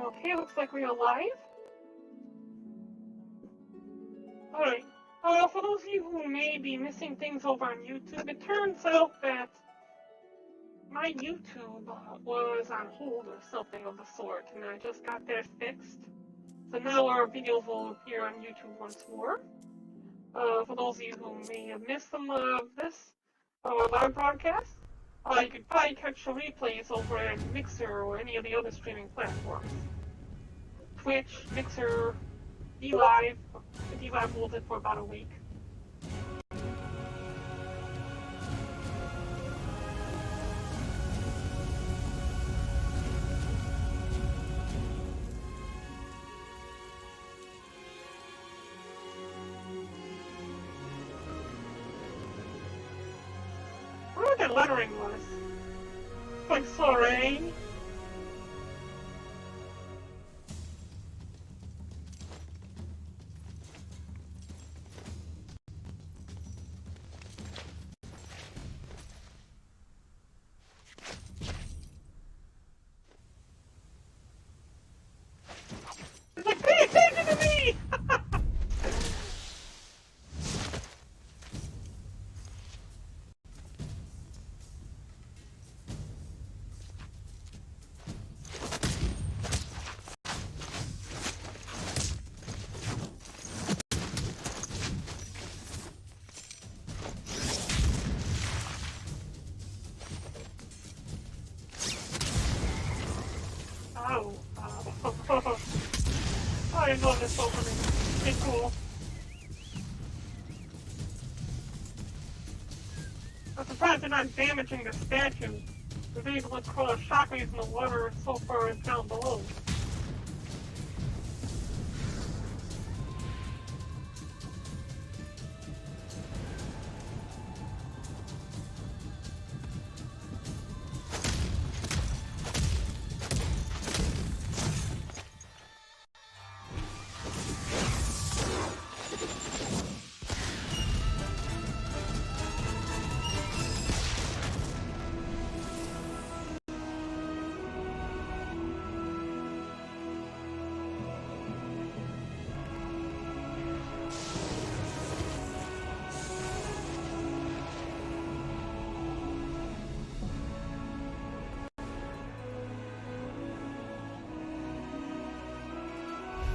Okay, looks like we're live. Alright, for those of you who may be missing things over on YouTube, it turns out that my YouTube was on hold or something of the sort, and I just got that fixed. So now our videos will appear on YouTube once more. For those of you who may have missed some of this live broadcast, you could probably catch the replays over at Mixer or any of the other streaming platforms. Twitch, Mixer, DLive. DLive holds it for about a week. I wonder what that lettering was. Like, sorry. It's like, pay attention to me! Oh, I didn't know this opening. It's cool. I'm surprised they're not damaging the statue. They're able to cause shockwaves in the water so far as down below.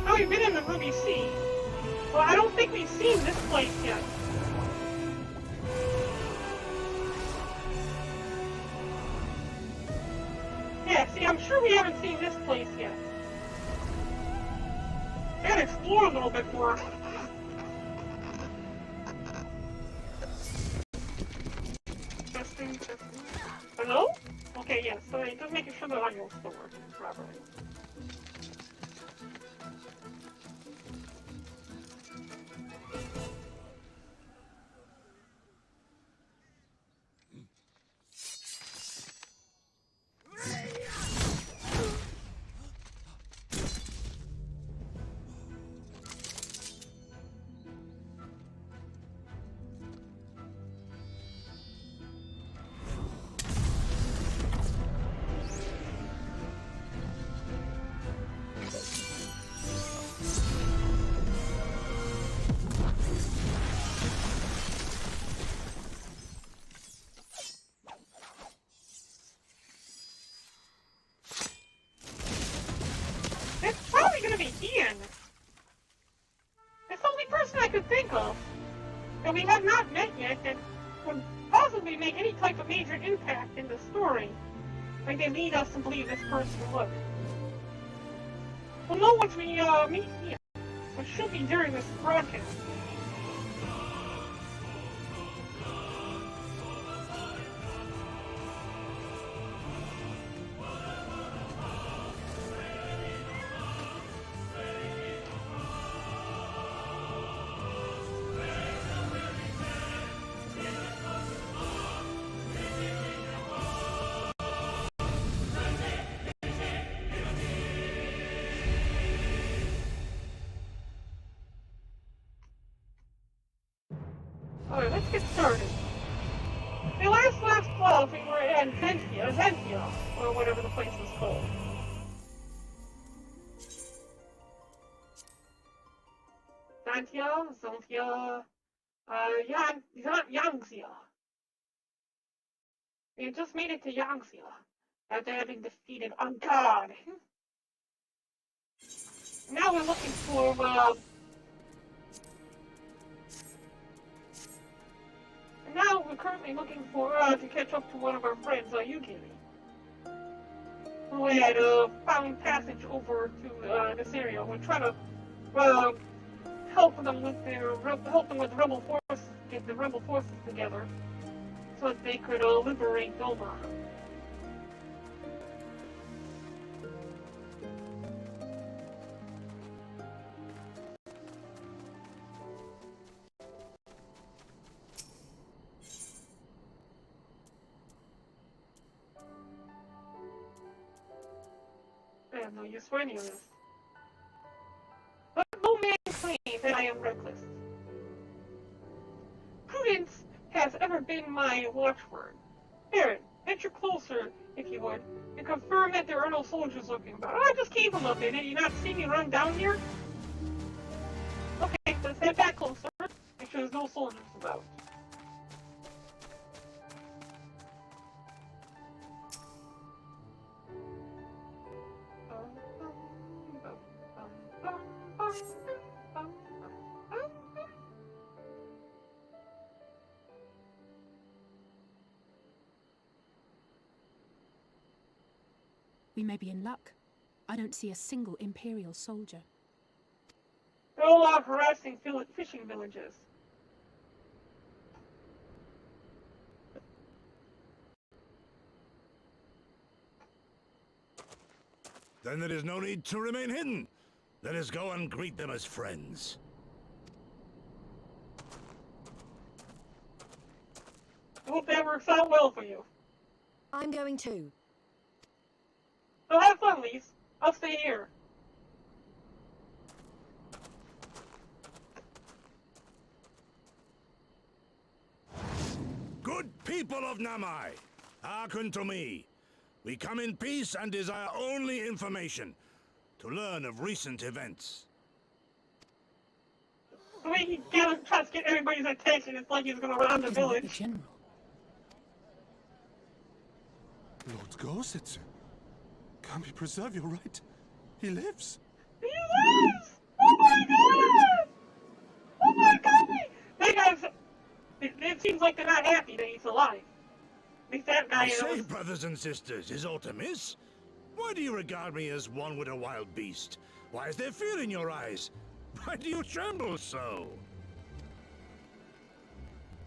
Oh, we've been in the Ruby Sea. Well, I don't think we've seen this place yet. Yeah, see, I'm sure we haven't seen this place yet. I gotta explore a little bit more. Testing. Hello? Okay, yes, so just making sure the audio is still working properly. It's probably gonna be Ian. It's the only person I could think of that we have not met yet that would possibly make any type of major impact in the story. Like they lead us to believe this person would. We'll know once we meet Ian, which should be during this broadcast. Alright, let's get started. The last fall we were at Zentia, or whatever the place was called. Xantia, Zontia, Yangxia. We had just made it to Yangxia after having defeated a god. Now we're looking for, now we're currently looking for, to catch up to one of our friends, Yukiri, who had, found passage over to, this area. We're trying to, help them with rebel forces, get the rebel forces together, so that they could, liberate Doma. I have no use for any of this. But no man claims that I am reckless. Prudence has ever been my watchword. Baron, venture closer, if you would, and confirm that there are no soldiers looking about. Oh, I just came from up there. Did you not see me run down here? Okay, let's head back closer. Make sure there's no soldiers about. We may be in luck. I don't see a single Imperial soldier. They're all out harassing fishing villages. Then there is no need to remain hidden. Let us go and greet them as friends. I hope that works out well for you. I'm going too. So have fun, Lise. I'll stay here. Good people of Namai, hearken to me. We come in peace and desire only information to learn of recent events. The way he tries to get everybody's attention, it's like he's gonna run the village. General. Lord Gorsetsu, can we preserve your right? He lives. He lives! Oh my god! Oh my god! That guy's... It seems like they're not happy that he's alive. At least that guy I say, is... brothers and sisters, is aught amiss? Why do you regard me as one with a wild beast? Why is there fear in your eyes? Why do you tremble so?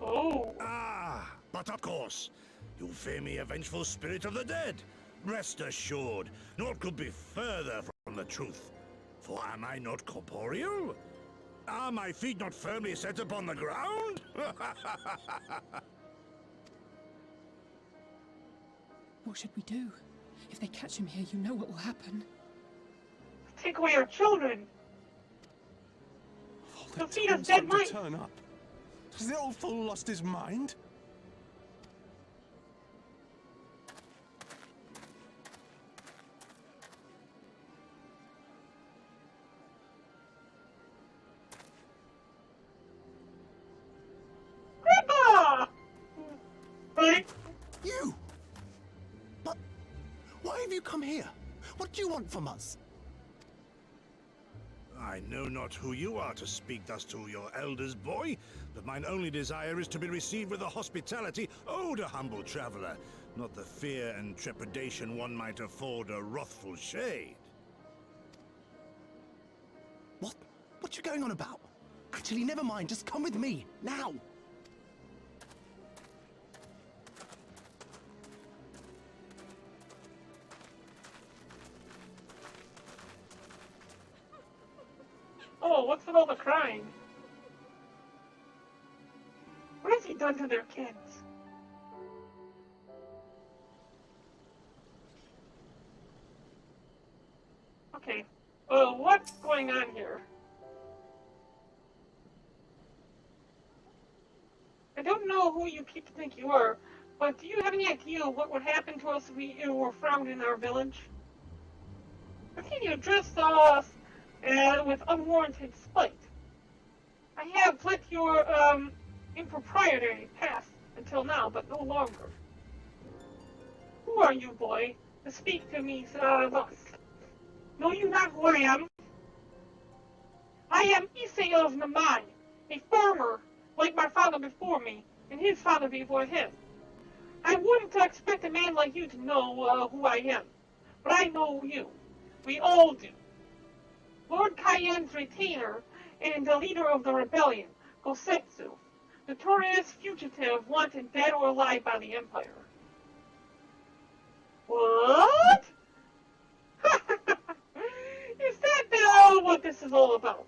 Oh. Ah, but of course, you fear me, a vengeful spirit of the dead. Rest assured, naught could be further from the truth. For am I not corporeal? Are my feet not firmly set upon the ground? What should we do? If they catch him here, you know what will happen. Take away our children! All The feet of dead mice! turn up. Has the old fool lost his mind? Grandpa! Right? You! But why have you come here? What do you want from us? I know not who you are to speak thus to your elders, boy, but mine only desire is to be received with the hospitality owed a humble traveler, not the fear and trepidation one might afford a wrathful shade. What you going on about? Actually, never mind, just come with me, now! Oh, what's with all the crying? What has he done to their kids? Okay. What's going on here? I don't know who you people think you are, but do you have any idea what would happen to us if we were found in our village? How can you address us with unwarranted spite? I have let your, impropriety pass until now, but no longer. Who are you, boy, to speak to me thus? Know you not who I am? I am Issei of Namai, a farmer like my father before me, and his father before him. I wouldn't expect a man like you to know who I am, but I know you. We all do. Lord Cayenne's retainer and the leader of the rebellion, Gosetsu, notorious fugitive wanted dead or alive by the Empire. What? Is that what this is all about?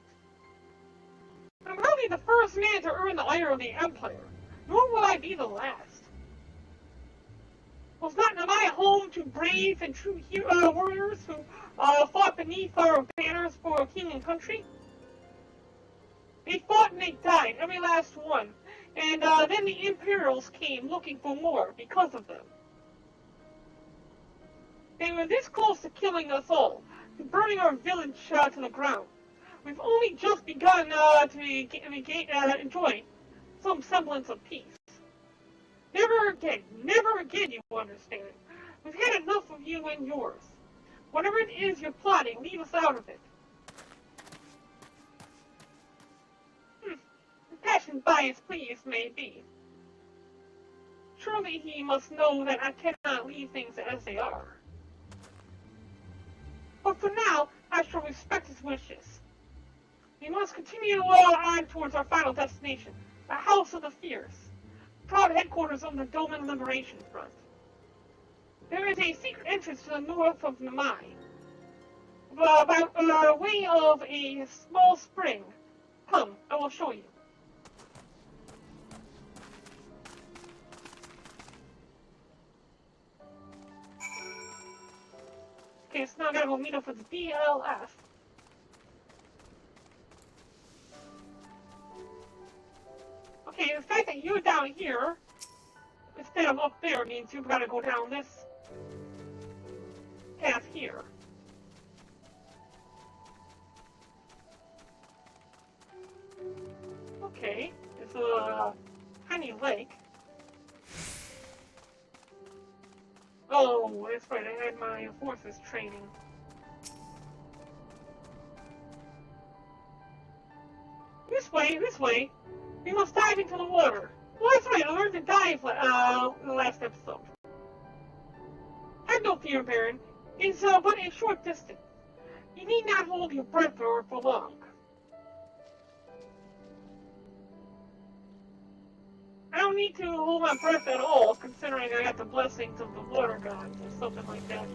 I'm hardly the first man to earn the ire of the Empire, nor will I be the last. Was not my home to brave and true warriors who fought beneath our banners for king and country? They fought and they died, every last one, and then the Imperials came looking for more because of them. They were this close to killing us all, to burning our village to the ground. We've only just begun to enjoy some semblance of peace. Never again, you understand. We've had enough of you and yours. Whatever it is you're plotting, leave us out of it. Impassioned by his pleas may be. Surely he must know that I cannot leave things as they are. But for now, I shall respect his wishes. We must continue on towards our final destination, the House of the Fierce, proud headquarters of the Doman Liberation Front. There is a secret entrance to the north of Namai, by way of a small spring. Come, I will show you. Okay, so now I gotta go meet up with the DLF. Okay, the fact that you're down here instead of up there means you've got to go down this path here. Okay, it's a tiny lake. Oh, that's right, I had my horses training. This way, this way. We must dive into the water. Well, that's right, I learned to dive in the last episode. Have no fear, Baron. It's but a short distance. You need not hold your breath for long. I don't need to hold my breath at all, considering I got the blessings of the water gods or something like that.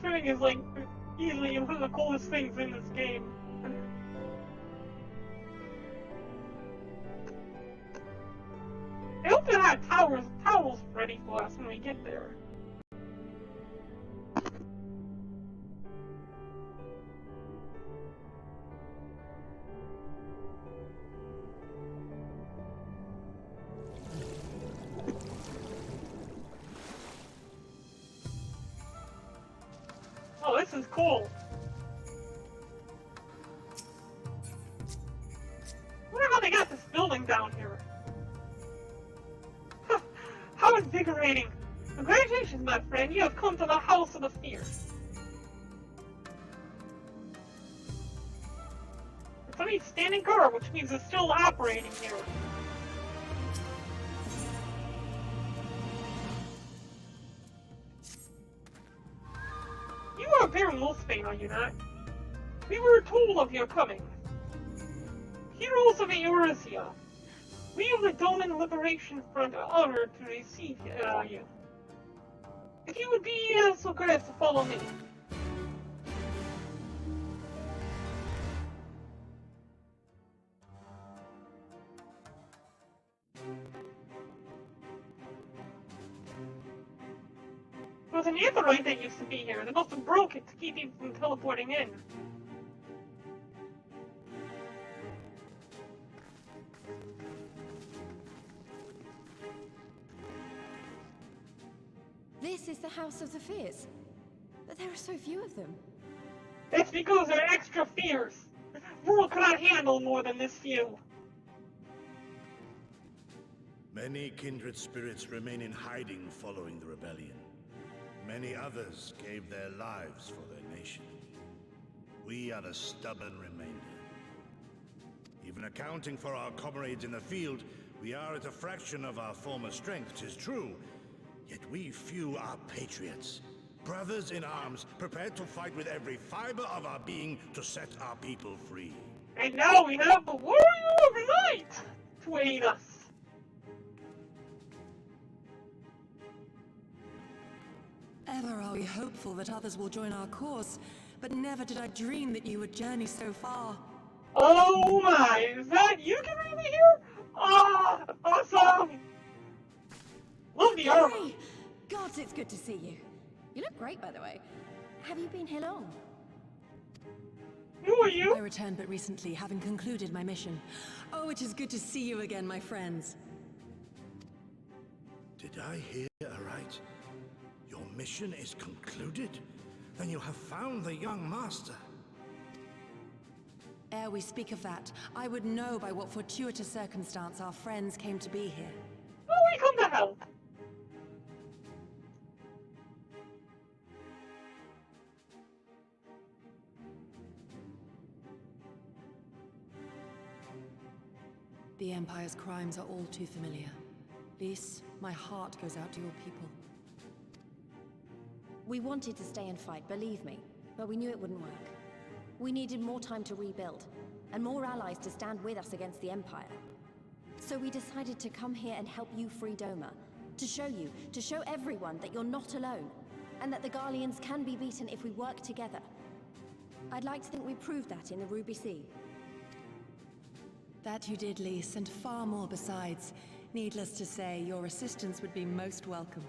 Swimming is like easily one of the coolest things in this game. I hope they have towels ready for us when we get there. Oh, this is cool. I wonder how they got this building down here. How invigorating! Congratulations, my friend. You have come to the House of the Fierce. It's only standing guard, which means it's still operating here. You are Baron Wolfsbane, are you not? We were told of your coming. Heroes of Eorzea, we of the Doman Liberation Front are honored to receive you. If you would be so good as to follow me. There was an Aetheryte that used to be here. They must have broke it to keep you from teleporting in. This is the House of the Fears. But there are so few of them. It's because they're extra fierce. Rule cannot handle more than this few. Many kindred spirits remain in hiding following the rebellion. Many others gave their lives for their nation. We are the stubborn remainder. Even accounting for our comrades in the field, we are at a fraction of our former strength, 'tis true. Yet we few are patriots. Brothers in arms, prepared to fight with every fiber of our being to set our people free. And now we have the Warrior of Light to aid us. Ever are we hopeful that others will join our cause, but never did I dream that you would journey so far. Oh my, is that you getting me here? Ah, awesome! Love the armor. Hey! Gods, it's good to see you. You look great, by the way. Have you been here long? Who are you? I returned but recently, having concluded my mission. Oh, it is good to see you again, my friends. Did I hear aright? Your mission is concluded? Then you have found the young master. Ere we speak of that, I would know by what fortuitous circumstance our friends came to be here. Oh, we come to help. The Empire's crimes are all too familiar. Lys, my heart goes out to your people. We wanted to stay and fight, believe me, but we knew it wouldn't work. We needed more time to rebuild, and more allies to stand with us against the Empire. So we decided to come here and help you free Doma. To show everyone that you're not alone, and that the Garleans can be beaten if we work together. I'd like to think we proved that in the Ruby Sea. That you did, Lys, and far more besides. Needless to say, your assistance would be most welcome.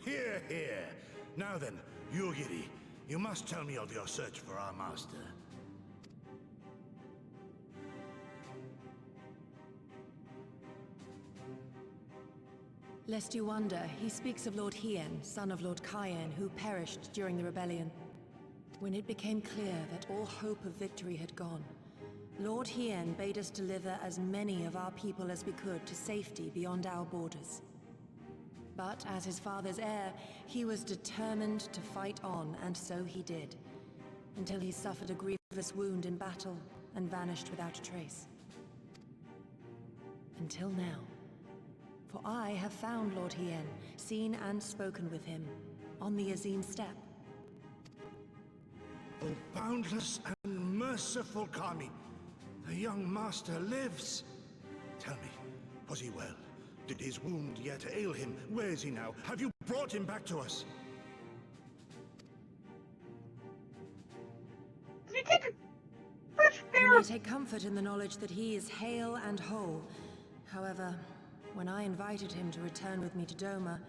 Hear, hear. Now then, Yugiri, you must tell me of your search for our master. Lest you wonder, he speaks of Lord Hien, son of Lord Cayenne, who perished during the rebellion. When it became clear that all hope of victory had gone, Lord Hien bade us deliver as many of our people as we could to safety beyond our borders. But as his father's heir, he was determined to fight on, and so he did, until he suffered a grievous wound in battle and vanished without a trace. Until now. For I have found Lord Hien, seen and spoken with him, on the Azim steppe. O boundless and merciful Kami, the young master lives. Tell me, was he well? Did his wound yet ail him? Where is he now? Have you brought him back to us? Did you take a fresh You pair may of... take comfort in the knowledge that he is hale and whole. However, when I invited him to return with me to Doma,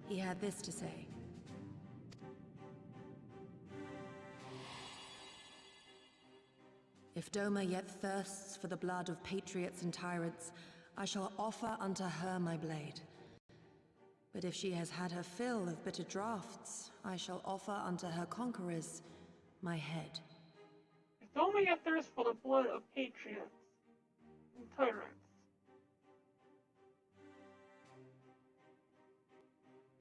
he had this to say. If Doma yet thirsts for the blood of patriots and tyrants, I shall offer unto her my blade. But if she has had her fill of bitter draughts, I shall offer unto her conquerors my head. If only a thirst for the blood of patriots and tyrants.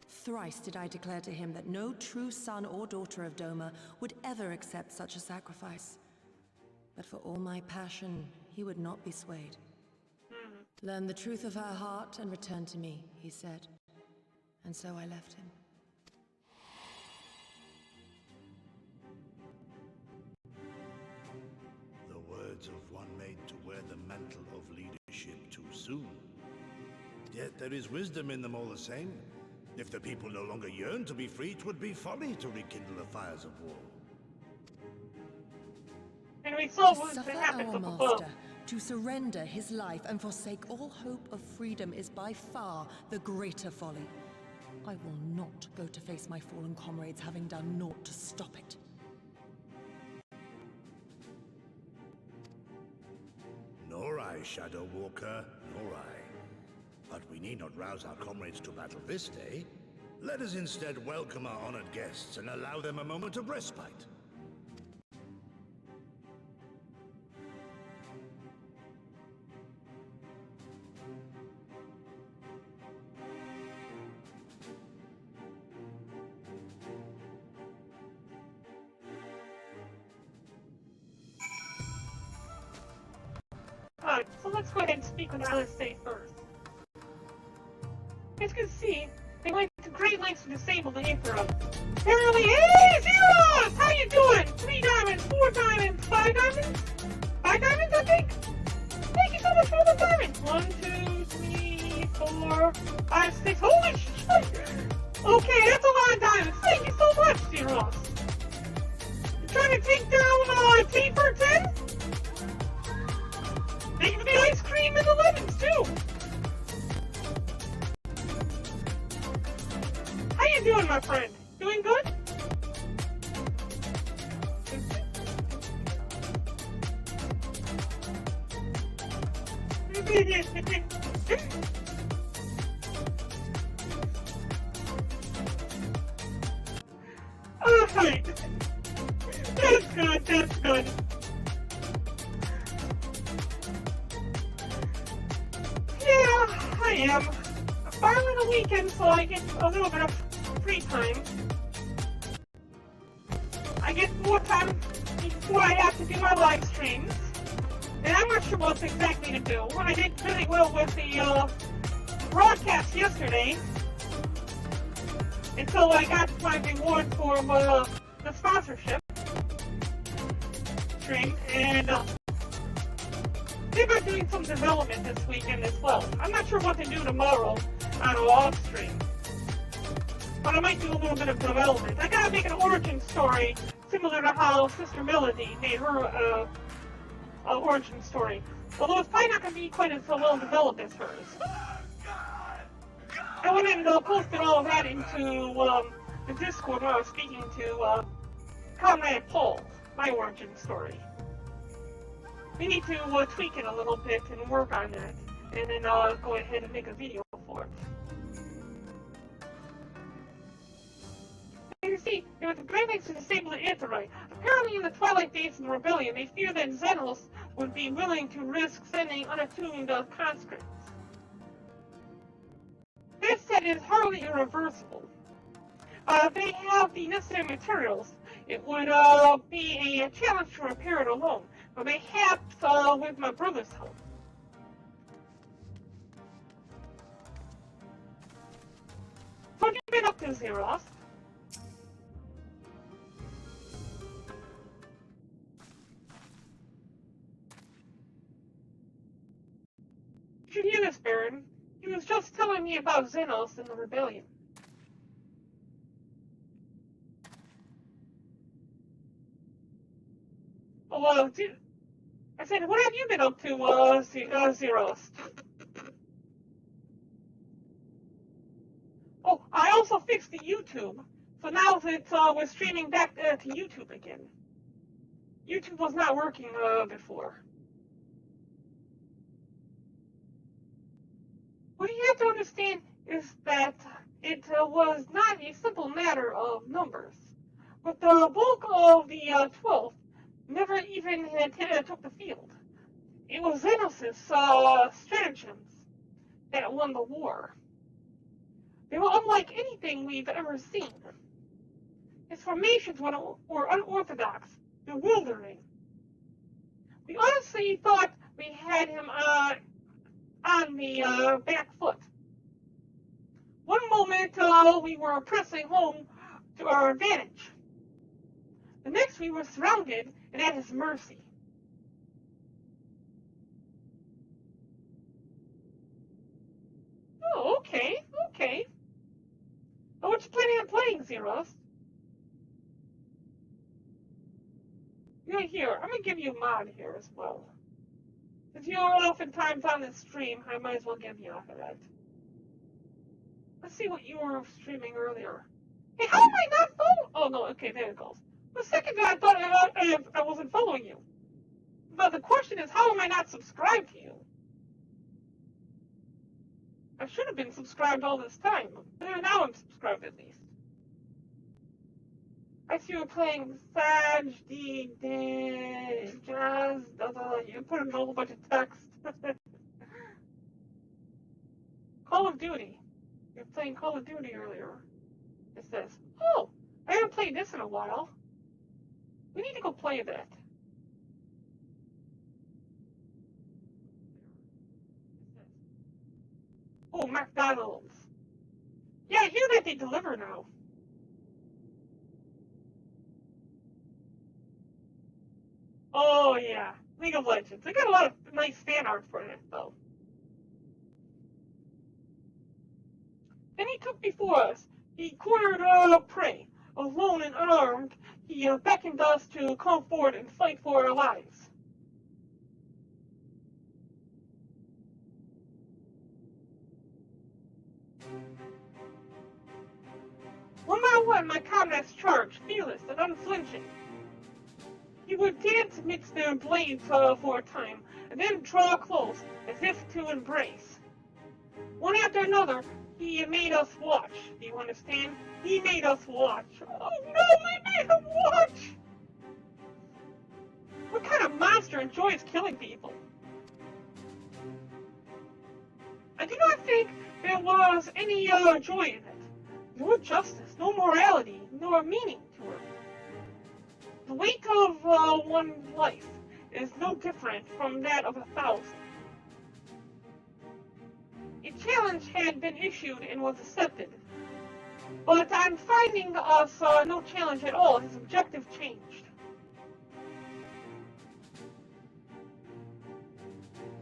Thrice did I declare to him that no true son or daughter of Doma would ever accept such a sacrifice. But for all my passion, he would not be swayed. Learn the truth of her heart and return to me, he said. And so I left him. The words of one made to wear the mantle of leadership too soon. Yet there is wisdom in them all the same. If the people no longer yearn to be free, 'twould be folly to rekindle the fires of war. And we saw To what suffer happened our up above. master, to surrender his life and forsake all hope of freedom is by far the greater folly. I will not go to face my fallen comrades having done naught to stop it. Nor I, Shadow Walker, nor I. But we need not rouse our comrades to battle this day. Let us instead welcome our honored guests and allow them a moment of respite. Alright, so let's go ahead and speak with LSA first. As you can see, they went to great lengths to disable the Aether. Apparently, hey, Zeros! How you doing? 3 diamonds, 4 diamonds, 5 diamonds? 5 diamonds, I think? Thank you so much for the diamonds! 1, 2, 3, 4, 5, 6. Holy shit! Okay, that's a lot of diamonds. Thank you so much, Zeros. You trying to take down T for 10? Thank you for the ice cream and the lemons, too! How you doing, my friend? Doing good? Alright. That's good, that's good. Yeah, I am. Finally the weekend, so I get a little bit of free time. I get more time before I have to do my live streams. And I'm not sure what exactly to do. When I did really well with the broadcast yesterday, until I got my reward for the sponsorship stream, and maybe I'm doing some development this weekend as well. I'm not sure what to do tomorrow on a live stream, but I might do a little bit of development. I gotta make an origin story similar to how Sister Melody made her origin story. Although it's probably not going to be quite as well developed as hers. I went and posted all of that into the Discord when I was speaking to Comrade Paul, my origin story. We need to tweak it a little bit and work on that, and then go ahead and make a video for it. You see, there was a great lengths to disable the Aetherite. Apparently in the Twilight Days of the Rebellion, they fear that Xenos would be willing to risk sending unattuned conscripts. This set is hardly irreversible. They have the necessary materials. It would be a challenge to repair it alone, but mayhaps with my brother's help. What have you been up to, Zeros? You should hear this, Baron. He was just telling me about Xenos and the Rebellion. Oh, I said, what have you been up to, Zeros? Oh, I also fixed the YouTube, so now we're streaming back to YouTube again. YouTube was not working before. What you have to understand is that it was not a simple matter of numbers. But the bulk of the 12th never even took the field. It was Xenos' stratagems that won the war. They were unlike anything we've ever seen. His formations were unorthodox, bewildering. We honestly thought we had him on the back foot. One moment we were pressing home to our advantage. The next we were surrounded and at his mercy. Oh, okay, okay. Oh, what you planning on playing, Zeros? You're here. I'm gonna give you a mod here as well. If you're oftentimes on this stream, I might as well give you off of that. Let's see what you were streaming earlier. Hey, how am I not following? Oh, no, okay, there it goes. For a second there, I thought I wasn't following you. But the question is, how am I not subscribed to you? I should have been subscribed all this time. Now I'm subscribed at least. I see you were playing Sag, Jazz, you put in a whole bunch of text. Call of Duty. You were playing Call of Duty earlier. It says, oh, I haven't played this in a while. We need to go play that. Oh, McDonald's. Yeah, I hear that they deliver now. Oh, yeah. League of Legends. They got a lot of nice fan art for that, though. Then he took before us. He cornered our prey. Alone and unarmed, he beckoned us to come forward and fight for our lives. One by one, my comrades charged, fearless and unflinching. He would dance amidst their blades for a time, and then draw close, as if to embrace. One after another, he made us watch. Do you understand? He made us watch. Oh no, we made him watch! What kind of monster enjoys killing people? I do not think there was any joy in it. No justice, no morality, nor meaning to it. The weight of one life is no different from that of 1,000. A challenge had been issued and was accepted, but on finding us no challenge at all, his objective changed.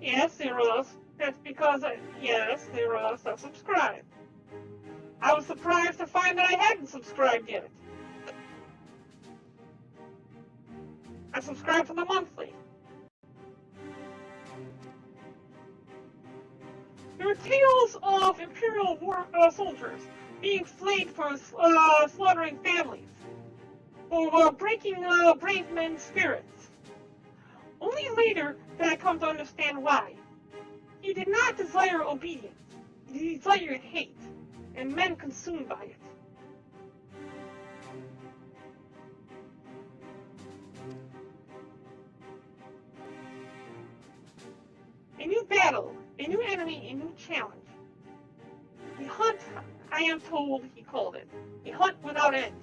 Yes, there was. That's because, yes, there was a subscribe. I was surprised to find that I hadn't subscribed yet. I subscribed to the monthly. There were tales of Imperial soldiers being slayed for slaughtering families, for breaking brave men's spirits. Only later did I come to understand why. He did not desire obedience. He desired hate, and men consumed by it. A new battle, a new enemy, a new challenge. The hunt, I am told he called it. A hunt without end.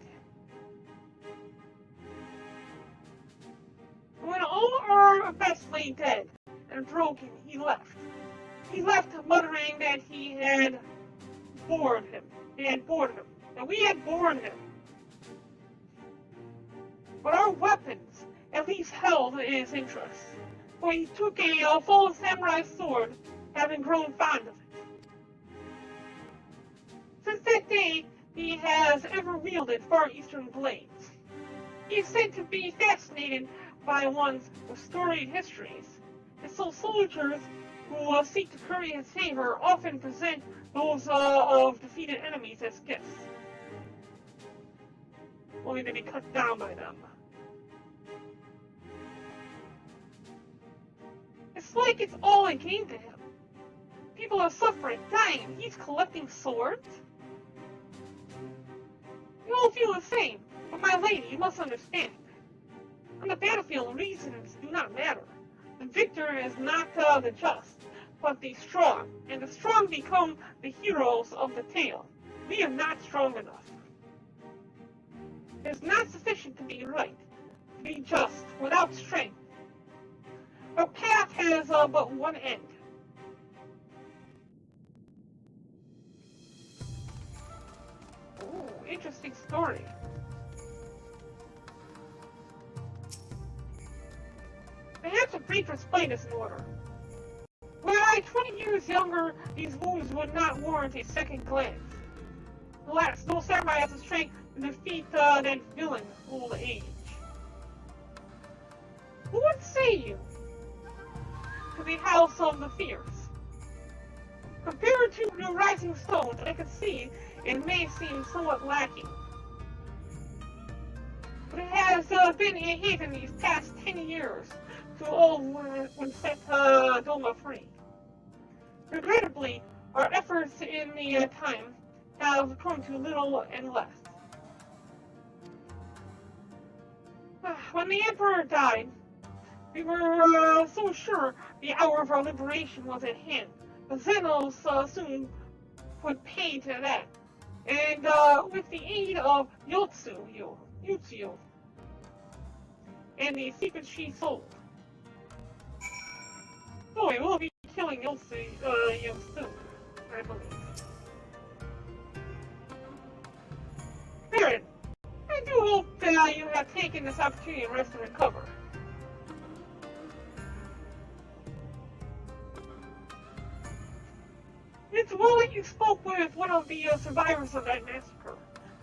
When all our best lay dead and broken, he left. He left muttering that he had bored him. They had bored him. And we had bored him. But our weapons at least held his interest. For he took a fallen samurai sword, having grown fond of it. Since that day, he has ever wielded Far Eastern blades. He is said to be fascinated by ones with storied histories, and so soldiers who seek to curry his favor often present those of defeated enemies as gifts, only to be cut down by them. It's like it's all a game to him. People are suffering, dying, he's collecting swords? You all feel the same, but my lady, you must understand. On the battlefield, reasons do not matter. The victor is not the just, but the strong, and the strong become the heroes of the tale. We are not strong enough. It is not sufficient to be right, to be just, without strength. Our path has but one end. Ooh, interesting story. Perhaps a brief respite is in order. Were I 20 years younger, these wounds would not warrant a second glance. Alas, no samurai has the strength to defeat that villain, old age. Who would say you? To the house of the fierce. Compared to the rising stones, I could see it may seem somewhat lacking. But it has been a haven these past 10 years to all when set Doma free. Regrettably, our efforts in the time have come to little and less. When the Emperor died, we were so sure the hour of our liberation was at hand. The Xenos soon put pay to that. And with the aid of Yotsuyu, and the secrets she sold. Oh, we will be killing Yotsuyu soon, I believe. Baron, I do hope that you have taken this opportunity to rest and recover. It's well that you spoke with one of the survivors of that massacre.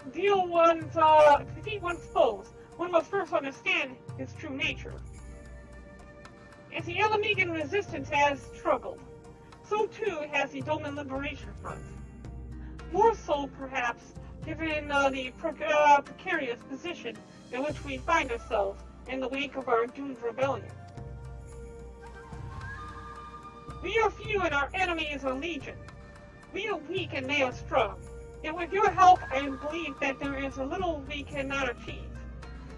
To defeat one's foes, one must first understand its true nature. As the Elamigan resistance has struggled, so too has the Doman Liberation Front. More so, perhaps, given the precarious position in which we find ourselves in the wake of our doomed rebellion. We are few and our enemies are legion. We are weak and they are strong. Yet with your help, I believe that there is a little we cannot achieve.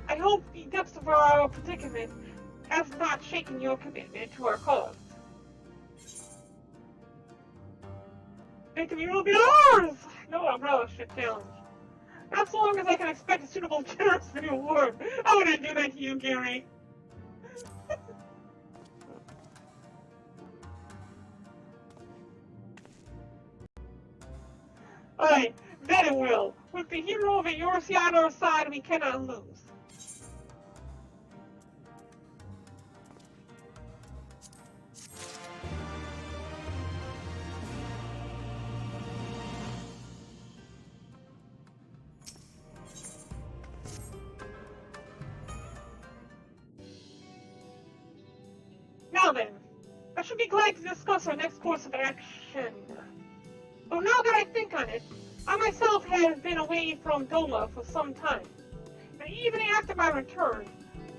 I hope the depths of our predicament has not shaken your commitment to our cause. Victory will be ours! No umbrella ship challenge. As long as I can expect a suitable generous reward, I wouldn't do that to you, Gary. Aye, that it will. With the hero of Eorsi on our side, we cannot lose. Now then, I should be glad to discuss our next course of action. But now that I think on it, I myself have been away from Doma for some time. And even after my return,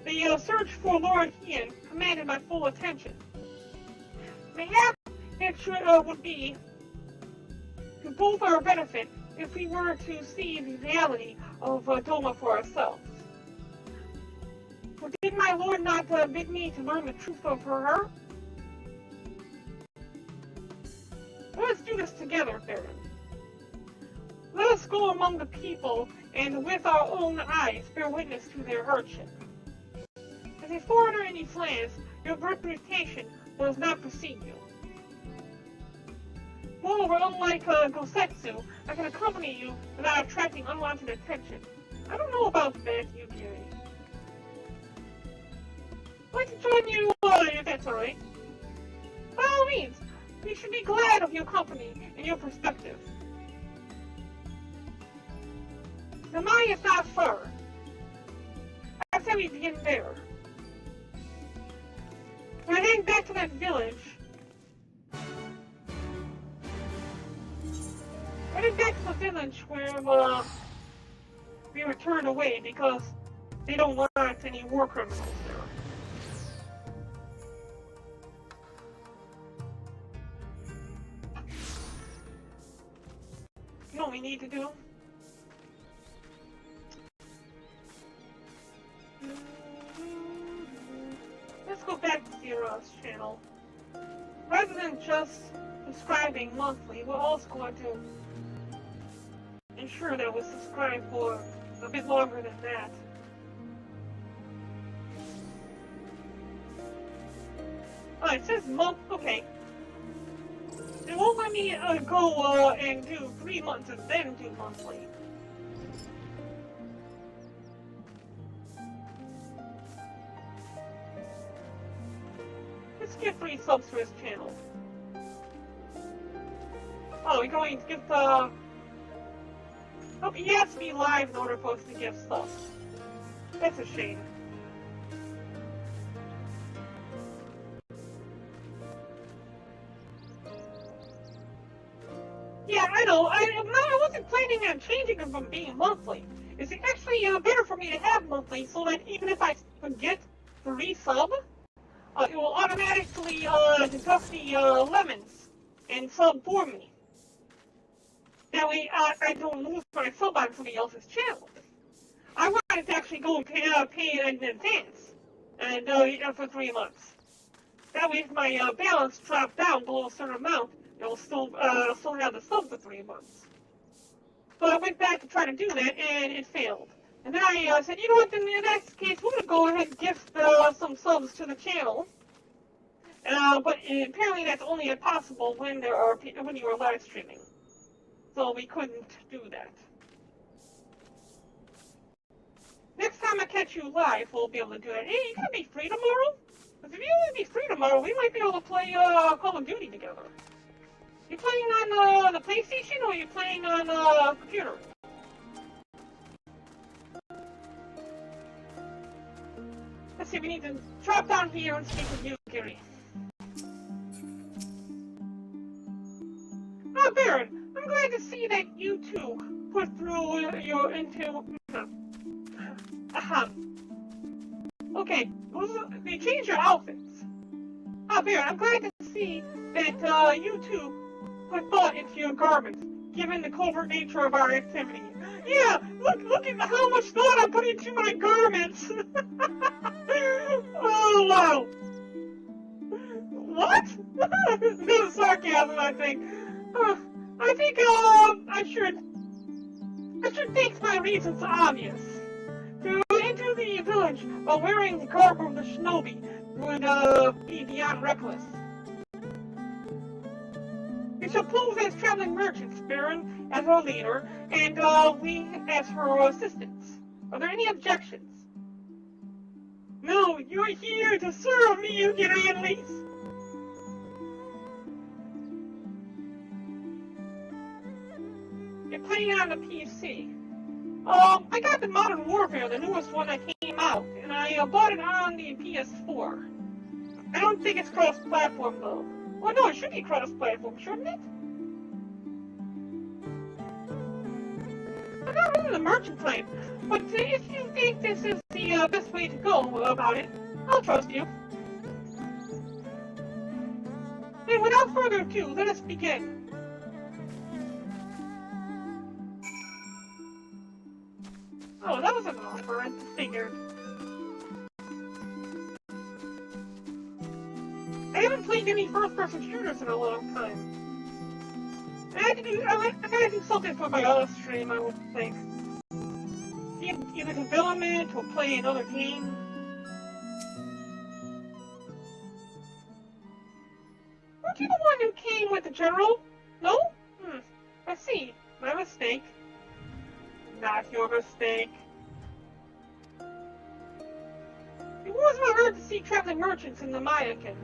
the search for Lord Hien commanded my full attention. Mayhap it would be to both our benefit if we were to see the reality of Doma for ourselves. For did my lord not bid me to learn the truth of her? Let us do this together, Baron. Let us go among the people and with our own eyes bear witness to their hardship. As a foreigner in these lands, your reputation does not precede you. Moreover, unlike Gosetsu, I can accompany you without attracting unwanted attention. I don't know about that, Yukiri. I'd like to join you, if that's alright. By all means, we should be glad of your company and your perspective. The Mai is not far. I say we begin there. When I head back to that village, where we were turned away because they don't want any war criminals there. You know what we need to do? Let's go back to Zero's channel. Rather than just subscribing monthly, we're also going to ensure that we're subscribed for a bit longer than that. Oh, it says month. Okay. It won't let me go and do 3 months and then do monthly. Let's get 3 subs for his channel. Oh, we're going to give the... Oh, he has to be live in order for us to give stuff. That's a shame. Yeah, I know. I wasn't planning on changing them from being monthly. It's actually better for me to have monthly so that even if I forget to resub, it will automatically deduct the lemons and sub for me. That way I don't lose my sub on somebody else's channel. I wanted to actually go and pay it in advance, and for 3 months. That way, if my balance dropped down below a certain amount, it'll still have the sub for 3 months. So I went back to try to do that, and it failed. And then I said, you know what? Then in that case, we're gonna go ahead and gift some subs to the channel. But apparently, that's only possible when you are live streaming. So we couldn't do that. Next time I catch you live, we'll be able to do that. Hey, you gonna be free tomorrow? Because if you want to be free tomorrow, we might be able to play Call of Duty together. You playing on the PlayStation or are you playing on computer? Let's see, we need to drop down here and speak with you, Gary. Oh, Baron, I'm glad to see that you two put through your into. Okay, they changed your outfits. Baron, I'm glad to see that you two put thought into your garments, given the covert nature of our activity. Yeah, look at how much thought I put into my garments. Oh wow. What? No sarcasm, I think. I should make my reasons obvious. To enter the village while wearing the garb of the shinobi would be beyond reckless. We shall pose as traveling merchants, Baron, as our leader, and we as her assistants. Are there any objections? No, you're here to serve me, you get at least. You're playing on the PC. I got the Modern Warfare, the newest one that came out, and I bought it on the PS4. I don't think it's cross-platform, though. Well, no, it should be cross-platform, shouldn't it? I'm not really the merchant type, but if you think this is the best way to go about it, I'll trust you. And without further ado, let us begin. Oh, that was an offer, I figured. I haven't played any first-person shooters in a long time. I gotta do something for my other stream, I would think. Either development or play another game. Weren't you the one who came with the general? No? I see. My mistake. Not your mistake. It was my heart to see traveling merchants in the Mayakan.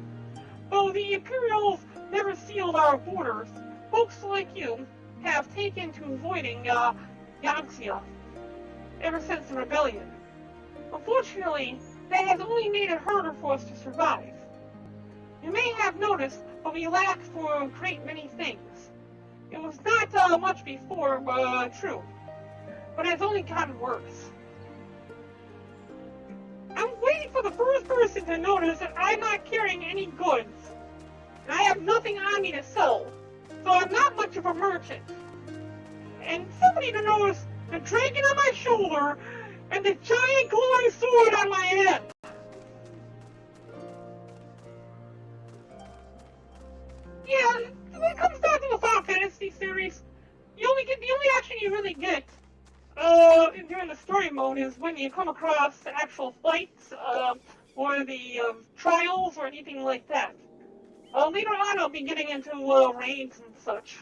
Though the Imperials never sealed our borders, folks like you have taken to avoiding Yangxia ever since the rebellion. Unfortunately, that has only made it harder for us to survive. You may have noticed, but we lack for a great many things. It was not much before, true. But it's only gotten worse. I'm waiting for the first person to notice that I'm not carrying any goods. And I have nothing on me to sell, so I'm not much of a merchant. And somebody to notice the dragon on my shoulder and the giant glowing sword on my head. Yeah, when it comes down to the Final Fantasy series, the only action you really get during the story mode is when you come across the actual fights, or the trials or anything like that. Later on I'll be getting into raids and such.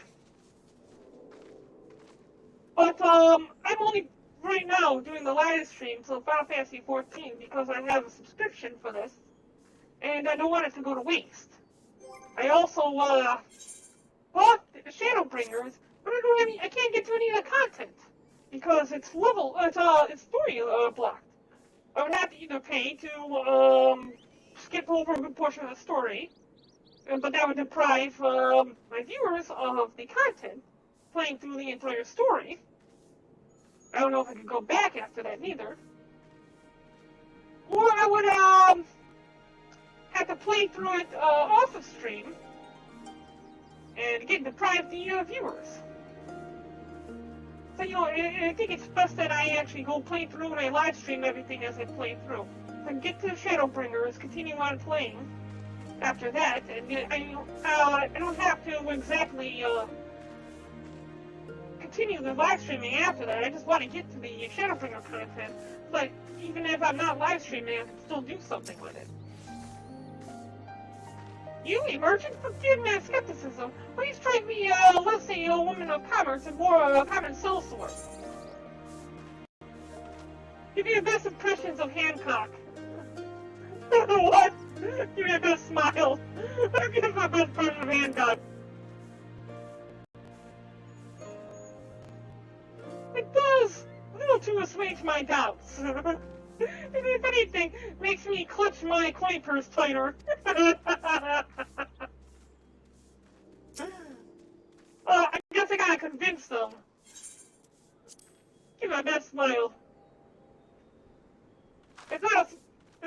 But I'm only right now doing the live stream to Final Fantasy XIV because I have a subscription for this, and I don't want it to go to waste. I also bought the Shadowbringers, but I can't get to any of the content because it's story blocked. I would have to either pay to skip over a good portion of the story, but that would deprive my viewers of the content playing through the entire story. I don't know if I could go back after that neither. Or I would have to play through it off of stream and again deprive the viewers. So, you know, I think it's best that I actually go play through and I live stream everything as I play through. So I can get to Shadowbringers, continue on playing after that, and I don't have to exactly continue the live streaming after that. I just want to get to the Shadowbringer content. But even if I'm not live streaming, I can still do something with it. You, a merchant, forgive my skepticism. Please strike me less a woman of commerce and more a common sellsword. Give me your best impressions of Hancock. What? Give me a best smile. Give me my best impression of Hancock. It does! A little to assuage my doubts. If anything, makes me clutch my coin purse tighter. I guess I gotta convince them. Give my best smile. It's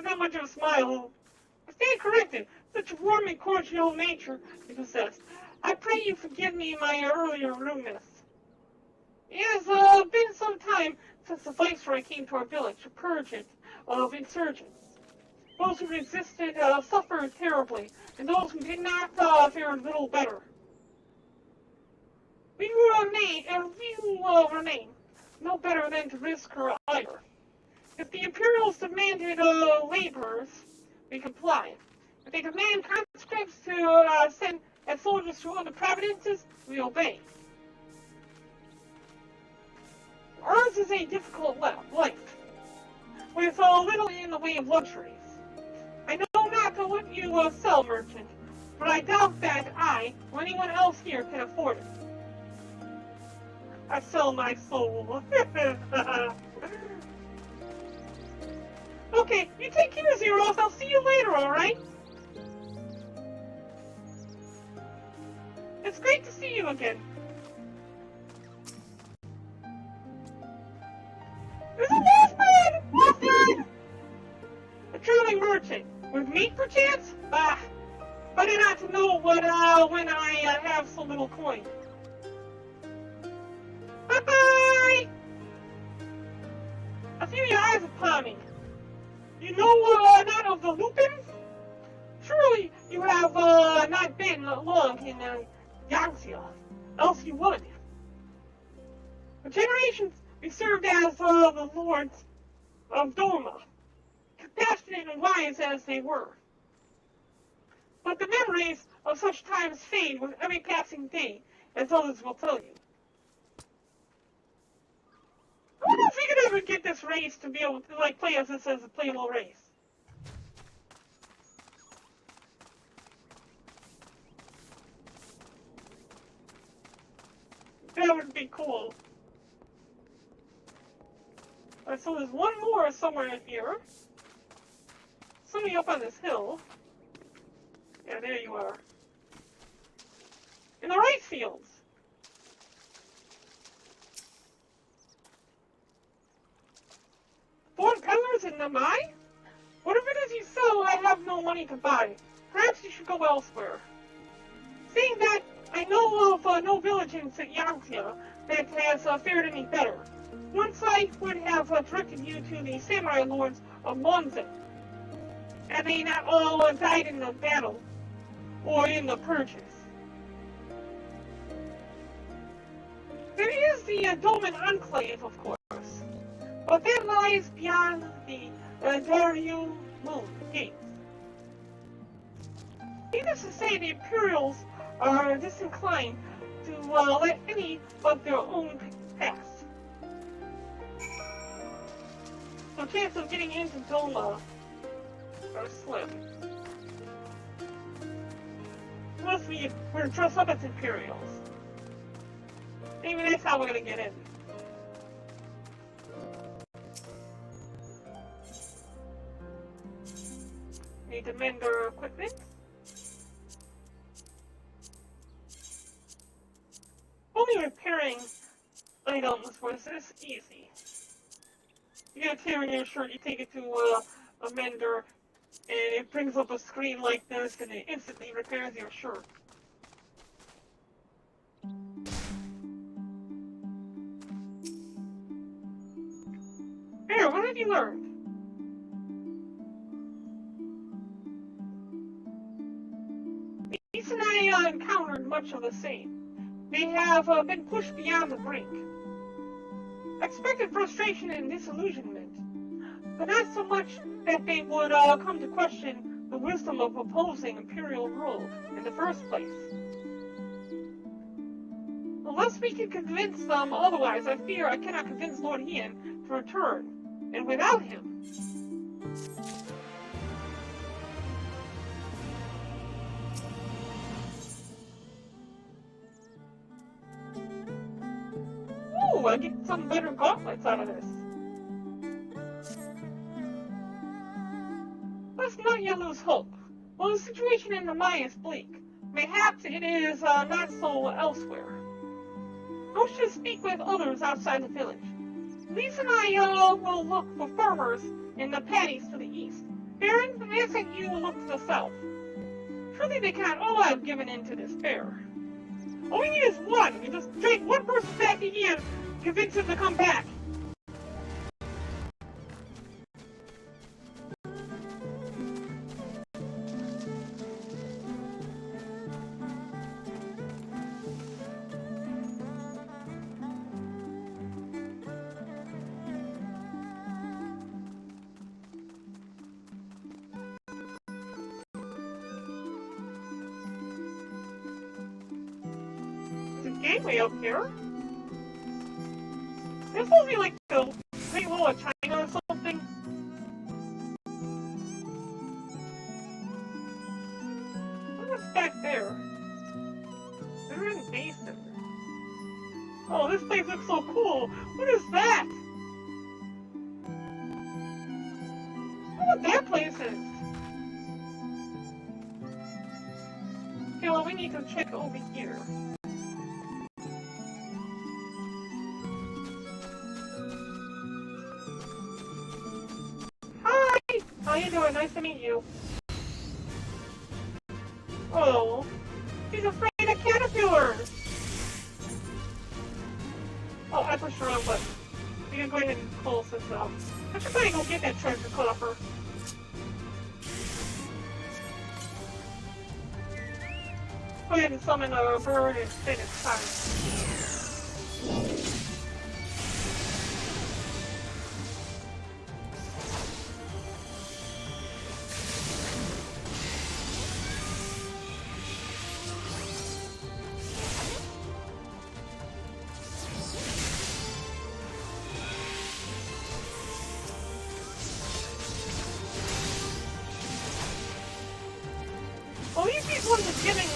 not much of a smile. I stand corrected. Such a warm and cordial nature you possess. I pray you forgive me my earlier rudeness. It has been some time since the Viceroy came to our village to purge it of insurgents. Those who resisted suffered terribly, and those who did not fared little better. We will remain no better than to risk her either. If the Imperials demanded laborers, we comply. If they demand conscripts to send as soldiers to other provinces, we obey. Ours is a difficult life, with little in the way of luxuries. I know not what you sell, merchant, but I doubt that I, or anyone else here, can afford it. I sell my soul. Okay, you take care, Zeros. I'll see you later, alright? It's great to see you again. There's a wolfman! Wolfman! A traveling merchant. With meat, perchance? Ah, better not to know what, when I have so little coin. Bye-bye! I feel your eyes upon me. You know not of the Lupins? Surely you have not been long in Yangtze, else you would. For generations we served as the lords of Doma, compassionate and wise as they were. But the memories of such times fade with every passing day, as others will tell you. I wonder if we could ever get this race to be able to play as this as a playable race. That would be cool. Alright, so there's one more somewhere in here. Somebody up on this hill. Yeah, there you are. In the rice fields. Foreign peddlers in Namai? Whatever it is you sell, I have no money to buy. Perhaps you should go elsewhere. Seeing that, I know of no village in Yangtze that has fared any better. Once I would have directed you to the samurai lords of Monzen, and they not all died in the battle or in the purges. There is the Dolmen Enclave, of course, but that lies beyond the Daryu Moon Gates. Needless to say, the Imperials are disinclined to let any but their own pass. So chance of getting into Doma are slim. Unless we're dressed up as Imperials. Maybe that's how we're gonna get in. Need to mend our equipment. Only repairing items was this easy. You get a tear in your shirt, you take it to a mender, and it brings up a screen like this, and it instantly repairs your shirt. have you learned? Niece and I encountered much of the same. They have been pushed beyond the brink. I expected frustration and disillusionment, but not so much that they would come to question the wisdom of opposing Imperial rule in the first place. Unless we can convince them otherwise, I fear I cannot convince Lord Ian to return, and without him... Ooh, I get some better gauntlets out of this. Let's not yet lose hope. While the situation in the mine is bleak, mayhaps it is not so elsewhere. I should speak with others outside the village. Lisa and I will look for farmers in the paddies to the east. Baron, I'm asking you to look to the south. Surely they cannot all have given in to despair. All we need is one. We just drag one person back to Ian, convince him to come back. Gateway up here. This will be like the Great Wall of China or something. What's back there? They're in the basin. Oh, this place looks so cool. What is that? I wonder what that place is. Okay, well, we need to check over here. How you doing? Nice to meet you. Oh, he's afraid of caterpillars. Oh, I pushed the wrong button. We can go ahead and close this out. I should probably go get that treasure coffer. Go ahead and summon a bird and spin its time. Well, these ones are getting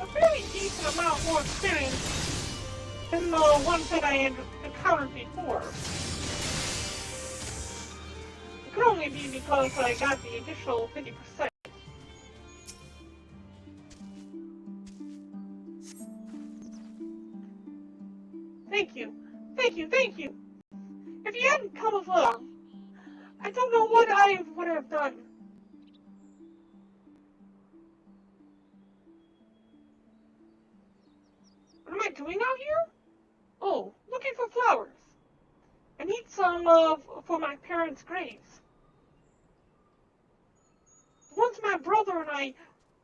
a fairly decent amount more experience than the ones that I had encountered before. It could only be because I got the additional 50%. Thank you. Thank you, thank you. If you hadn't come along, I don't know what I would have done. What am I doing out here? Oh, looking for flowers. I need some for my parents' graves. The ones my brother and I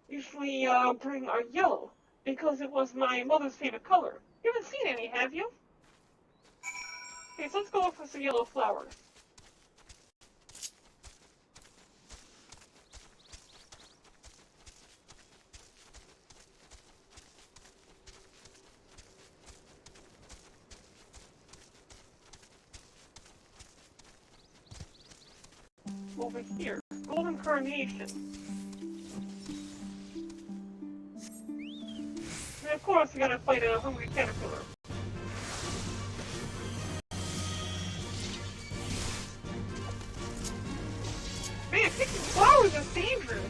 usually bring are yellow, because it was my mother's favorite color. You haven't seen any, have you? Okay, so let's go look for some yellow flowers. Over here, golden carnation. And of course, we gotta fight a hungry caterpillar. Man, picking flowers is dangerous.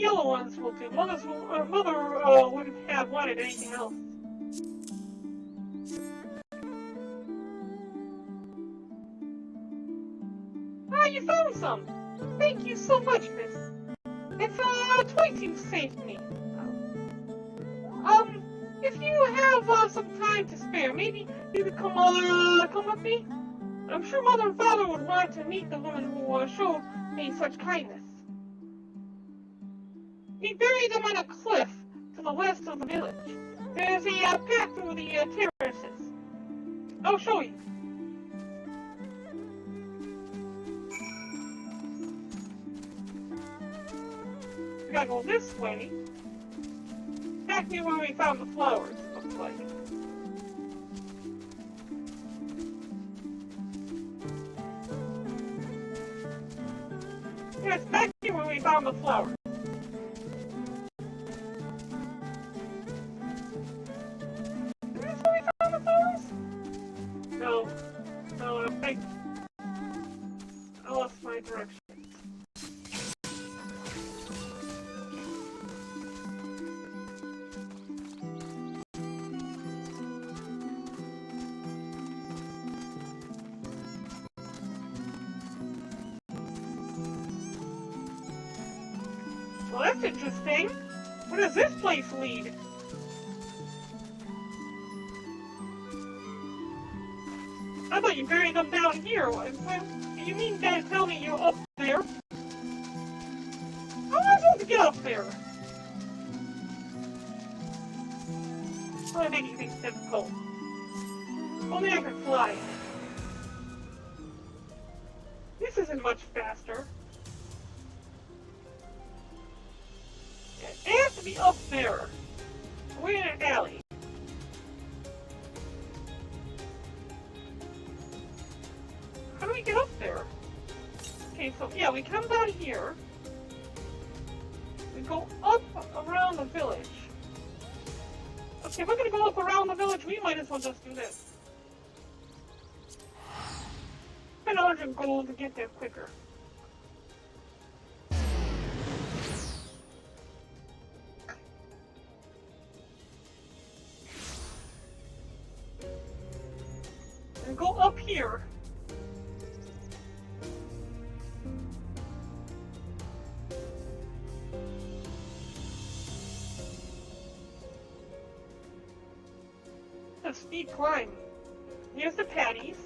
yellow ones will do. Mother wouldn't have wanted anything else. Ah, you found some! Thank you so much, miss. It's twice you saved me. If you have some time to spare, maybe you could come with me? I'm sure Mother and Father would want to meet the woman who showed me such kindness. We buried them on a cliff to the west of the village. There's a path through the terraces. I'll show you. We gotta go this way. Back near where we found the flowers, looks like. Yeah, it's back here where we found the flowers. Is this where we found the flowers? No. No, I think I lost my direction. Well, that's interesting. Where does this place lead? I thought you buried them down here. You mean to tell me you're up there? How am I supposed to get up there? Why making things difficult? Only I can fly. This isn't much faster. It has to be up there. We're in an alley. How do we get up there? Okay, so yeah, we come down here. We go up around the village. Okay, if we're gonna go up around the village, we might as well just do this. Spend 100 gold to get there quicker. And go up here. A steep climb. Here's the patties.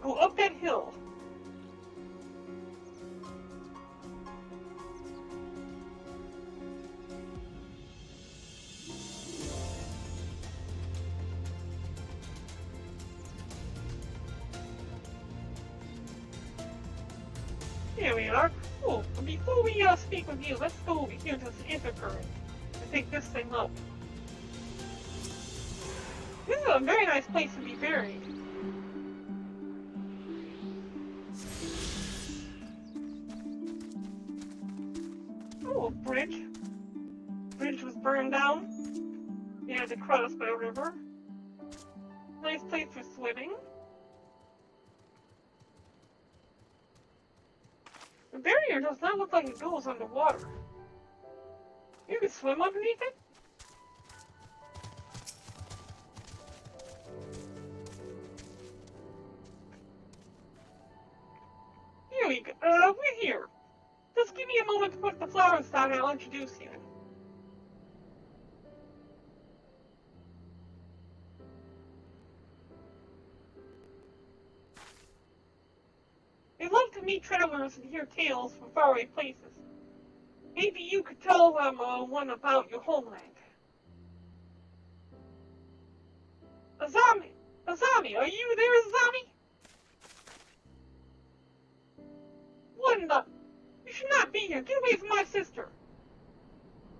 Go up that hill. Here we are. Oh, before we speak with you, let's go over here to this intercurrent and take this thing up. This is a very nice place to be buried. Oh, a bridge. Bridge was burned down. You had to cross by a river. Nice place for swimming. The barrier does not look like it goes underwater. You can swim underneath it? Here we go. We're here. Just give me a moment to put the flowers down and I'll introduce you. They love to meet travelers and hear tales from faraway places. Maybe you could tell them one about your homeland. Azami, are you there, Azami? What in the... You should not be here. Get away from my sister.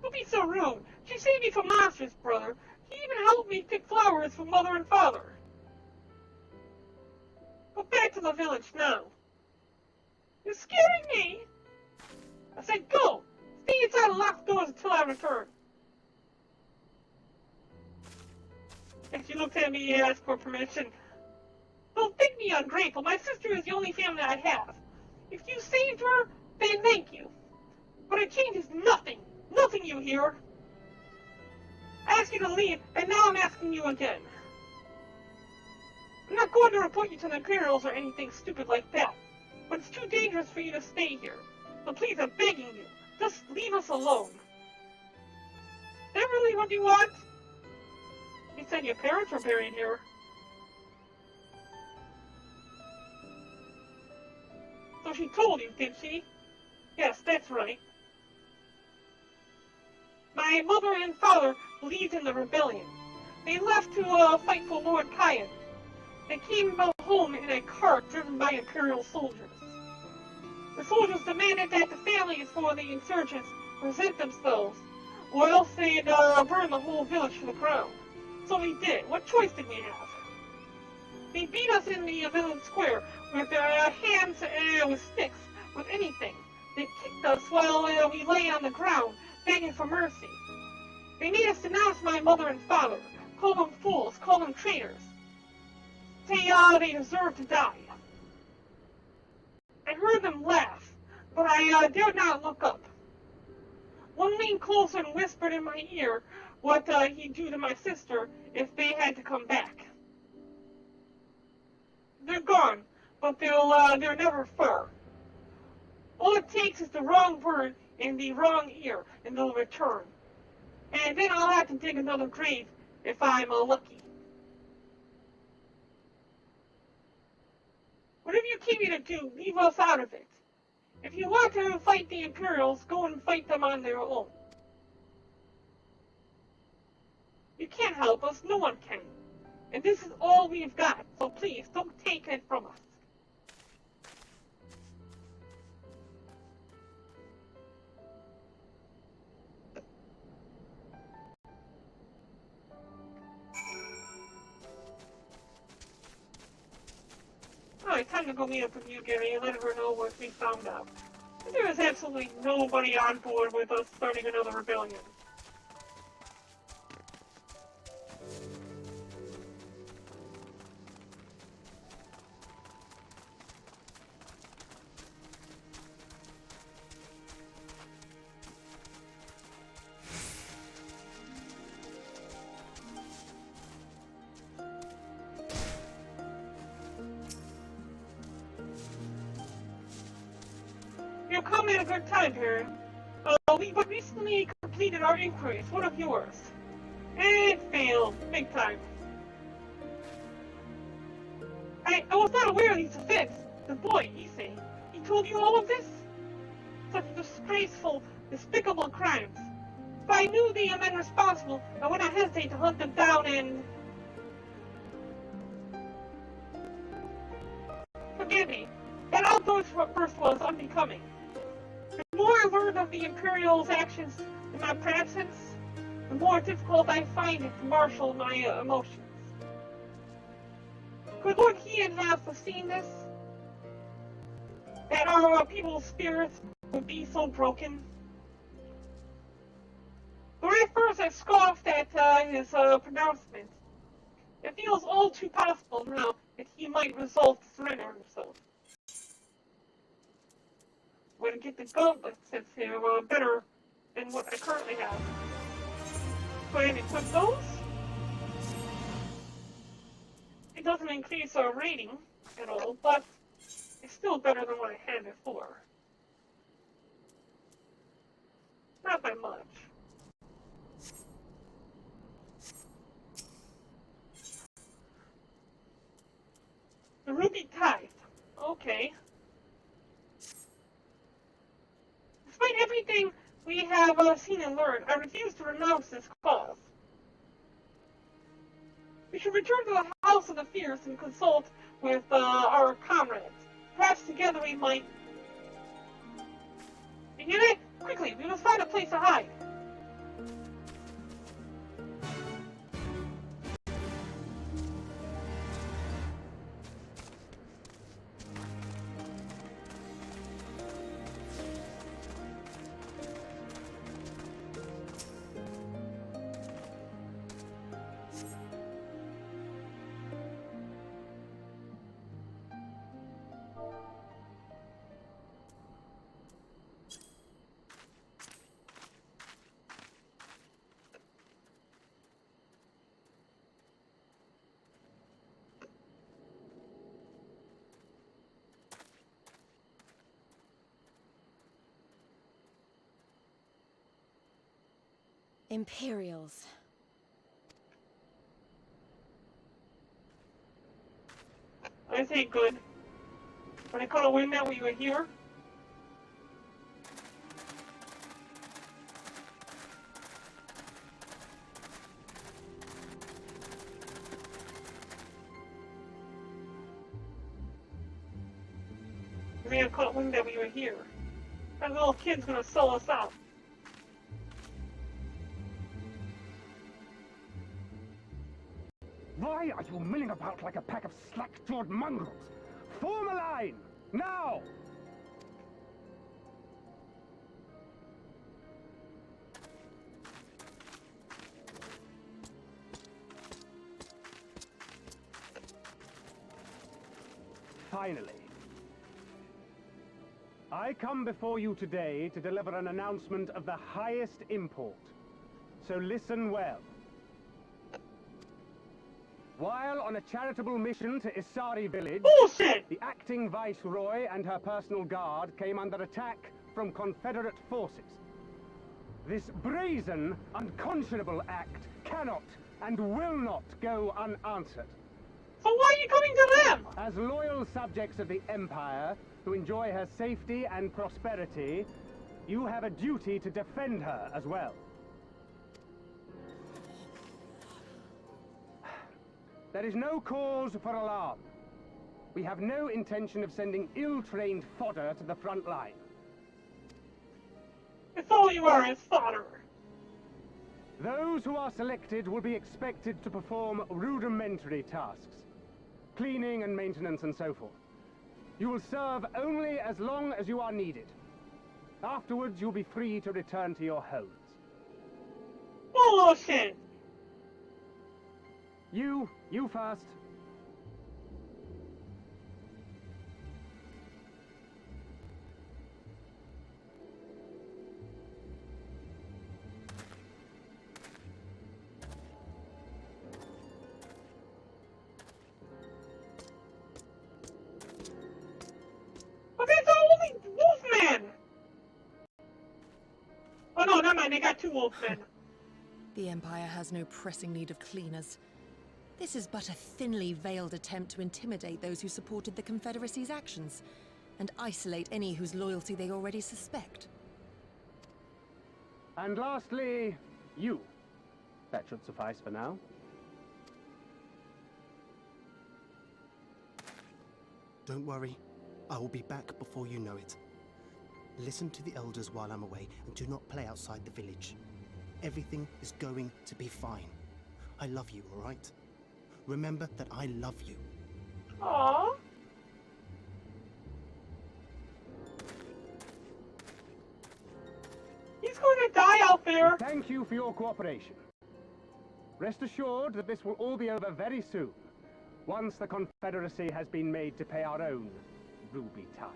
Don't be so rude. She saved me from monsters, brother. She even helped me pick flowers for Mother and Father. Go back to the village now. You're scaring me. I said go. Stay inside the locked doors until I return. And she looked at me and asked for permission. Don't think me ungrateful. My sister is the only family I have. If you saved her, Then thank you. But it changes nothing. Nothing, you hear? I asked you to leave, and now I'm asking you again. I'm not going to report you to the Imperials or anything stupid like that, but it's too dangerous for you to stay here. So please, I'm begging you, just leave us alone. Is that really what you want? You said your parents were buried here. So she told you, did she? Yes, that's right. My mother and father believed in the rebellion. They left to fight for Lord Kyan. They came home in a cart driven by Imperial soldiers. The soldiers demanded that the families for the insurgents present themselves, or else they'd burn the whole village to the ground. So we did. What choice did we have? They beat us in the village square with their hands with sticks, with anything. They kicked us while we lay on the ground, begging for mercy. They made us denounce my mother and father, call them fools, call them traitors. Say they deserve to die. I heard them laugh, but I dared not look up. One leaned closer and whispered in my ear what he'd do to my sister if they had to come back. They're gone, but they're never far. All it takes is the wrong word in the wrong ear, and they'll return. And then I'll have to dig another grave if I'm lucky. Whatever you came here to do, leave us out of it. If you want to fight the Imperials, go and fight them on their own. You can't help us, no one can. And this is all we've got, so please, don't take it from us. Alright, time to go meet up with you, Gary, and let her know what we found out. There is absolutely nobody on board with us starting another rebellion. You come at a good time, Perrin. We recently completed our inquiries. What of yours? It failed. Big time. I was not aware of these events. The boy, Issei, he told you all of this? Such disgraceful, despicable crimes. If I knew the men responsible, I would not hesitate to hunt them down and... Forgive me. That outburst was unbecoming. The more I learn of the Imperial's actions in my absence, the more difficult I find it to marshal my emotions. Could Lord Kian have foreseen this? That our people's spirits would be so broken? But at first I scoffed at his pronouncement. It feels all too possible now that he might resolve to surrender himself. Way to get the gauntlets since they're better than what I currently have. Go ahead and equip those. It doesn't increase our rating at all, but it's still better than what I had before. Not by much. The Ruby Tithe. Okay. Despite everything we have seen and learned, I refuse to renounce this cause. We should return to the House of the Fierce and consult with our comrades. Perhaps together we might... You hear that? Quickly, we must find a place to hide. Imperials. I say good. But I could have win that we were here. Man, I could have win that we were here. That little kid's gonna sell us out. Why are you milling about like a pack of slack-jawed mongrels? Form a line! Now! Finally. I come before you today to deliver an announcement of the highest import. So listen well. While on a charitable mission to Isari village, Bullshit! the acting viceroy and her personal guard came under attack from Confederate forces. This brazen, unconscionable act cannot and will not go unanswered. So why are you coming to them? As loyal subjects of the Empire, who enjoy her safety and prosperity, you have a duty to defend her as well. There is no cause for alarm. We have no intention of sending ill-trained fodder to the front line. If all you are is fodder. Those who are selected will be expected to perform rudimentary tasks. Cleaning and maintenance and so forth. You will serve only as long as you are needed. Afterwards, you'll be free to return to your homes. Bullshit! You first. But these are only wolfmen! Oh no, never mind, they got 2 wolfmen. The Empire has no pressing need of cleaners. This is but a thinly veiled attempt to intimidate those who supported the Confederacy's actions, and isolate any whose loyalty they already suspect. And lastly, you. That should suffice for now. Don't worry. I will be back before you know it. Listen to the elders while I'm away, and do not play outside the village. Everything is going to be fine. I love you, all right? Remember that I love you. Aww. He's going to die out there. Thank you for your cooperation. Rest assured that this will all be over very soon, once the Confederacy has been made to pay our own ruby tithe.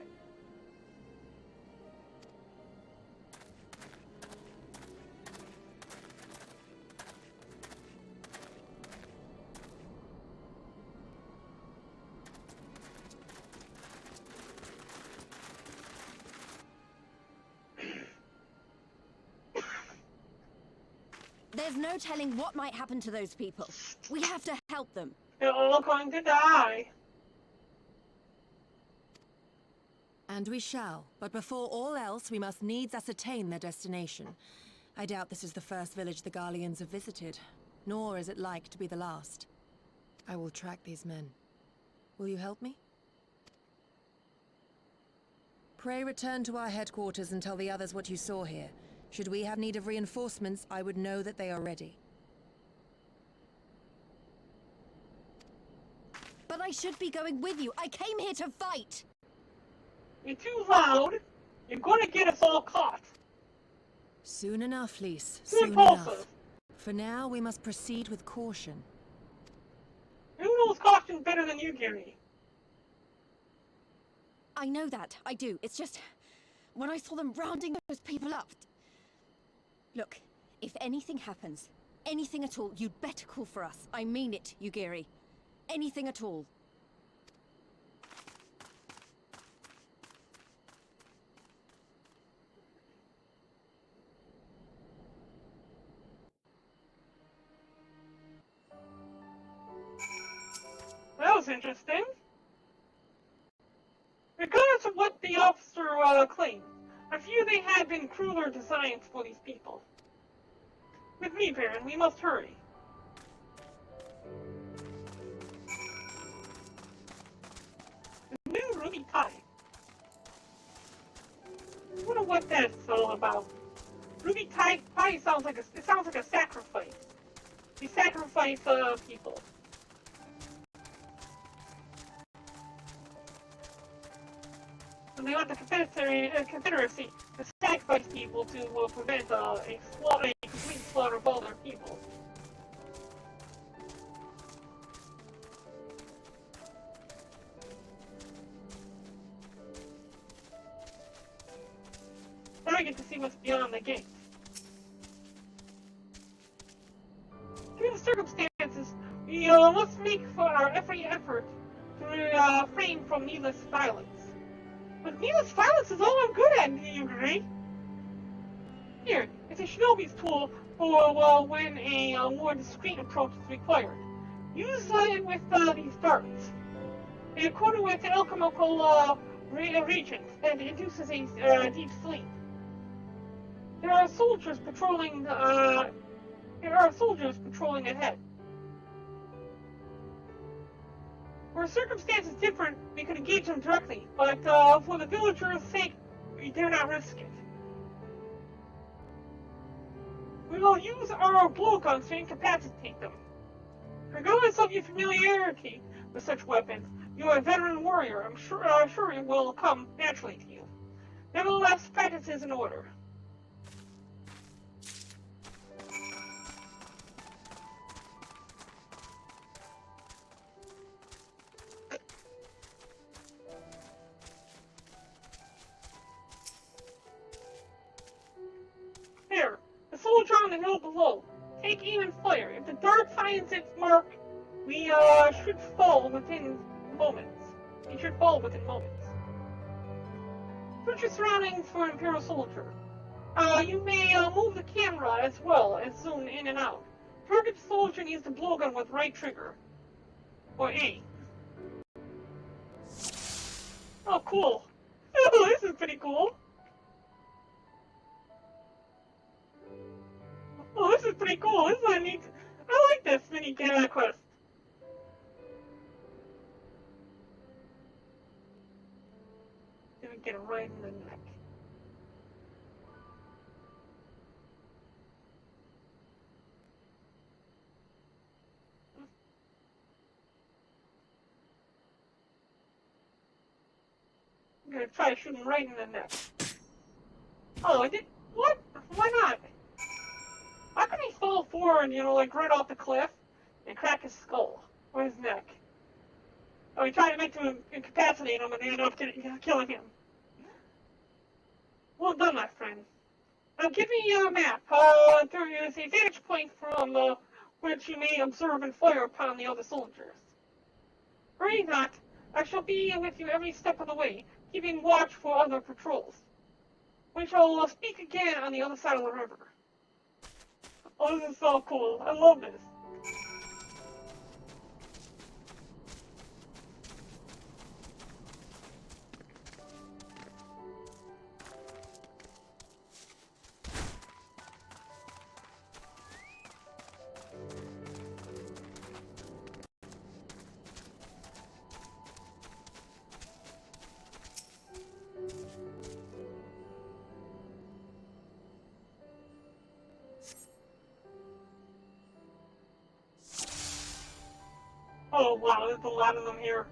There's no telling what might happen to those people. We have to help them. They're all going to die. And we shall, but before all else, we must needs ascertain their destination. I doubt this is the first village the Garleans have visited, nor is it like to be the last. I will track these men. Will you help me? Pray return to our headquarters and tell the others what you saw here. Should we have need of reinforcements, I would know that they are ready. But I should be going with you. I came here to fight! You're too loud. You're going to get us all caught. Soon enough, Lise. Too Soon impulsive. enough. For now, we must proceed with caution. Who knows caution better than you, Gary? I know that. I do. It's just... when I saw them rounding those people up... Look, if anything happens, anything at all, you'd better call for us. I mean it, Yugiri. Anything at all. was interesting. Regardless of what the officer claimed, I fear they had been crueler designs for these people. With me, Baron, we must hurry. The new ruby tie. I wonder what that's all about. Ruby tie sounds like a sacrifice. You sacrifice people. And they want the Confederacy to sacrifice people to prevent a complete slaughter of all their people. Now I get to see what's beyond the gates. Given the circumstances, we must make for our every effort to refrain from needless violence. But needless violence is all I'm good at, do you agree? Here, it's a shinobi's tool for when a more discreet approach is required. Use it with these darts. They are coated with an alchemical reagent that induces a deep sleep. There are soldiers patrolling ahead. Were circumstances different, we could engage them directly, but for the villagers' sake, we dare not risk it. We will use our blowguns to incapacitate them. Regardless of your familiarity with such weapons, you are a veteran warrior. I'm sure it will come naturally to you. Nevertheless, practice is in order. There, the soldier on the hill below. Take aim and fire. If the dart finds its mark, we should fall within moments. It should fall within moments. Search your surroundings for an Imperial soldier. You may move the camera as well as zoom in and out. Target soldier needs the blowgun with right trigger. Or A. Oh, cool. Oh, this is pretty cool. Oh, this is pretty cool. This is a neat. I like this mini quest. Didn't get it right in the neck. I'm gonna try to shoot him right in the neck. Oh, I did. What? Why not? How can he fall forward, like right off the cliff and crack his skull or his neck? Oh, he tried to make him incapacitate him and they ended up killing him. Well done, my friend. Now give me your map. There is a vantage point from which you may observe and fire upon the other soldiers. Worry not, I shall be with you every step of the way, keeping watch for other patrols. We shall speak again on the other side of the river. Oh, this is so cool. I love this. Oh wow, there's a lot of them here.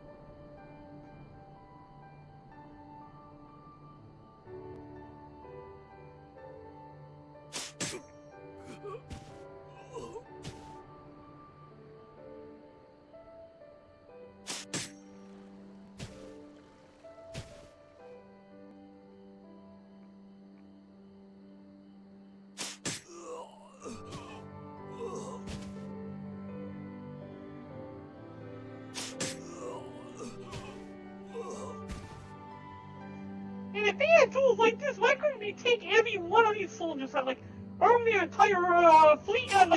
And if they had tools like this, why couldn't they take every one of these soldiers and arm their entire fleet and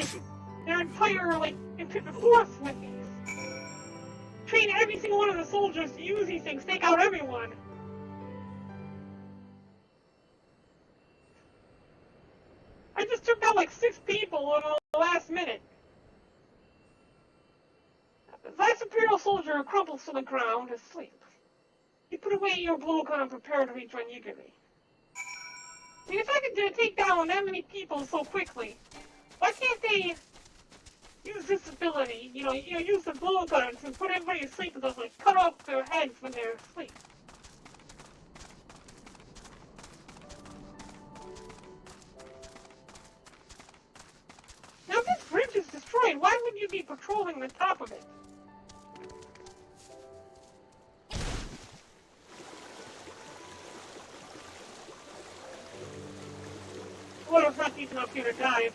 their entire force with these? Train every single one of the soldiers to use these things, take out everyone. I just took out like 6 people in the last minute. The last Imperial soldier crumples to the ground, asleep. You put away your blowgun and prepare to rejoin eagerly. I mean, if I could take down that many people so quickly, why can't they use this ability? Use the blowgun to put everybody asleep and just like cut off their heads when they're asleep. Now, if this bridge is destroyed, why would you be patrolling the top of it? What if not even up here to dive?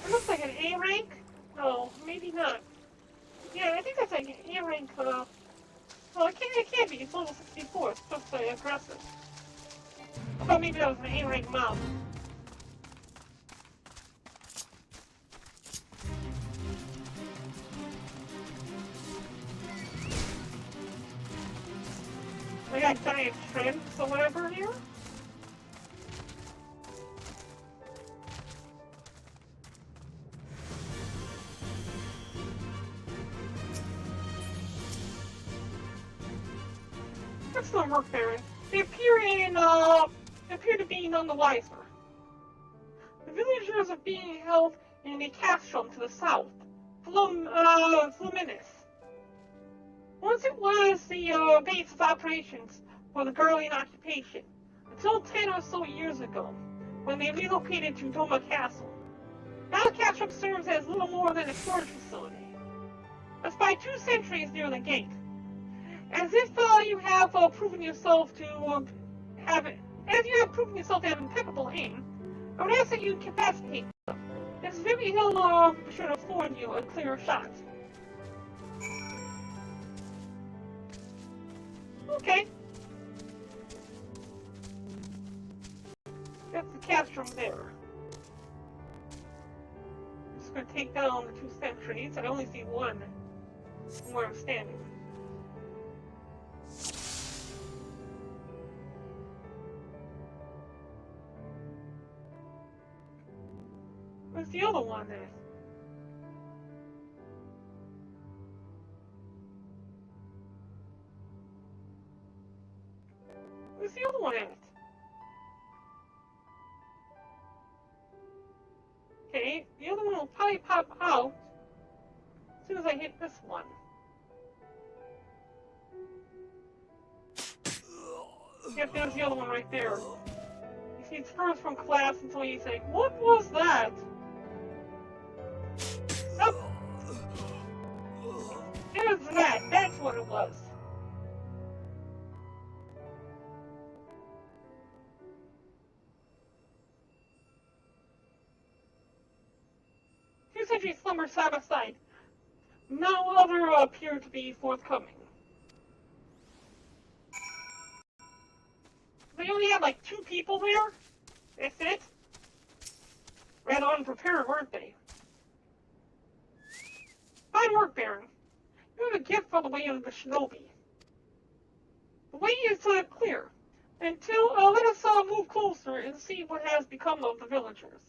It looks like an A rank? No, maybe not. Yeah, I think that's like an A rank, well, it can't be. It's level 64. It's supposed to be aggressive. I thought maybe that was an A rank mob. I got giant shrimps or whatever here. What's the work there? They appear to be none the wiser. The villagers are being held in a castrum to the south, Fluminus. Once it was the base of operations for the Gurlian occupation, until 10 or so years ago, when they relocated to Doma Castle. Now the castrum serves as little more than a storage facility. That's by 2 sentries near the gate. As if you have proven yourself to have impeccable aim, I would ask that you incapacitate them. This very hill should afford you a clear shot. Okay. That's the castrum there. I'm just going to take down the 2 sentries. I only see one from where I'm standing. Where's the other one then? Where's the other one at? Okay, the other one will probably pop out as soon as I hit this one. Yep, there's the other one right there. You see, it's first from class until you say, what was that? Oh. There's that. That's what it was. Two sentries slumber side by side. No other appear to be forthcoming. They only had like 2 people there? That's it? Rather unprepared, weren't they? Fine work, Baron. You have a gift for the way of the shinobi. The way is clear. Until, let us move closer and see what has become of the villagers.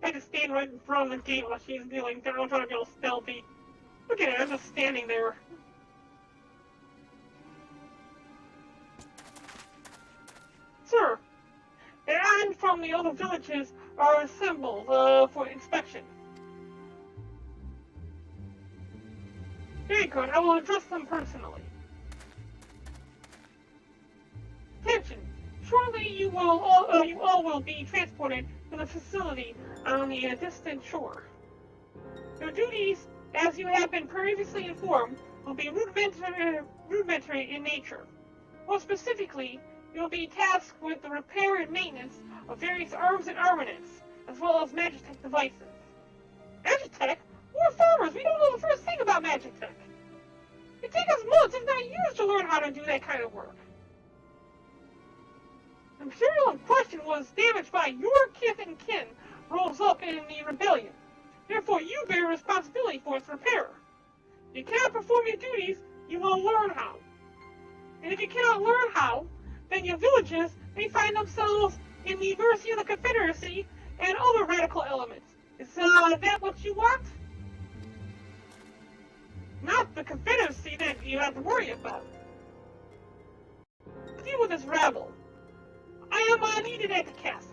I just stand right in front of the gate while she's kneeling down, trying to be all stealthy. Look at it, I'm just standing there. Sir, and from the other villages are assembled for inspection. Very good, I will address them personally. Attention! Shortly you all will be transported to the facility on the distant shore. Your duties, as you have been previously informed, will be rudimentary in nature. More specifically, you will be tasked with the repair and maintenance of various arms and armaments, as well as Magitech devices. Magitech? We're farmers, we don't know the first thing about Magitech. It takes us months, if not years, to learn how to do that kind of work. The material in question was damaged by your kith and kin rose up in the rebellion. Therefore, you bear responsibility for its repair. If you cannot perform your duties, you will learn how. And if you cannot learn how, then your villages may find themselves in the mercy of the Confederacy and other radical elements. Is that what you want? Not the Confederacy that you have to worry about. Deal with this rabble. I am needed at the castle.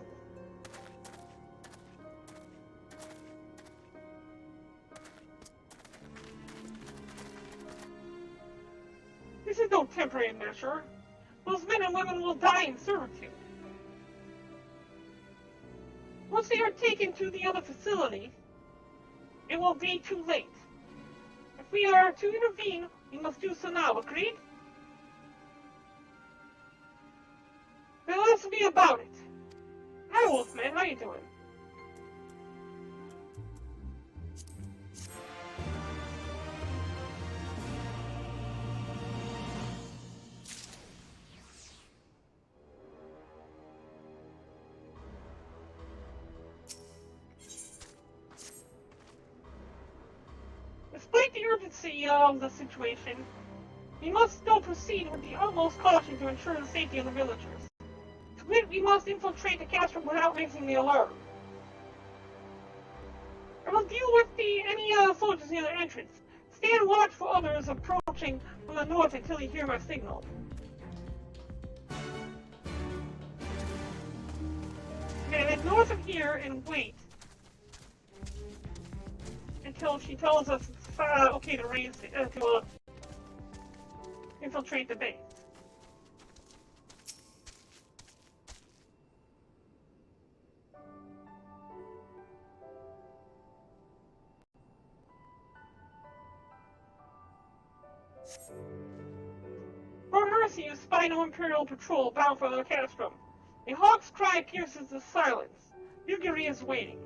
This is no temporary measure. Those men and women will die in servitude. Once they are taken to the other facility, it will be too late. If we are to intervene, we must do so now, agreed? Then let's be about it. Hi, Wolfman, how you doing? Despite the urgency of the situation, we must still proceed with the utmost caution to ensure the safety of the villagers. To wit, we must infiltrate the castrum without raising the alarm. I will deal with any soldiers near the entrance. Stand watch for others approaching from the north until you hear my signal. Okay, then north of here and wait until she tells us it's okay to infiltrate the base. For mercy, you spy no Imperial patrol bound for the castrum. A hawk's cry pierces the silence. Yugiri is waiting.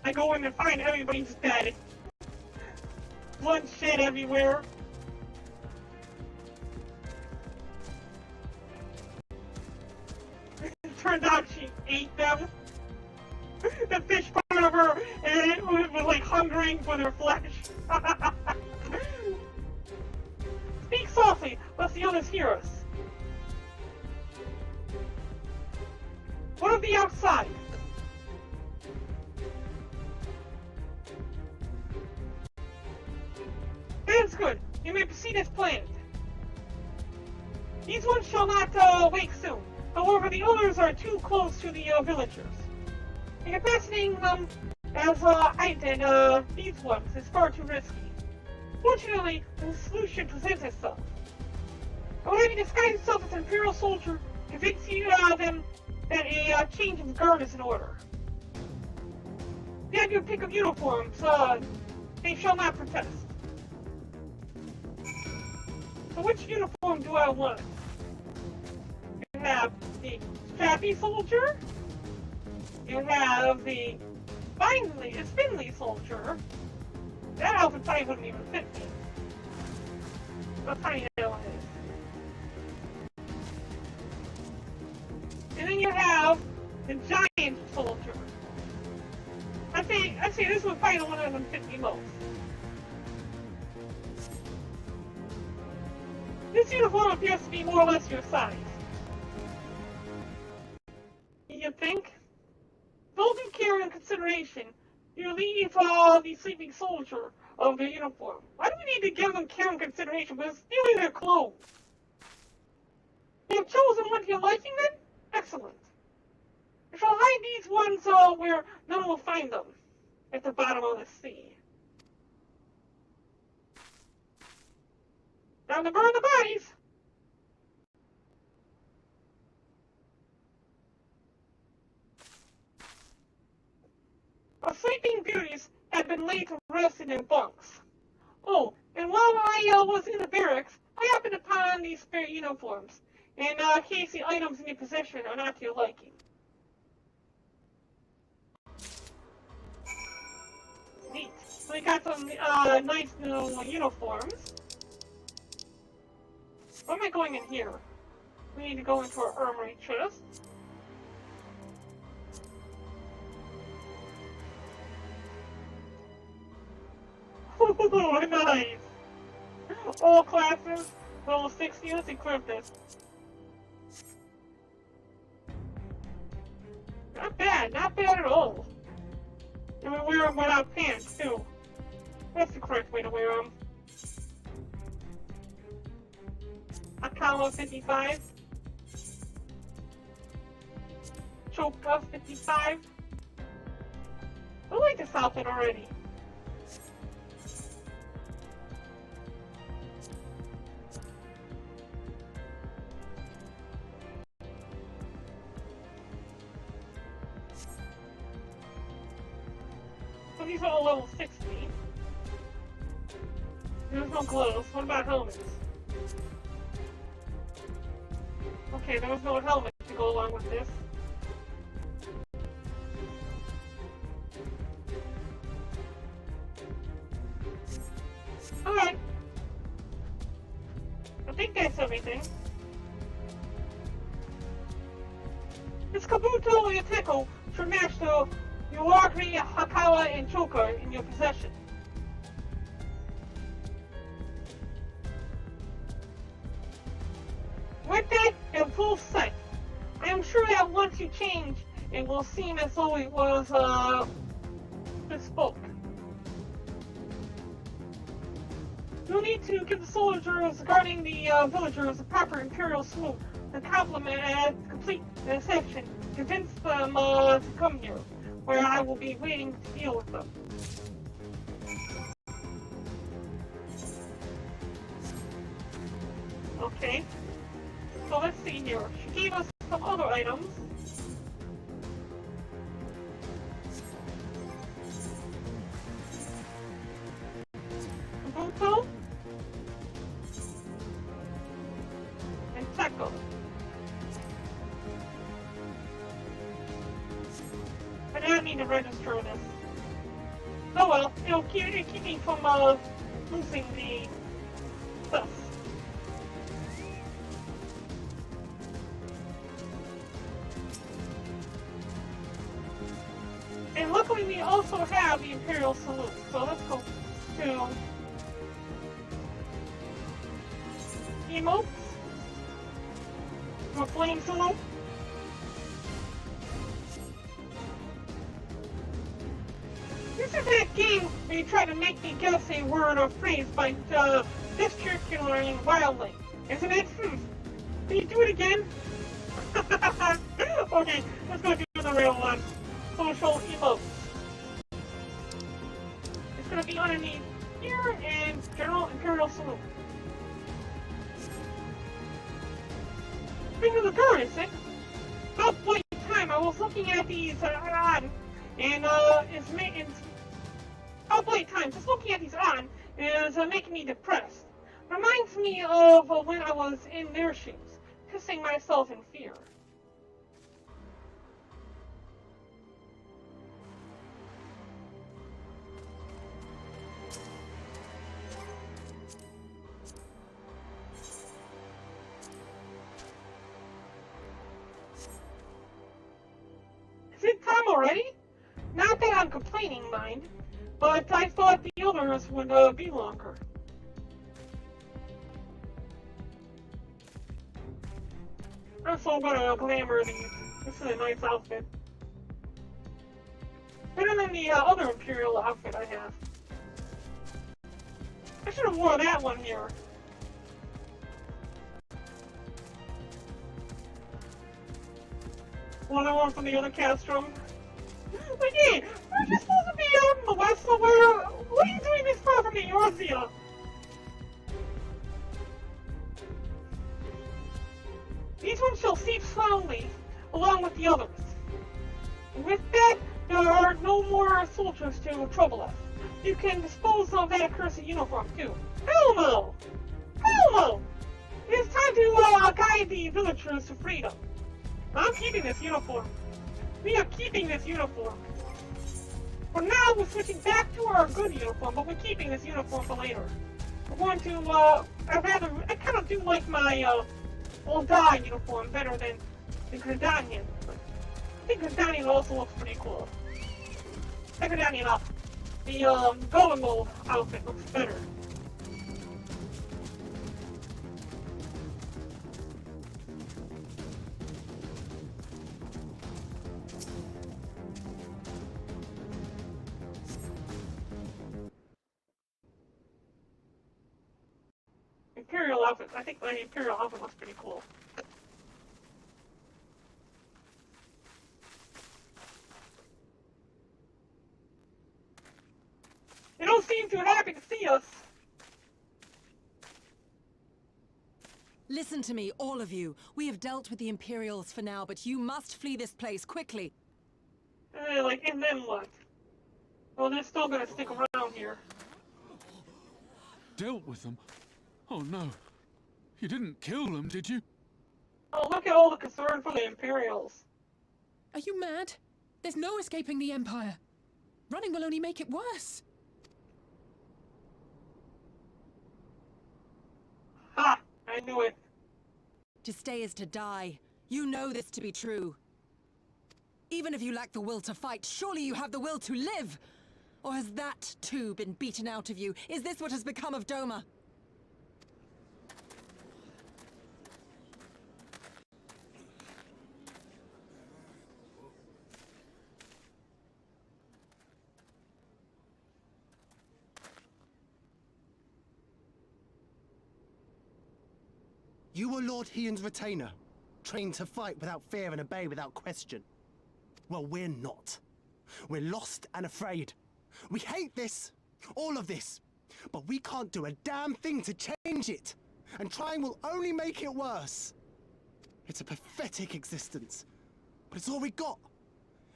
I go in and find everybody's dead. Bloodshed everywhere. It turns out she ate them. The fish part of her, and it was like hungering for their flesh. Speak softly, lest the others hear us. What of the outside? That's good. You may proceed as planned. These ones shall not wake soon. However, the others are too close to the villagers. Incapacitating them as I did these ones is far too risky. Fortunately, the solution presents itself. I will have you disguise yourself as an Imperial soldier, convince you them that a change of guard is in order. You have your pick of uniforms, they shall not protest. So which uniform do I want? You have the strappy soldier. You have the spindly soldier. That outfit probably wouldn't even fit me. What tiny that one is. And then you have the giant soldier. I'd say this would probably the one that would fit me most. This uniform appears to be more or less your size. You think? Don't do care in consideration. You leave the sleeping soldier of the uniform. Why do we need to give them care and consideration? We're stealing their clothes. You have chosen one to your liking then? Excellent. I shall hide these ones where no one will find them. At the bottom of the sea. Time to burn the bodies! The sleeping beauties had been laid to rest in their bunks. Oh, and while I was in the barracks, I happened upon these spare uniforms, in case the items in your possession are not to your liking. Neat. So we got some nice new uniforms. Where am I going in here? We need to go into our armory chest. Oh, nice! All classes, level 60, let's equip this. Not bad at all. And we wear them without pants, too. That's the correct way to wear them. FFXIV. Choker 55. I like this outfit already. So these are all level 60. There's no gloves. What about helmets? Okay, there was no helmet to go along with this. Alright. I think that's everything. This Kabuto Yateko should match the Yuwagri, Hakawa, and Choker in your possession. With that in full sight, I am sure that once you change, it will seem as though it was, bespoke. You'll need to give the soldiers guarding the villagers a proper imperial salute and compliment and complete the section. Convince them to come here, where I will be waiting to deal with them. Okay. So let's see here. She gave us some other items. Ubuntu and Teko. I didn't need to register this. Oh well, it'll keep me from losing the stuff. And luckily we also have the Imperial Salute, so let's go to emotes. Or Flame Salute. This is that game where you try to make me guess a word or phrase by gesticulating wildly, isn't it? Can you do it again? Okay, let's go do the real one. Social emotes. It's gonna be underneath here and General Imperial Salute. Speaking of the guard, is it? About what time I was looking at these on, and it's about what time just looking at these on is making me depressed. Reminds me of when I was in their shoes, pissing myself in fear. Is it time already? Not that I'm complaining, mind, but I thought the others would be longer. I'm so gonna glamour these. This is a nice outfit. Better than the other Imperial outfit I have. I should have worn that one here. One I want from the other castrum. Like, hey, aren't you supposed to be out in the west somewhere? What are you doing this far from the Eorzea? These ones shall sleep soundly, along with the others. And with that, there are no more our soldiers to trouble us. You can dispose of that accursed uniform too. Hell no! Hell no! It's time to guide the villagers to freedom. I'm keeping this uniform. We are keeping this uniform. For now, we're switching back to our good uniform, but we're keeping this uniform for later. We're going to, I kind of do like my, old dye uniform better than the Gridanian. I think Gridanian also looks pretty cool. The Gridanian up. The, Golem Mold outfit looks better. Imperial outfit. I think the Imperial outfit looks pretty cool. They don't seem too happy to see us. Listen to me, all of you. We have dealt with the Imperials for now, but you must flee this place quickly. And then what? Well, they're still gonna stick around here. Dealt with them? Oh no. You didn't kill them, did you? Oh, look at all the concern for the Imperials. Are you mad? There's no escaping the Empire. Running will only make it worse. Ha! I knew it. To stay is to die. You know this to be true. Even if you lack the will to fight, surely you have the will to live! Or has that, too, been beaten out of you? Is this what has become of Doma? You were Lord Hien's retainer, trained to fight without fear and obey without question. Well, we're not. We're lost and afraid. We hate this, all of this, but we can't do a damn thing to change it. And trying will only make it worse. It's a pathetic existence, but it's all we got.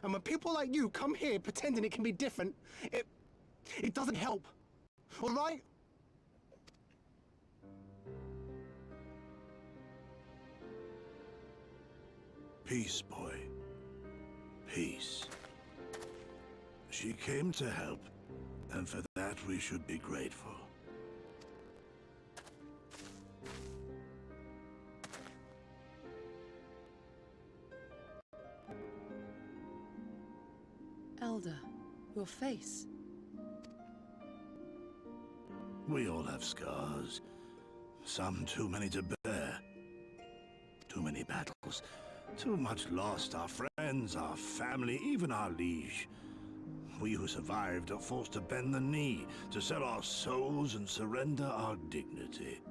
And when people like you come here pretending it can be different, it doesn't help. All right? Peace, boy. Peace. She came to help, and for that we should be grateful. Elder, your face. We all have scars. Some too many to bear. Too many battles. Too much lost. Our friends, our family, even our liege. We who survived are forced to bend the knee, to sell our souls and surrender our dignity.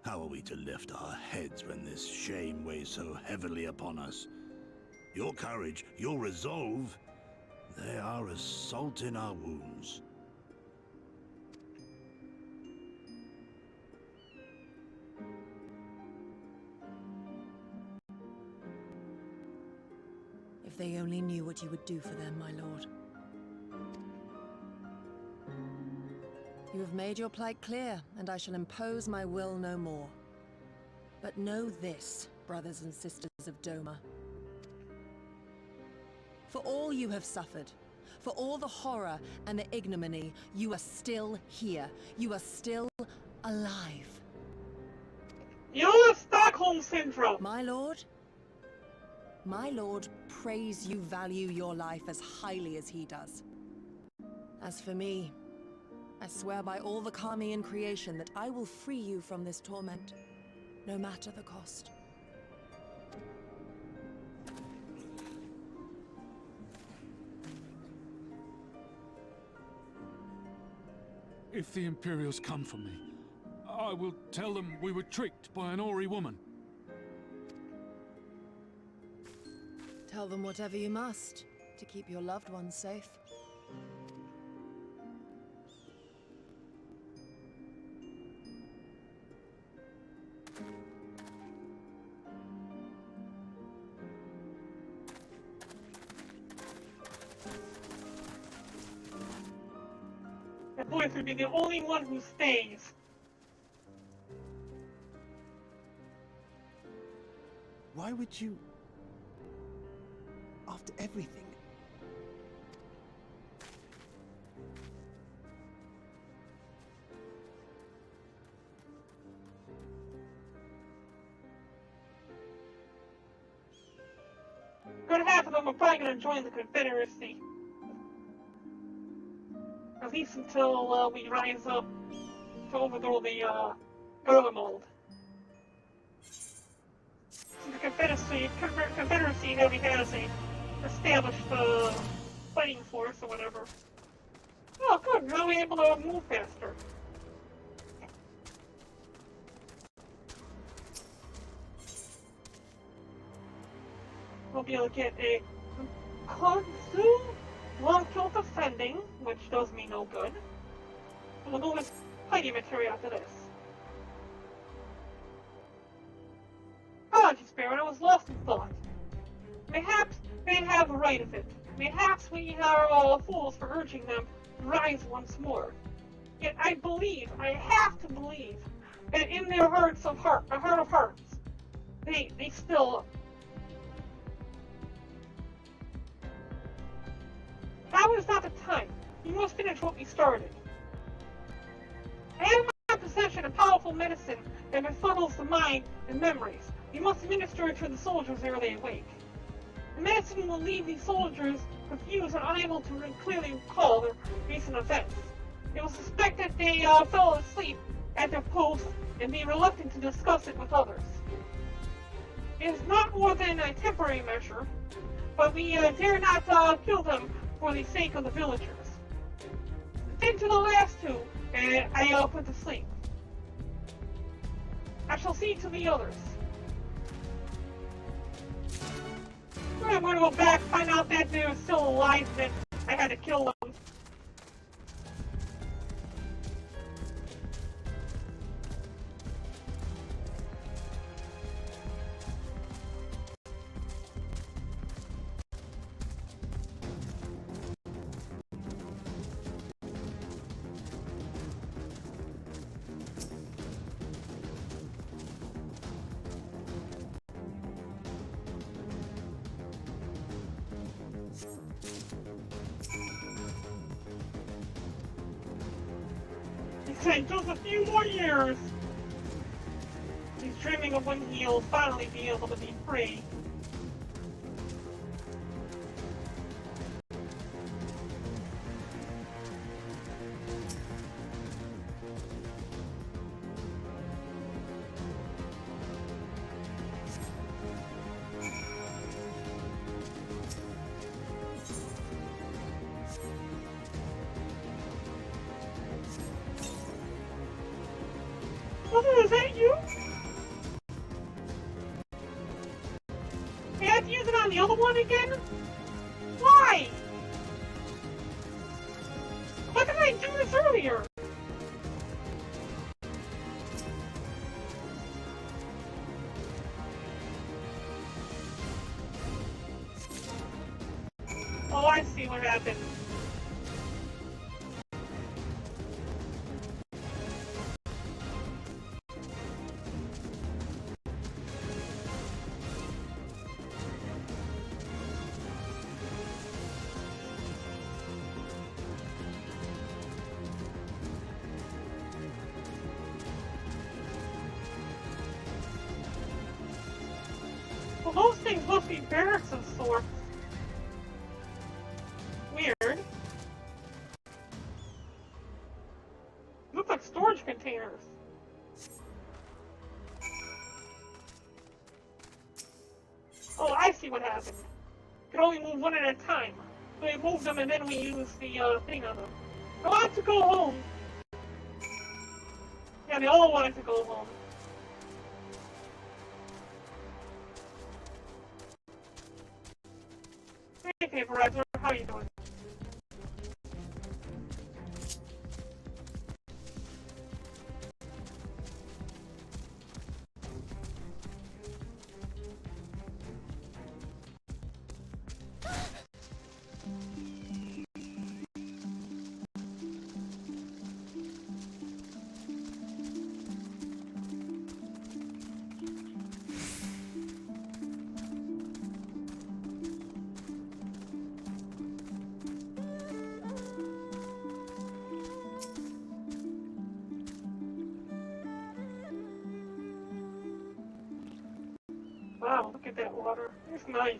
How are we to lift our heads when this shame weighs so heavily upon us? Your courage, your resolve, they are as salt in our wounds. If they only knew what you would do for them, my lord. You have made your plight clear, and I shall impose my will no more. But know this, brothers and sisters of Doma. For all you have suffered, for all the horror and the ignominy, you are still here. You are still alive. You have Stockholm Syndrome! My lord, prays you value your life as highly as he does. As for me, I swear by all the Kami in creation that I will free you from this torment, no matter the cost. If the Imperials come for me, I will tell them we were tricked by an Ori woman. Tell them whatever you must, to keep your loved ones safe. boys would be the only one who stays. Why would you... After everything? Good half of them are probably going to join the Confederacy. At least until we rise up to overthrow the Garlemald. The Confederacy already has a established fighting force or whatever. Oh, good. Now we're able to move faster. We'll be able to get a Kudzu long kill defending, which does me no good. And we'll go with fighting material after this. Apologies, Baron, I was lost in thought. Mayhaps they have a right of it. Mayhaps we are fools for urging them to rise once more. Yet I believe, I have to believe, that in their heart of hearts, they still... Now is not the time. We must finish what we started. I have in my possession a powerful medicine that befuddles the mind and memories. We must administer it to the soldiers ere they awake. The medicine will leave these soldiers confused and unable to clearly recall their recent events. They will suspect that they fell asleep at their post and be reluctant to discuss it with others. It is not more than a temporary measure, but we dare not kill them for the sake of the villagers. Then to the last two, I put to sleep. I shall see to the others. I'm going to go back, find out that they're still alive, that I had to kill them. Just a few more years. He's dreaming of when he'll finally be able to be free. Is that you? I have to use it on the other one again? Why? Why didn't I do this earlier? Oh, I see what happened. Well, those things must be barracks of sorts. Weird. Look like storage containers. Oh, I see what happened. You can only move one at a time. So we move them and then we use the thing on them. I want to go home. Yeah, they all wanted to go home. Hey, Vaporizer, how you doing? at that water. It's nice.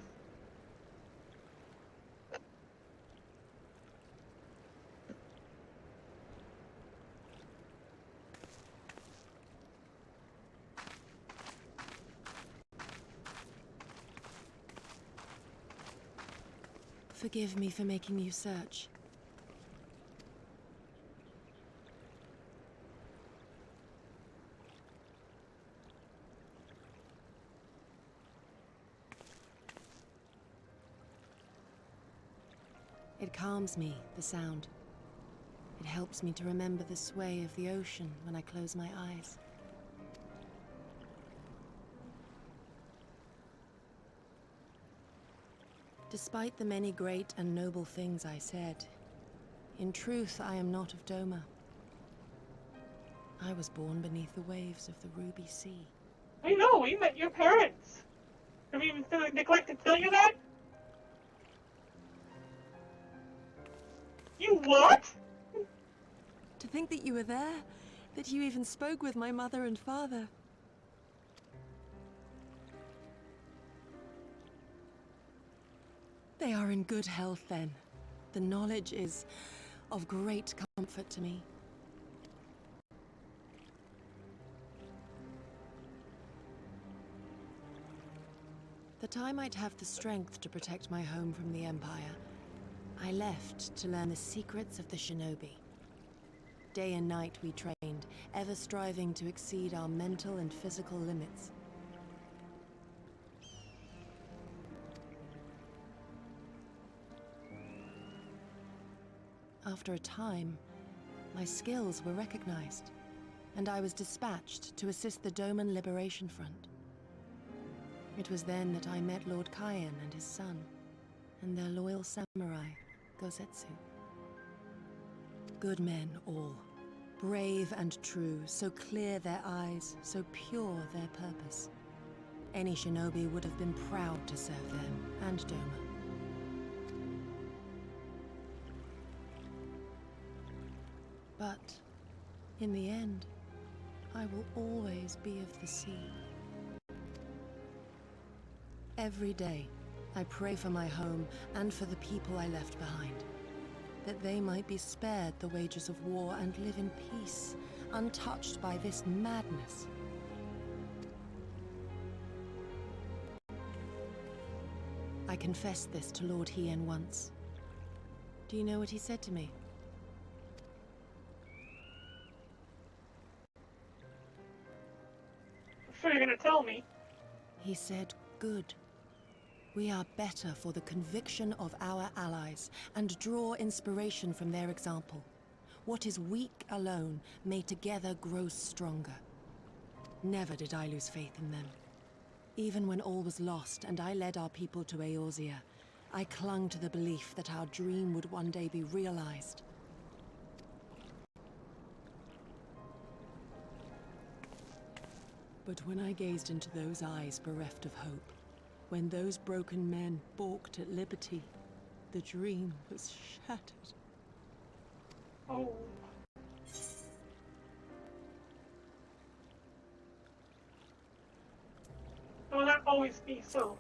Forgive me for making you search. It calms me, the sound. It helps me to remember the sway of the ocean when I close my eyes. Despite the many great and noble things I said, in truth I am not of Doma. I was born beneath the waves of the Ruby Sea. I know, we met your parents. Have you neglected to tell you that? You what? To think that you were there, that you even spoke with my mother and father. They are in good health then. The knowledge is of great comfort to me. That I might have the strength to protect my home from the Empire, I left to learn the secrets of the shinobi. Day and night we trained, ever striving to exceed our mental and physical limits. After a time, my skills were recognized, and I was dispatched to assist the Doman Liberation Front. It was then that I met Lord Kaien and his son, and their loyal samurai, Gosetsu. Good men all, brave and true, so clear their eyes, so pure their purpose. Any shinobi would have been proud to serve them and Doma. But, in the end, I will always be of the sea. Every day, I pray for my home and for the people I left behind, that they might be spared the wages of war and live in peace, untouched by this madness. I confessed this to Lord Hien once. Do you know what he said to me? I'm sure you're gonna tell me. He said, "Good. We are better for the conviction of our allies, and draw inspiration from their example. What is weak alone may together grow stronger." Never did I lose faith in them. Even when all was lost and I led our people to Eorzea, I clung to the belief that our dream would one day be realized. But when I gazed into those eyes bereft of hope, when those broken men balked at liberty, the dream was shattered. Oh. It will not always be so.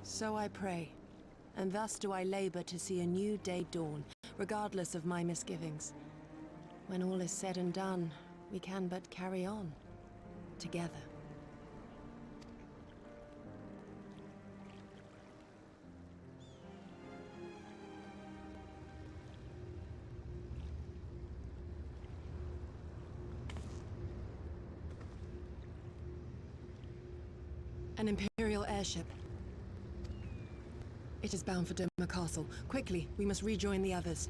So I pray, and thus do I labor to see a new day dawn, regardless of my misgivings. When all is said and done, we can but carry on, together. An Imperial airship. It is bound for Doma Castle. Quickly, we must rejoin the others.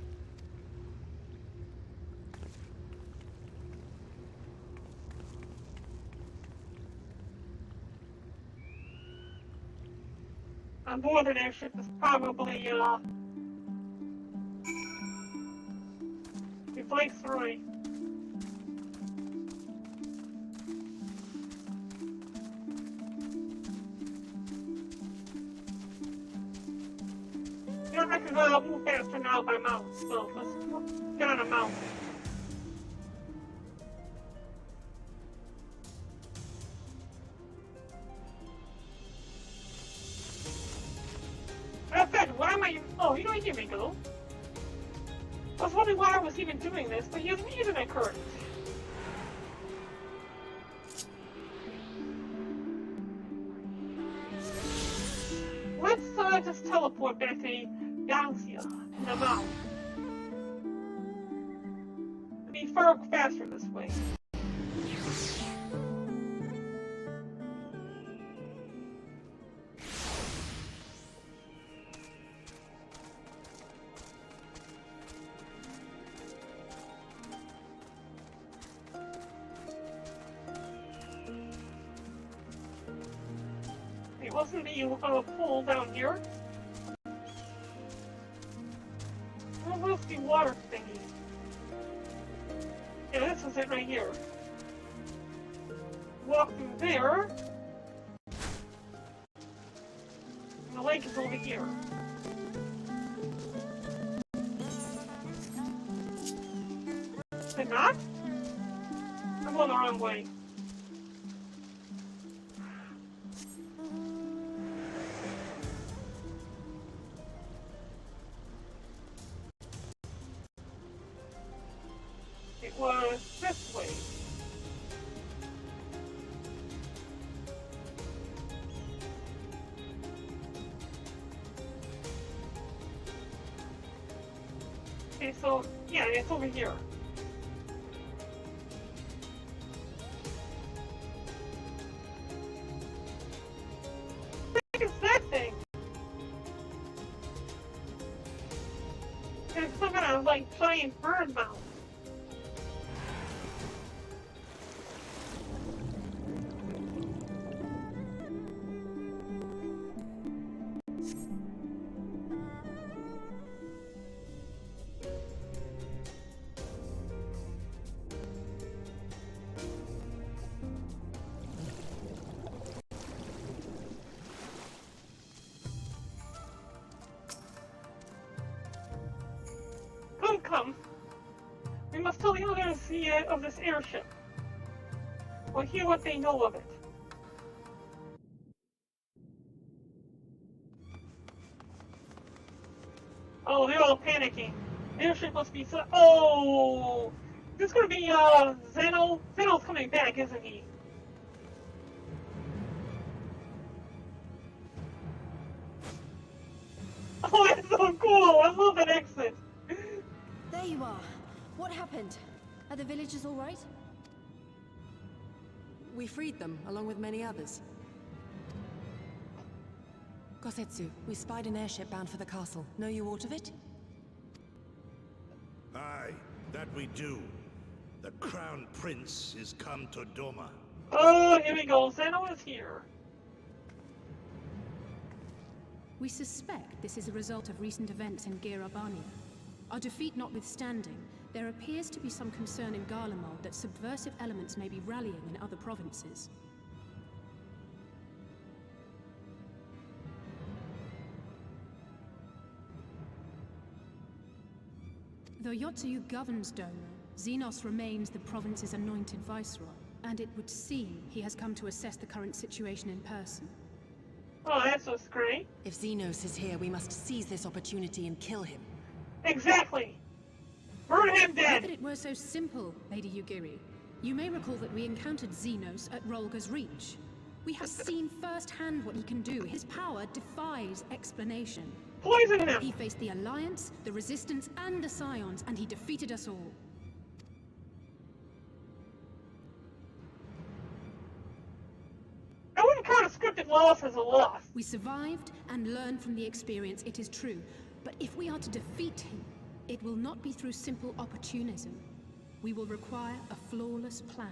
On board an airship is probably, replace 3. move faster now by mount, so let's get on a mount. Why am I? Oh, you don't hear me go. I was wondering why I was even doing this, but you didn't occur. Let's just teleport back to Galaxia in the mount. It'd be far faster this way. Wasn't the pool down here? What was the water thingy? Yeah, this is it right here. Walk through there. And the lake is over here. Is it not? I'm going the wrong way. Was this way. Okay, so yeah, it's over here. What the heck is that thing? It's some kind of like giant bird mouth. Come. We must tell the others of this airship. We'll hear what they know of it. Oh, they're all panicking. The airship must be so. Oh! This is gonna be, Zeno? Zeno's coming back, isn't he? Oh, that's so cool! I love that exit! There you are. What happened? Are the villagers all right? We freed them, along with many others. Kosetsu, we spied an airship bound for the castle. Know you aught of it? Aye, that we do. The Crown Prince is come to Doma. Oh, here we go. Zeno is here. We suspect this is a result of recent events in Girabania. Our defeat notwithstanding, there appears to be some concern in Garlemald that subversive elements may be rallying in other provinces. Though Yotsuyu governs Doma, Xenos remains the province's anointed viceroy, and it would seem he has come to assess the current situation in person. Oh, that's what's great. If Xenos is here, we must seize this opportunity and kill him. Exactly! Burn him Not dead! that it were so simple, Lady Yugiri. You may recall that we encountered Xenos at Rolga's Reach. We have seen firsthand what he can do. His power defies explanation. Poison him! He faced the Alliance, the Resistance, and the Scions, and he defeated us all. I wouldn't count a scripted loss as a loss. We survived and learned from the experience, it is true. But if we are to defeat him, it will not be through simple opportunism. We will require a flawless plan.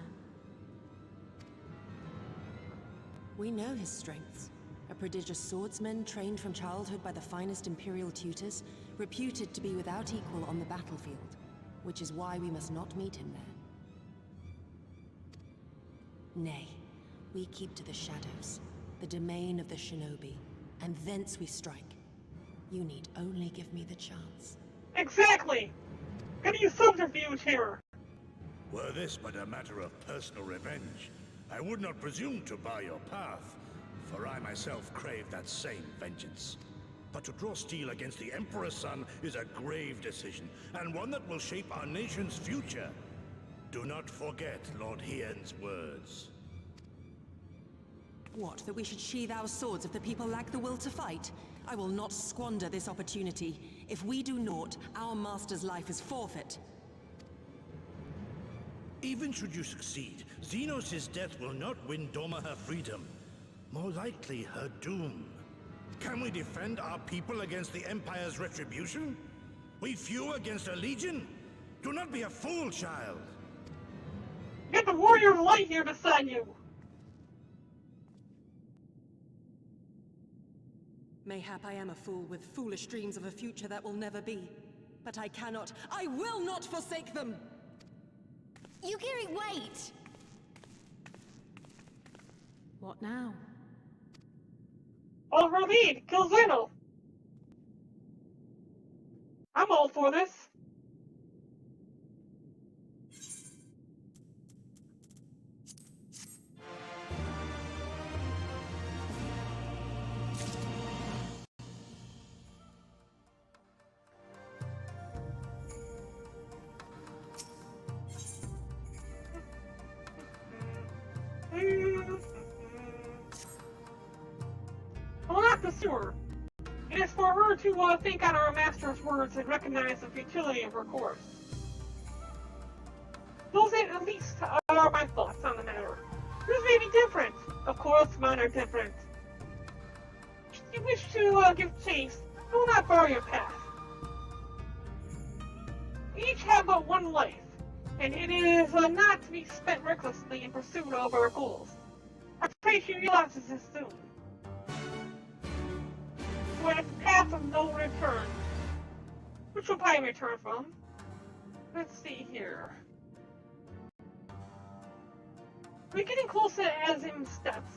We know his strengths. A prodigious swordsman trained from childhood by the finest Imperial tutors, reputed to be without equal on the battlefield, which is why we must not meet him there. Nay, we keep to the shadows, the domain of the shinobi, and thence we strike. You need only give me the chance. Exactly! Gonna use subterfuge here. Were this but a matter of personal revenge, I would not presume to bar your path, for I myself crave that same vengeance. But to draw steel against the Emperor's son is a grave decision, and one that will shape our nation's future. Do not forget Lord Hien's words. What, that we should sheathe our swords if the people lack the will to fight? I will not squander this opportunity. If we do naught, our master's life is forfeit. Even should you succeed, Xenos' death will not win Doma her freedom. More likely, her doom. Can we defend our people against the Empire's retribution? We few against a legion? Do not be a fool, child. Get the warrior of light here beside you. Mayhap I am a fool with foolish dreams of a future that will never be. But I cannot, I will not forsake them! Yugiri, wait! What now? Follow her lead. Kill Zeno. I'm all for this. I will not pursue her. It is for her to think on our master's words and recognize the futility of her course. Those at least are my thoughts on the matter. Yours may be different. Of course, mine are different. Should you wish to give chase, I will not bar your path. We each have but one life, and it is not to be spent recklessly in pursuit of our goals. I pray she realizes this soon. We're at the path of no return. Which will probably return from. Let's see here. We're getting close to Azim's steps.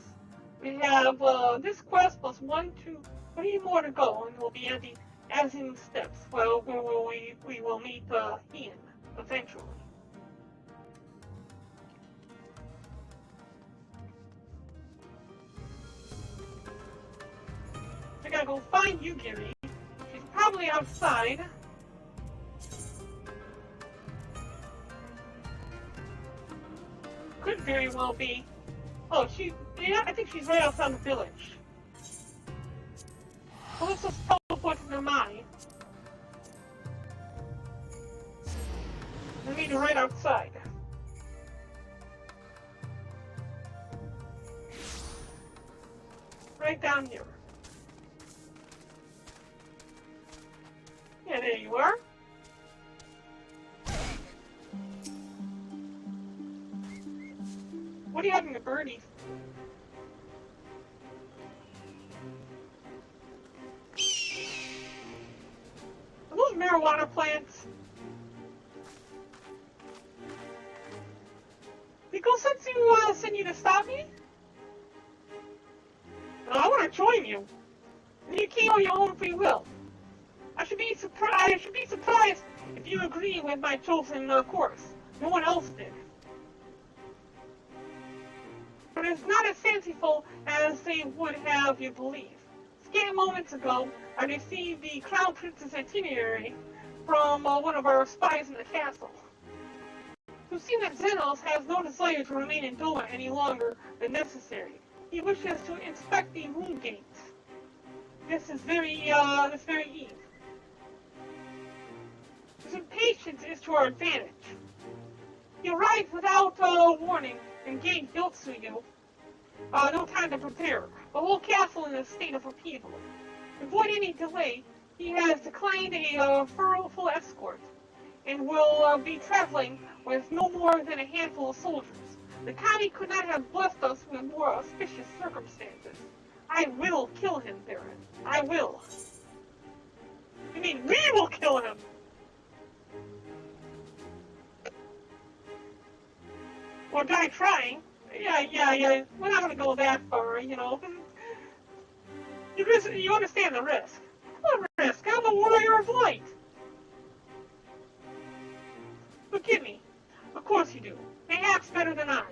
We have this quest plus 1, 2, 3 more to go, and we'll be at the Azim's steps. Well, we will meet Hien eventually. I gotta go find Yugiri. She's probably outside. Could very well be. Oh, yeah, I think she's right outside the village. Well, let's just teleport to the mine. I mean, right outside. Right down here. Yeah, there you are. What are you having to birdies? Are those marijuana plants? Did Gosetsu send you to stop me? I want to join you. You came on your own free will. I should be surprised if you agree with my chosen course. No one else did. But it's not as fanciful as they would have you believe. Scanning moments ago, I received the Crown Prince's itinerary from one of our spies in the castle. To see that Xenos has no desire to remain in Doma any longer than necessary. He wishes to inspect the moon gates. This very eve. His impatience is to our advantage. He arrived without warning and gained Yotsuyu. No time to prepare. The whole castle in a state of upheaval. To avoid any delay, he has declined a full escort, and will be traveling with no more than a handful of soldiers. The Kami could not have blessed us with more auspicious circumstances. I will kill him, Baron. I will. You mean we will kill him? Or die trying. Yeah. We're not gonna go that far, you know. You understand the risk. What risk? a warrior of light. Forgive me. Of course you do. Perhaps better than I.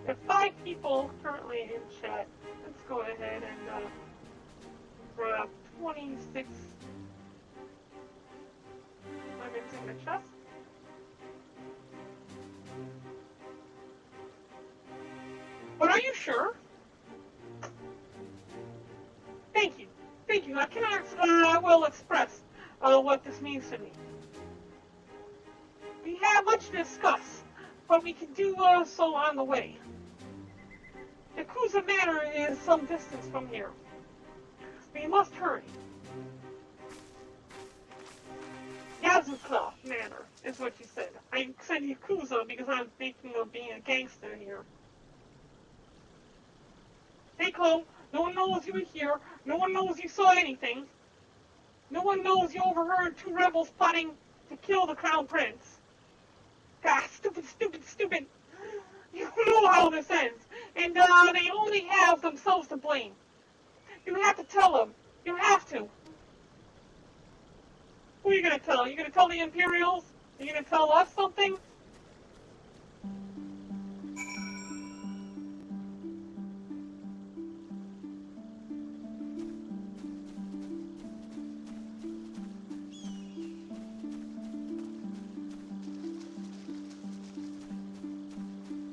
There are 5 people currently in chat. Let's go ahead and grab 26 diamonds in the chest. But are you sure? Thank you. Thank you. I will express what this means to me. We have much to discuss, but we can do so on the way. The Yakuza Manor is some distance from here. We must hurry. Yazuka Manor is what you said. I said Yakuza because I'm thinking of being a gangster here. Stay calm. No one knows you were here. No one knows you saw anything. No one knows you overheard 2 rebels plotting to kill the Crown Prince. God, stupid, stupid, stupid. You know how this ends. And they only have themselves to blame. You have to tell them. You have to. Who are you going to tell? Are you going to tell the Imperials? Are you going to tell us something?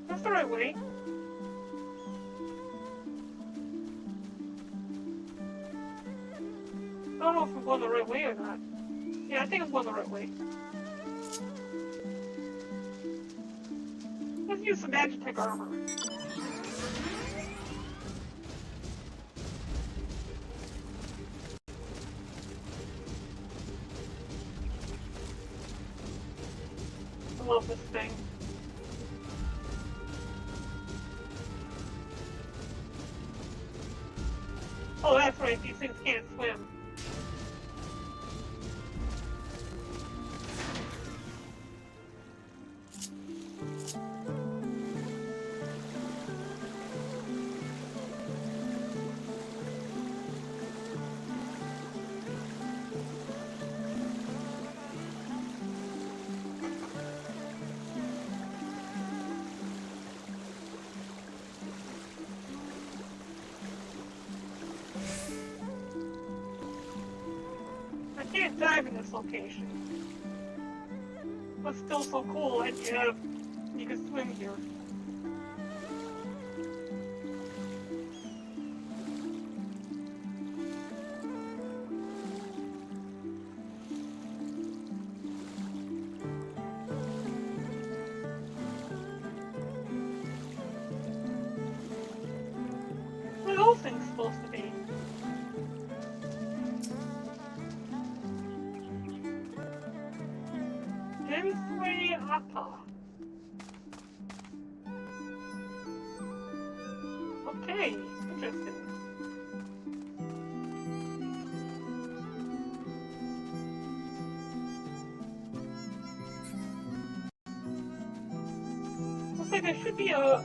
That's the right way. I don't know if I'm going the right way or not. Yeah, I think I'm going the right way. Let's use some Magitech armor. I love this thing. Oh, that's right, these things can't swim. I can't dive in this location. But still so cool that you can swim here. What are those things supposed to be? Okay, interesting. Looks like there should be a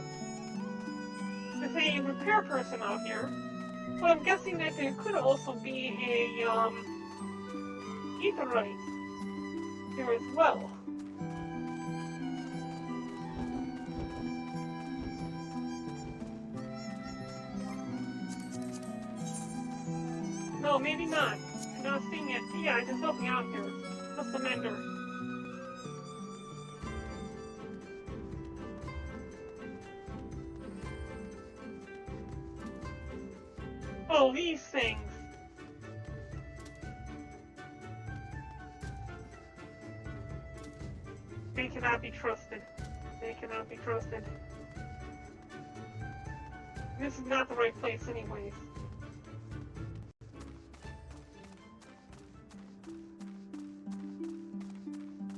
repair person out here, but I'm guessing that there could also be a etherite here as well. No, maybe not. I'm not seeing it. Yeah, there's nothing out here. Just a mender. Oh, these things. They cannot be trusted. They cannot be trusted. This is not the right place anyways.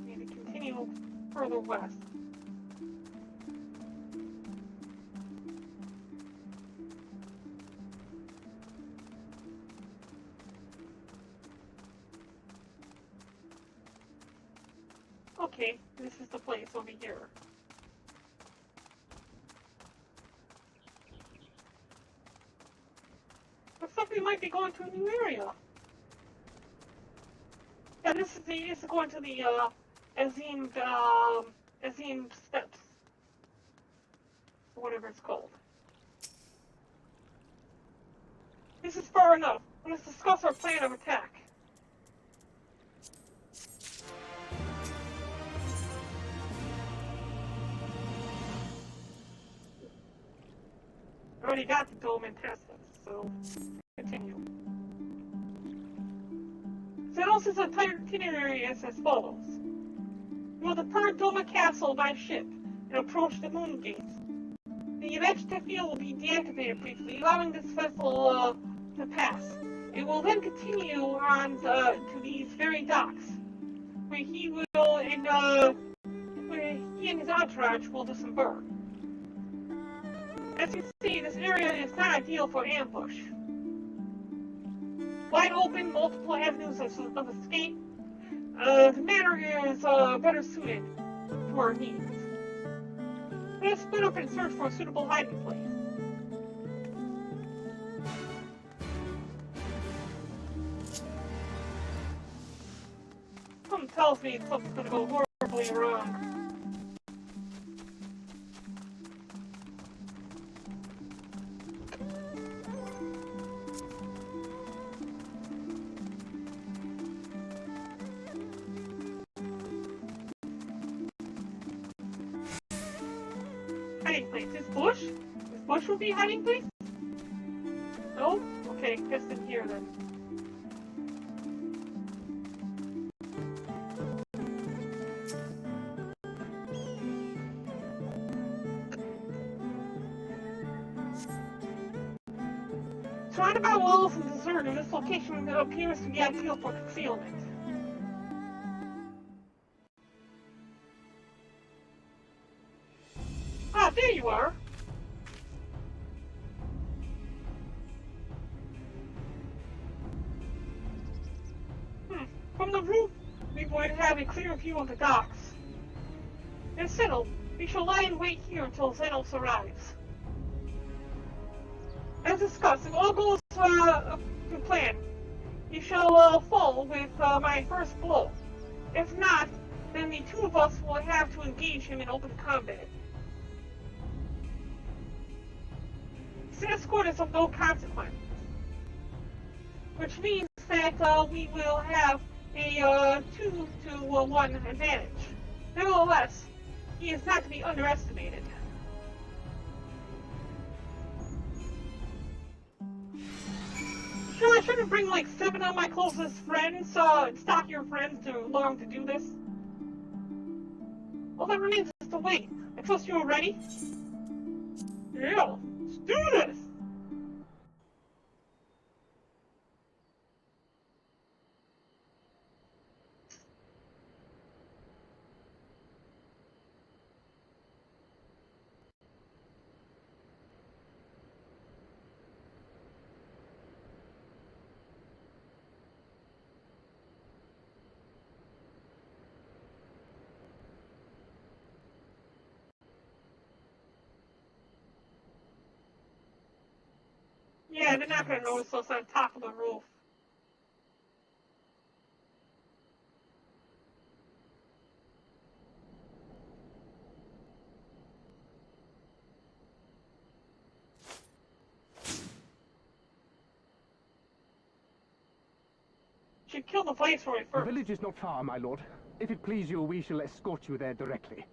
Need to continue further west. Okay, this is the place over here. Looks going to a new area. Yeah, this is going to the Azim Azim steps, or whatever it's called. This is far enough. Let's discuss our plan of attack. I already got the dome in tested, so continue. Xenos' itinerary is as follows. You will depart Doma Castle by ship and approach the moon gates. The electric field will be deactivated briefly, allowing this vessel to pass. It will then continue on to these very docks, where he and his entourage will disembark. As you see, this area is not ideal for ambush. Wide open, multiple avenues of escape. The manor is better suited to our needs. Let us split up and search for a suitable hiding place. Something tells me something's gonna go horribly wrong. Hiding place. This bush? This bush will be hiding place? No? Okay, guess in here then. Surrounded by walls and deserted, this location appears to be ideal for concealment. Ah, there you are! From the roof, we would have a clear view of the docks. It's settled. We shall lie in wait here until Xenos arrives. As discussed, if all goes to plan, you shall fall with my first blow. If not, then the two of us will have to engage him in open combat. This escort is of no consequence, which means that we will have a 2-to-1 advantage. Nevertheless, he is not to be underestimated. Sure, I shouldn't bring like 7 of my closest friends, and stock your friends along to do this. All that remains is to wait. I trust you are ready? Yeah, let's do this! Yeah, they're not gonna notice us on top of the roof. Should kill the viceroy The first. village is not far, my lord. If it please you, we shall escort you there directly.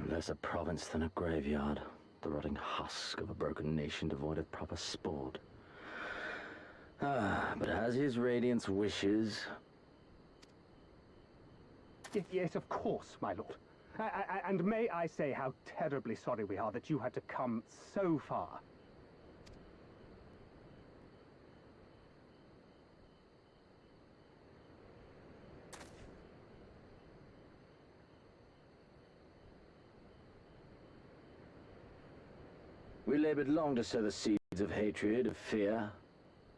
Less a province than a graveyard. The rotting husk of a broken nation devoid of proper sport. But as his radiance wishes... Yes, of course, my lord. And may I say how terribly sorry we are that you had to come so far. We labored long to sow the seeds of hatred, of fear.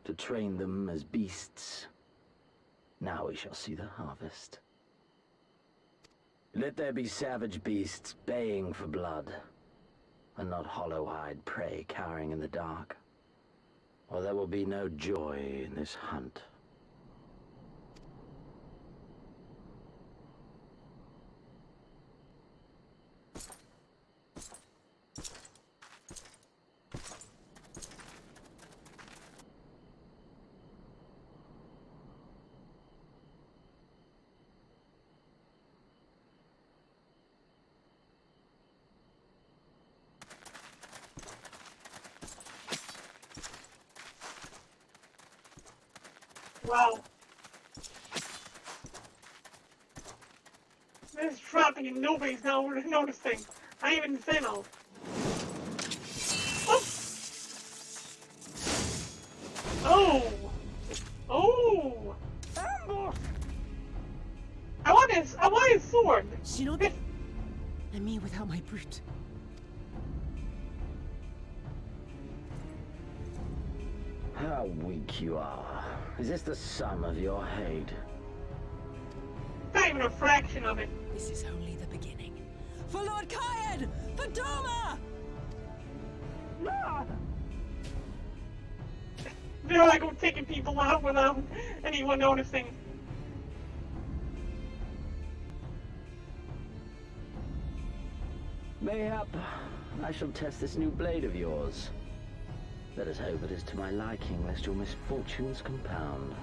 to train them as beasts. Now we shall see the harvest. Let there be savage beasts baying for blood, and not hollow-eyed prey cowering in the dark, or there will be no joy in this hunt. Wow. This is dropping and nobody's now noticing. Not even Zeno. Oh! Oh! Oh! Ambush! I want his sword! Shinobi? And me without my brute. How weak you are. Is this the sum of your hate? Not even a fraction of it. This is only the beginning. For Lord Kyan! For Doma! There I go taking people out without anyone noticing. Mayhap I shall test this new blade of yours. Let us hope it is to my liking, lest your misfortunes compound.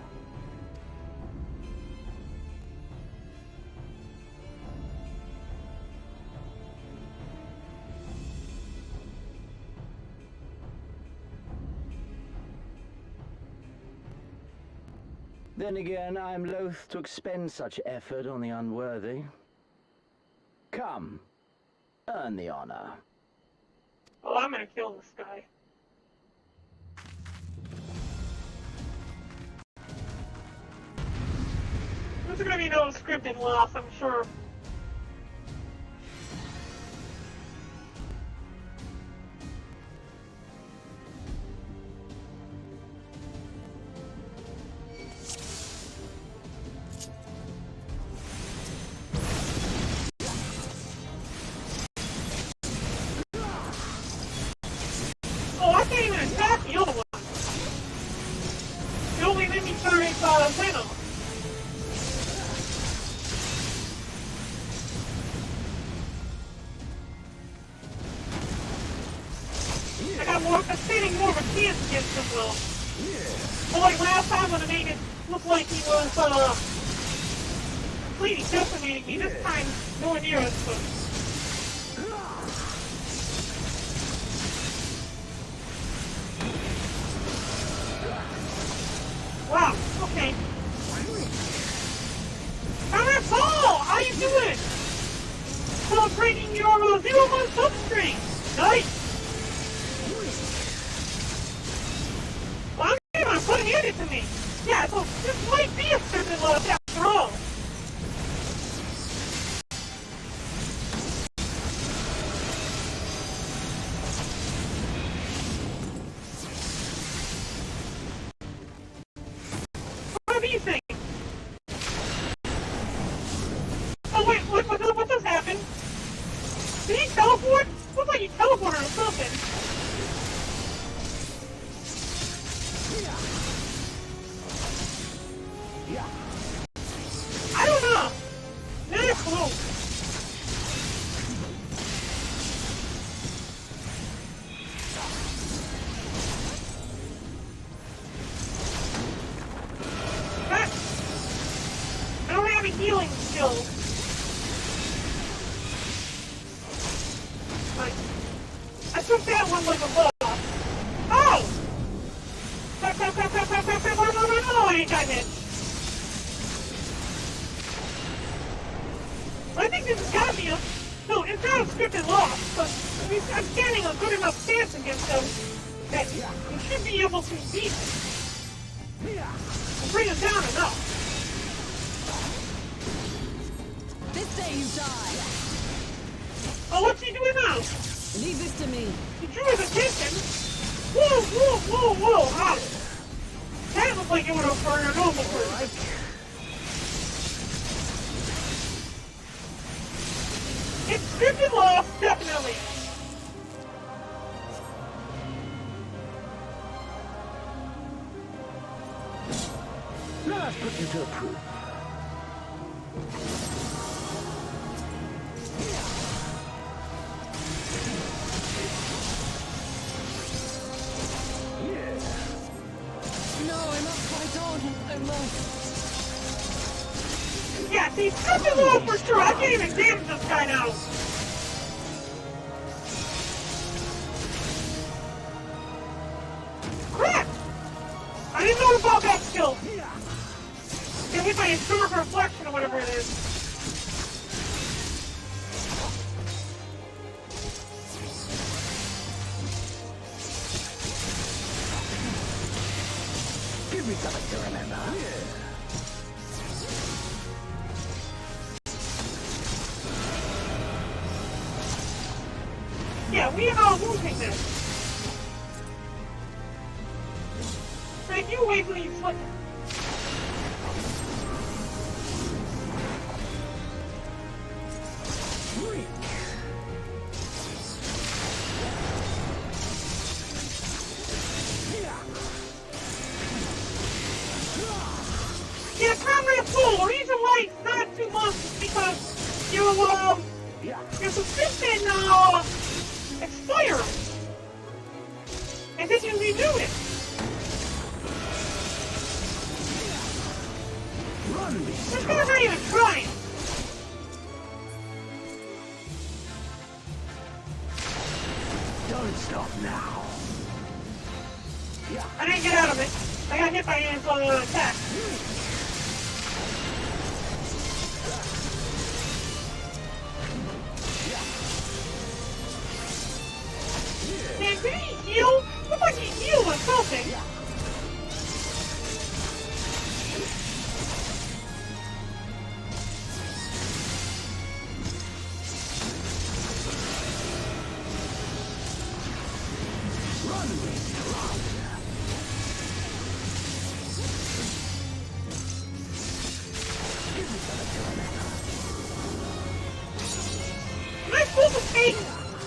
Then again, I am loath to expend such effort on the unworthy. Come, earn the honor. Oh, I'm gonna kill this guy. There's gonna be no scripted loss, I'm sure. Oh, I can't even attack the other one. It only made me turn Venom. I'm standing more of a chance against him, though. Well, like last time when I made it look like he was, completely decimating me, this time, nowhere near as good. Wow, okay. Alright, Paul! How you doing? Celebrating your 0-month upstream! Nice! Well, I'm putting it to me! Yeah, so this might be a certain loss after all! What do you think? Oh wait, what just happened? Did he teleport? Looks like he teleported or something. I don't know. Not a clue. I don't have a healing skill. I took that one like a ball. Oh! No, I ain't got hit. I think this has got to be a... No, it's not a scripted loss, but I'm standing a good enough chance against them that we should be able to beat him. And bring him down enough. This day you die! Oh, what's he doing now? Leave this to me. He drew his attention. Whoa, whoa, whoa, whoa, how? like you would have for your normal person. It's scripted loss, definitely. Let us put you to the proof. No, I must fight on. I must. Yeah, see, scripted loss for sure. I can't even damage this guy now. Crap! I didn't know about that skill. Get hit by a sword reflection or whatever it is. Give me something to remember. Yeah, we are losing this. Frank, you wait till you flip. Yeah, Comrade Fool, the reason why it's not 2 months is because your subscription expired. And then you renewed it. This guy's not even trying. Don't stop now. I didn't get out of it. I got hit by an attack. Man, did he heal? Looked like he healed or something. Am I supposed to take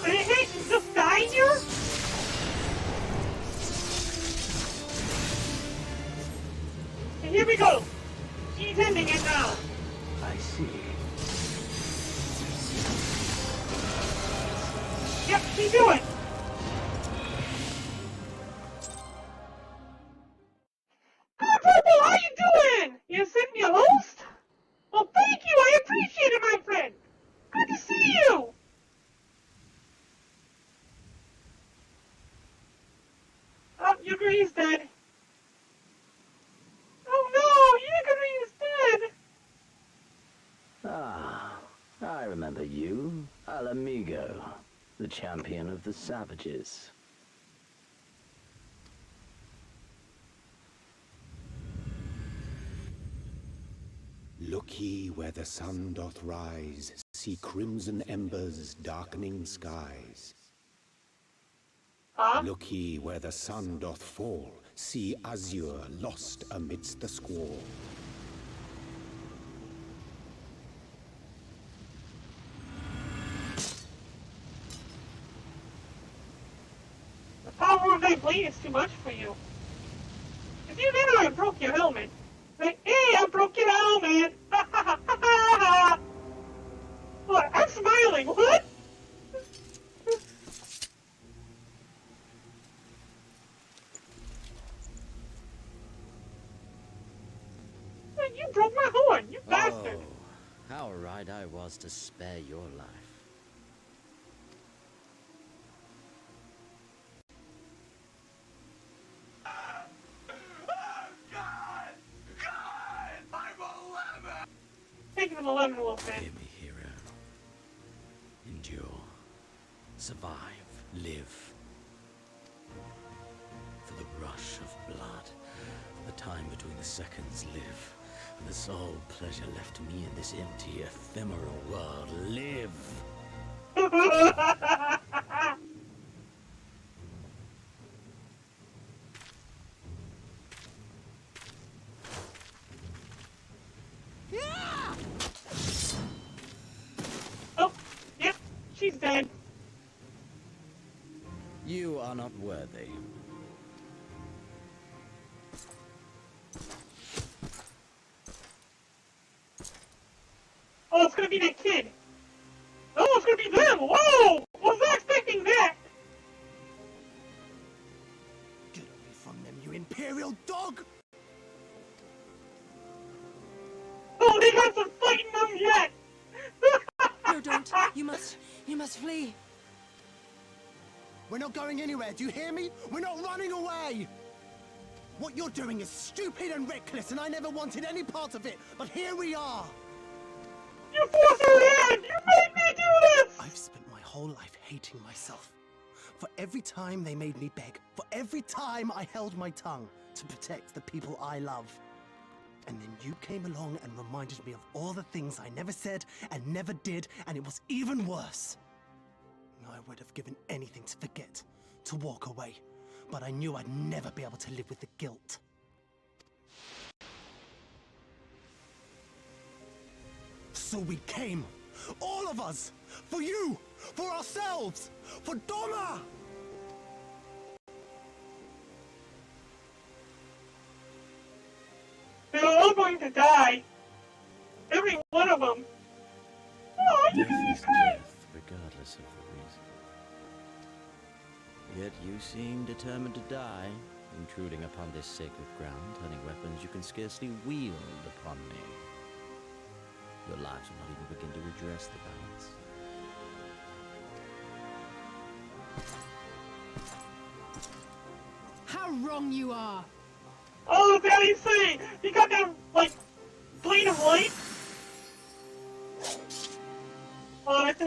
an hit and just die here? And here we go. He's ending it now. I see. Yep, he do it. Hi, Purple, how you doing? You sent me a host? Well, thank you. I appreciate it, my friend. Good to see you. Oh, Yuguri's dead. Oh no, Yuguri is dead. Ah, I remember you. Al Amigo, the champion of the savages. Look ye where the sun doth rise, see crimson embers darkening skies. Huh? Look ye where the sun doth fall, see azure lost amidst the squall. The power of that blade is too much for you. If you didn't, I broke your helmet. Like, hey, I broke your helmet. What? I'm smiling. What? You broke my horn, you bastard. Oh, how right I was to spare your life. Take it to the 11 a little bit. Hear me, hero. Endure. Survive. Live. For the rush of blood. The time between the seconds live. And the sole pleasure left me in this empty, ephemeral world. Live! said. You are not worthy. Oh, it's gonna be that kid. Oh, it's gonna be them. Whoa! Was not expecting that. Get away from them, you imperial dog! Oh, they got some fighting them yet. No, don't. You must flee. We're not going anywhere, do you hear me? We're not running away! What you're doing is stupid and reckless, and I never wanted any part of it, but here we are! You forced her hand! You made me do this! I've spent my whole life hating myself. For every time they made me beg, for every time I held my tongue to protect the people I love. And then you came along and reminded me of all the things I never said and never did, and it was even worse. I would have given anything to forget, to walk away, but I knew I'd never be able to live with the guilt. So we came, all of us, for you, for ourselves, for Doma! They're all going to die. Every one of them. Oh, you Death can is use death, regardless of the reason. Yet you seem determined to die, intruding upon this sacred ground, turning weapons you can scarcely wield upon me. Your lives will not even begin to redress the balance. How wrong you are! Oh, is that what you say? You got that, like, blade of light? Oh, that's...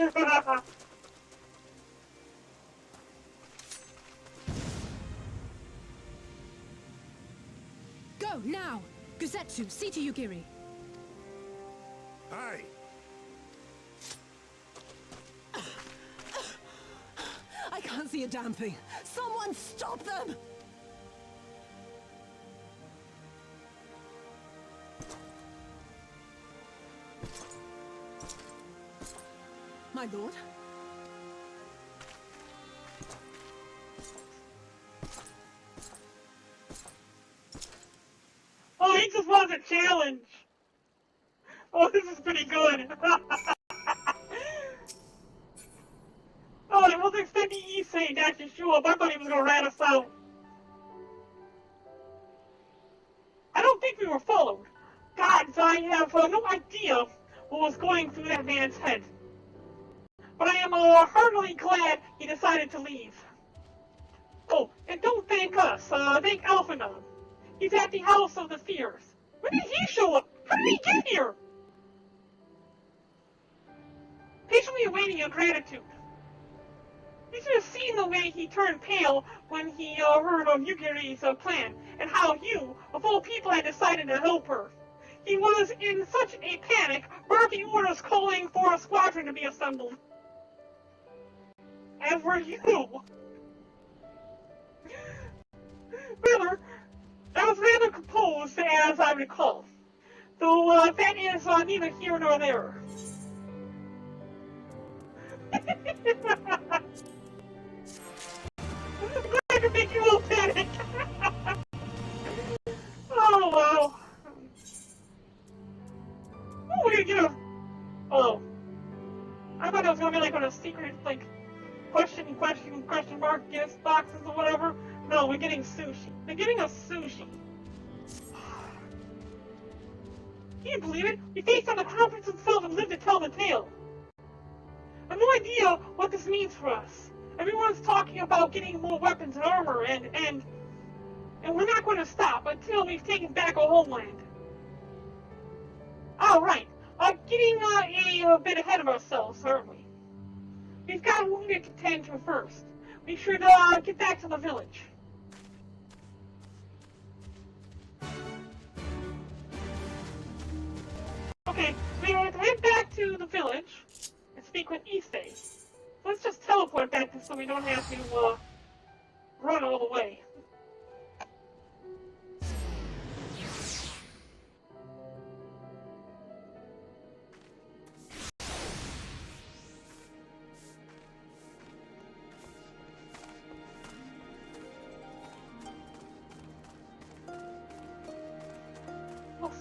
Go, now! Guzetsu, see to Yugiri. Aye. I can't see a damn thing. Someone stop them! My lord? Oh, he just wants a challenge. Oh, this is pretty good. Oh, I wasn't expecting Issei to actually show up. I thought he was going to rat us out. I don't think we were followed. Gods, I have no idea what was going through that man's head. But I am heartily glad he decided to leave. Oh, and don't thank us. Thank Alphanon. He's at the House of the Fears. When did he show up? How did he get here? Patiently awaiting your gratitude. You should have seen the way he turned pale when he heard of Yugiri's plan, and how you, of all people, had decided to help her. He was in such a panic, barking orders calling for a squadron to be assembled. As were you. That was rather composed, as I recall. Though that is neither here nor there. I can make you all panic. Oh wow. Oh, we're gonna get a. Oh. I thought it was gonna be like on a secret, like, question mark, gift boxes or whatever. No, we're getting sushi. They're getting us sushi. Can you believe it? We faced on the conference itself and lived to tell the tale. I have no idea what this means for us. Everyone's talking about getting more weapons and armor, and we're not going to stop until we've taken back our homeland. Oh, right. Getting a bit ahead of ourselves, aren't we? We've got a wounded to tend to first. We should get back to the village. Okay, we're going to head back to the village and speak with Issei. Let's just teleport back so we don't have to run all the way.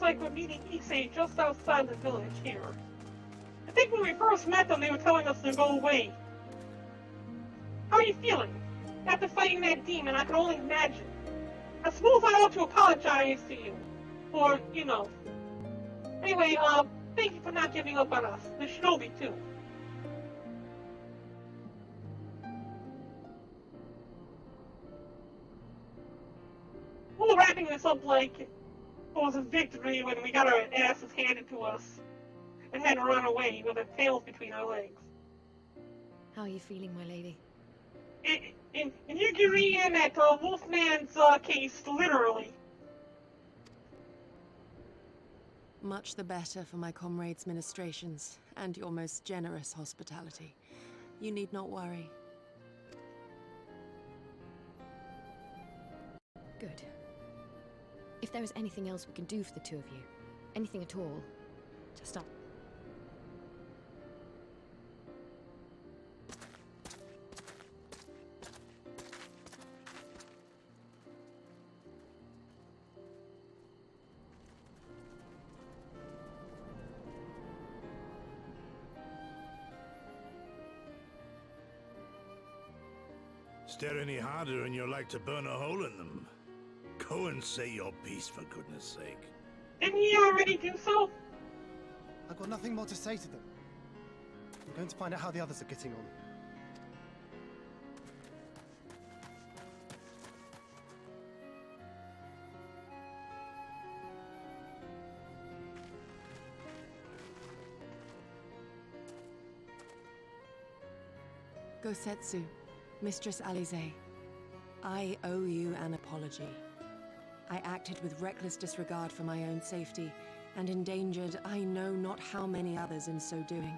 like we're meeting Issei just outside the village here. I think when we first met them, they were telling us to go away. How are you feeling? After fighting that demon, I can only imagine. I suppose I ought to apologize to you. Or, you know. Anyway, thank you for not giving up on us. The shinobi, too. We're wrapping this up like it was a victory when we got our asses handed to us and had to run away with our tails between our legs. How are you feeling, my lady? In Yugiri and at Wolfman's case, literally. Much the better for my comrades' ministrations and your most generous hospitality. You need not worry. Good. If there is anything else we can do for the two of you, anything at all, just stop. Stare any harder and you're like to burn a hole in them. Go and say your piece, for goodness sake. Didn't you already do so? I've got nothing more to say to them. I'm going to find out how the others are getting on. Gosetsu, Mistress Alize, I owe you an apology. I acted with reckless disregard for my own safety, and endangered I know not how many others in so doing.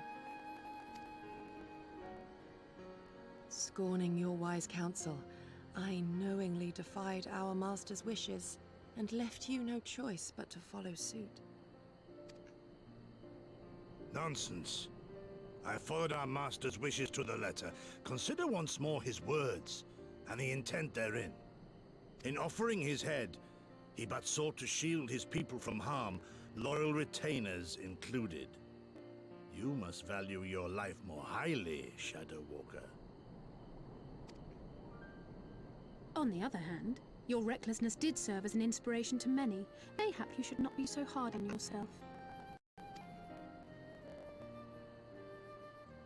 Scorning your wise counsel, I knowingly defied our master's wishes, and left you no choice but to follow suit. Nonsense. I followed our master's wishes to the letter. Consider once more his words, and the intent therein. In offering his head, he but sought to shield his people from harm, loyal retainers included. You must value your life more highly, Shadow Walker. On the other hand, your recklessness did serve as an inspiration to many. Mayhap you should not be so hard on yourself.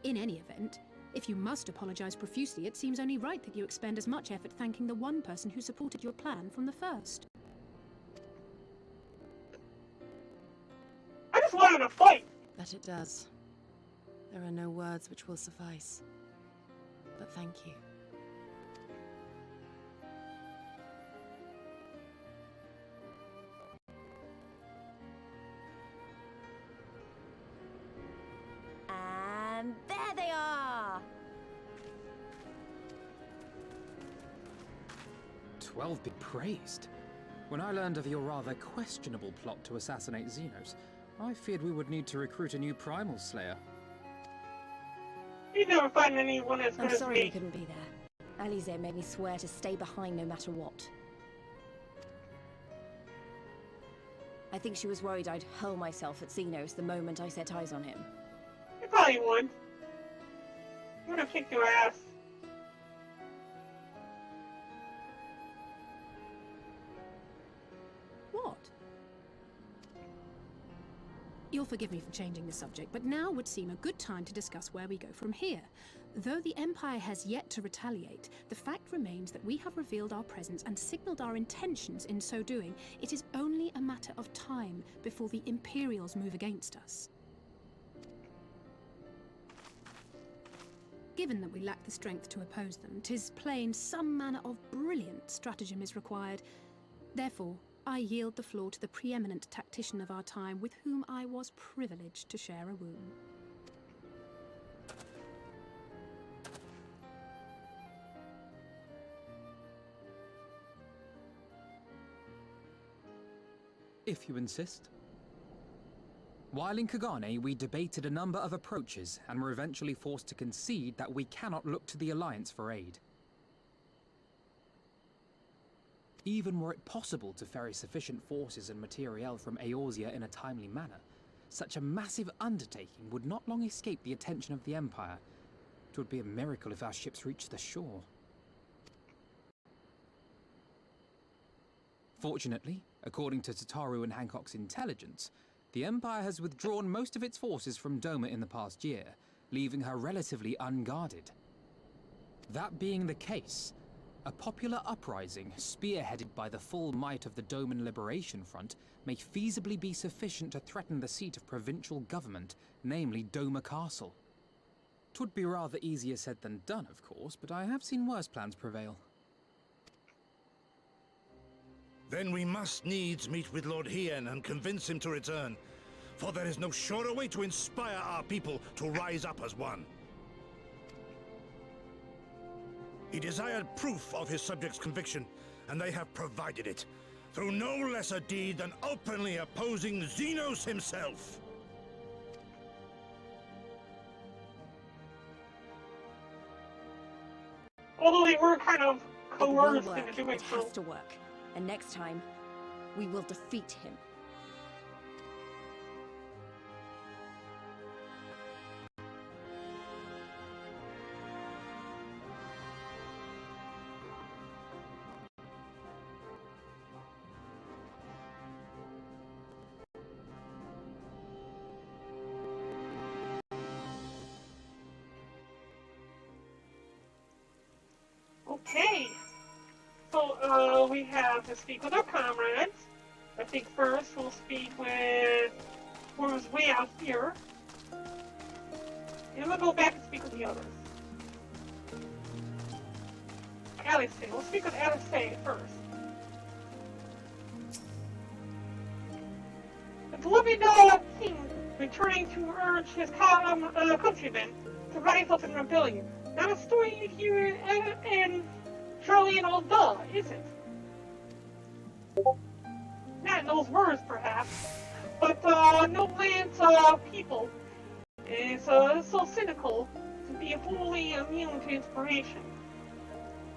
In any event, if you must apologize profusely, it seems only right that you expend as much effort thanking the one person who supported your plan from the first. I just wanted to fight! That it does. There are no words which will suffice. But thank you. And there they are! 12 be praised. When I learned of your rather questionable plot to assassinate Xenos, I feared we would need to recruit a new primal slayer. You never find anyone as good I'm as sorry me. you couldn't be there. Alize made me swear to stay behind no matter what. I think she was worried I'd hurl myself at Xenos the moment I set eyes on him. You probably would. I'm gonna kick your ass. What? You'll forgive me for changing the subject, but now would seem a good time to discuss where we go from here. Though the Empire has yet to retaliate, the fact remains that we have revealed our presence and signaled our intentions in so doing. It is only a matter of time before the Imperials move against us. Given that we lack the strength to oppose them, 'tis plain some manner of brilliant stratagem is required. Therefore, I yield the floor to the preeminent tactician of our time, with whom I was privileged to share a room. If you insist. While in Kagane, we debated a number of approaches and were eventually forced to concede that we cannot look to the Alliance for aid. Even were it possible to ferry sufficient forces and materiel from Eorzea in a timely manner, such a massive undertaking would not long escape the attention of the Empire. It would be a miracle if our ships reached the shore. Fortunately, according to Tataru and Hancock's intelligence, the Empire has withdrawn most of its forces from Doma in the past year, leaving her relatively unguarded. That being the case, a popular uprising, spearheaded by the full might of the Doman Liberation Front, may feasibly be sufficient to threaten the seat of provincial government, namely Doma Castle. 'Twould be rather easier said than done, of course, but I have seen worse plans prevail. Then we must needs meet with Lord Hien and convince him to return, for there is no surer way to inspire our people to rise up as one. He desired proof of his subjects' conviction, and they have provided it, through no less a deed than openly opposing Xenos himself. Although they were kind of coerced work. into doing It so. has to work. And next time, we will defeat him. Okay. So, we have to speak with our comrades. I think first we'll speak with who's way out here. And we'll go back and speak with the others. Alice, we'll speak with Alice first. The living king returning to urge his countrymen to rise up in rebellion. Not a story you hear in Charlie and Old Duh, is it? Not in those words, perhaps, but no land's people is so cynical to be wholly immune to inspiration.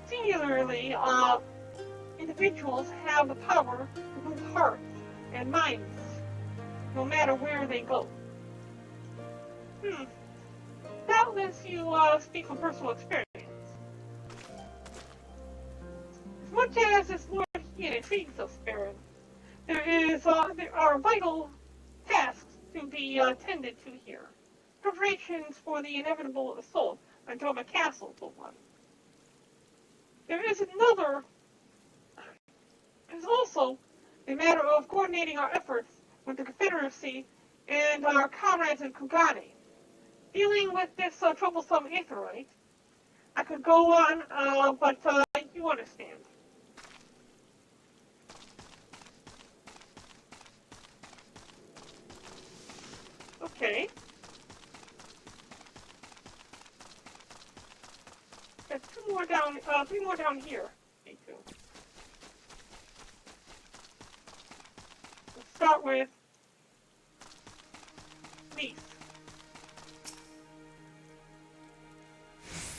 Singularly, individuals have the power to move hearts and minds, no matter where they go. Doubtless you speak from personal experience. As much as this Lord Hien intrigues us, Baron, there are vital tasks to be tended to here. Preparations for the inevitable assault on Doma Castle, for one. There's also a matter of coordinating our efforts with the Confederacy and our comrades in Kugane. Dealing with this troublesome aetheroid, I could go on, but you understand. Okay. There's three more down here. Me too. Let's start with Reese.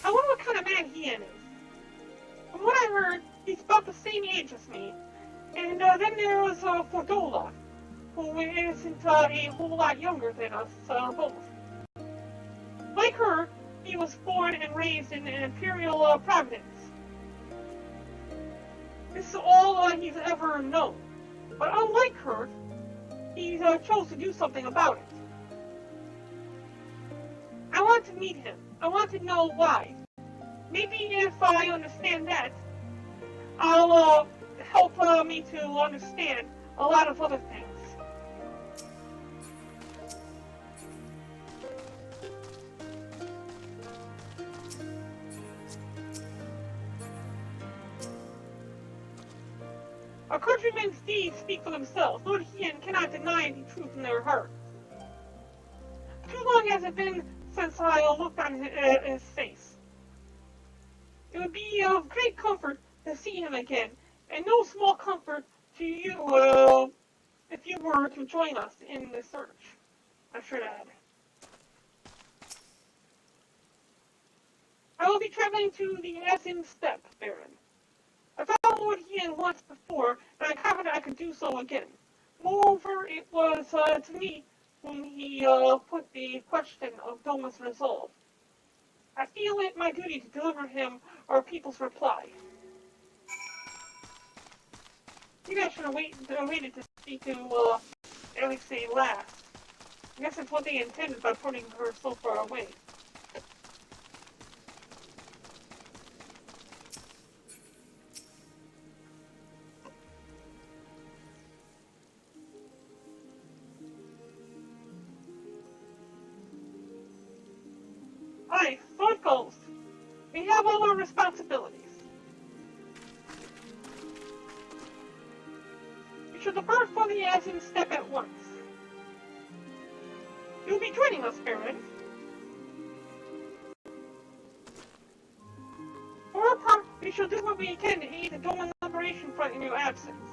I wonder what kind of man Hien is. From what I heard, he's about the same age as me. And then there was Fordola, who isn't a whole lot younger than us both. Like her, he was born and raised in Imperial Providence. This is all he's ever known. But unlike her, he chose to do something about it. I want to meet him. I want to know why. Maybe if I understand that, I'll help me to understand a lot of other things. Our countrymen's deeds speak for themselves. Lord Hien cannot deny the truth in their heart. Too long has it been since I looked on his face. It would be of great comfort to see him again, and no small comfort to you if you were to join us in the search, I should add. I will be traveling to the Azim steppe, Baron. I found Lord Hien once before, and I'm confident I could do so again. Moreover, it was to me whom he put the question of Doma's resolve. I feel it my duty to deliver him our people's reply. Maybe I should have waited to speak to Elise last. I guess it's what they intended by putting her so far away. Aye, so it goes. We have all our responsibilities. We should depart for the Azim step at once. You'll be joining us, Baron. For our part, we shall do what we can to aid the Doman Liberation Front in your absence.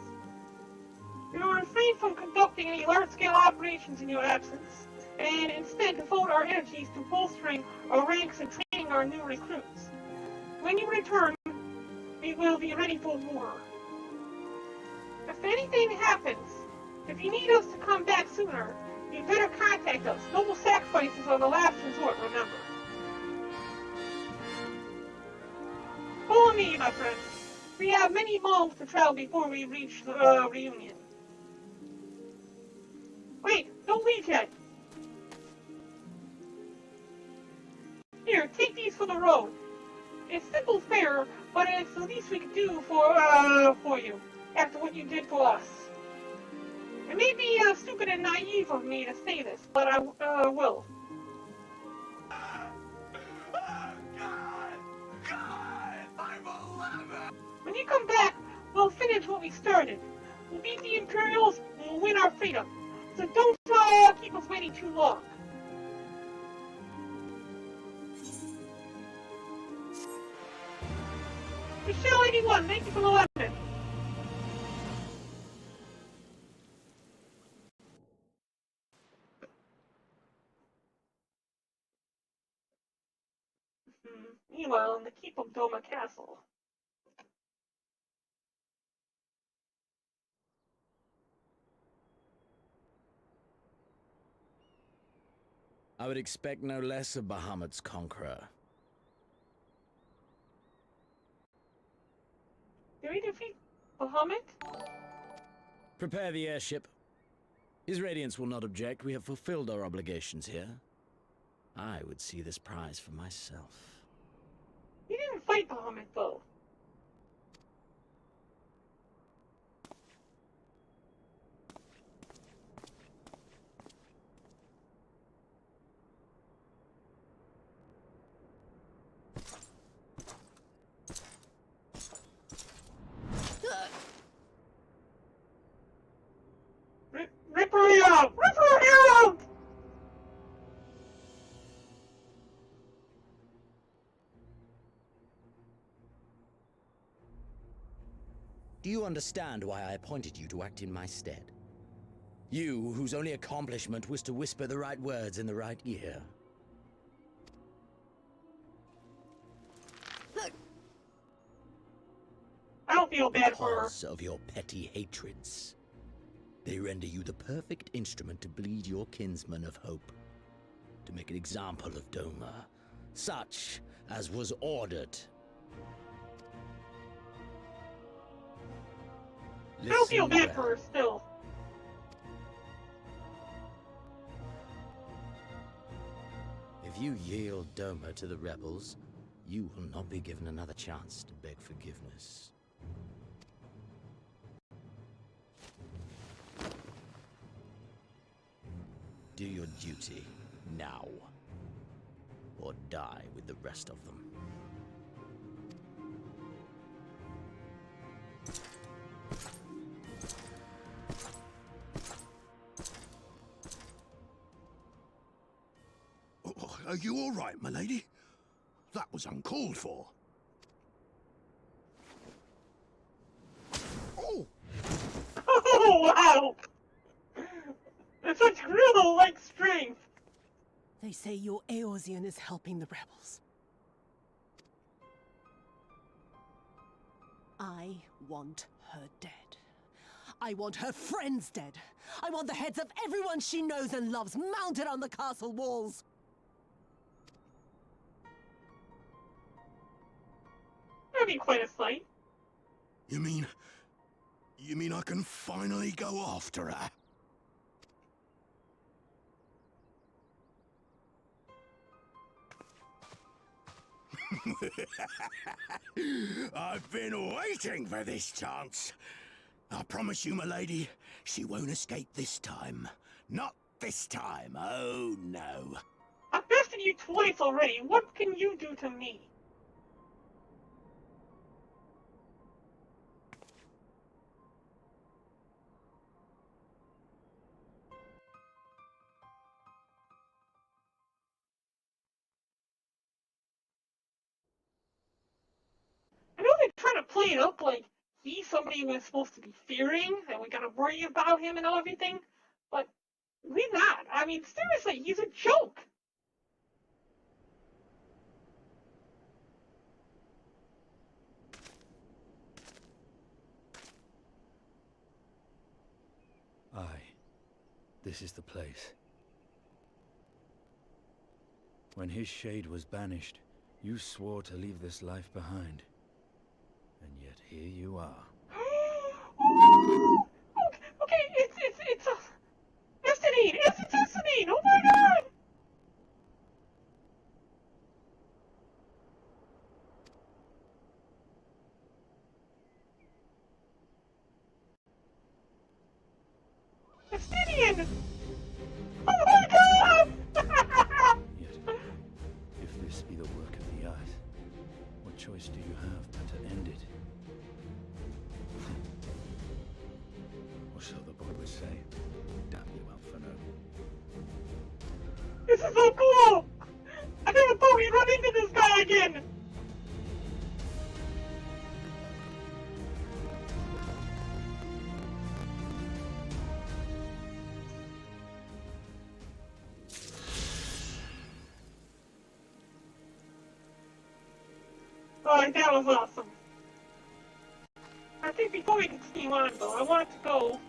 We will refrain from conducting any large-scale operations in your absence, and instead devote our energies to bolstering our ranks and training our new recruits. When you return, we will be ready for war. If anything happens, if you need us to come back sooner, you'd better contact us. Noble sacrifices are the last resort, remember. Follow me, my friends. We have many miles to travel before we reach the reunion. Wait, don't leave yet. Here, take these for the road. It's simple fare, but it's the least we could do for you, after what you did for us. It may be stupid and naive of me to say this, but I will. When you come back, we'll finish what we started. We'll beat the Imperials, and we'll win our freedom. So don't keep us waiting too long. Michelle 81, thank you for the lemon. Meanwhile, in the keep of Doma Castle. I would expect no less of Bahamut's conqueror. Did we defeat Bahamut? Prepare the airship. His Radiance will not object. We have fulfilled our obligations here. I would see this prize for myself. We didn't fight Bahamut, though. Rip her out! Rip her out! Do you understand why I appointed you to act in my stead? You, whose only accomplishment was to whisper the right words in the right ear. I don't feel bad for her. Because of your petty hatreds. They render you the perfect instrument to bleed your kinsman of hope. To make an example of Doma. Such as was ordered. I don't feel bad for her still. If you yield Doma to the rebels, you will not be given another chance to beg forgiveness. Do your duty, now. Or die with the rest of them. Are you all right, my lady? That was uncalled for. Oh! Oh, wow! It's such griddle-like strength! They say your Eorzean is helping the rebels. I want her dead. I want her friends dead. I want the heads of everyone she knows and loves mounted on the castle walls. That'd be quite a sight. You mean I can finally go after her? I've been waiting for this chance. I promise you, my lady, she won't escape this time. Not this time, oh no. I've bested you twice already. What can you do to me? I know they're trying to play it up like he's somebody we're supposed to be fearing, and we gotta worry about him and everything, but we're not. I mean, seriously, he's a joke. Aye, this is the place. When his shade was banished, you swore to leave this life behind. And yet here you are. Okay, it's a destiny. It's a destiny. Oh my god. Obsidian! Oh my god! Yet, if this be the work of the eyes, what choice do you have but to end it? Or so the boy would say. Damn you, Alphano. This is so cool! I never thought we'd run into this guy again! Alright, that was awesome. I think before we continue on though, I want to go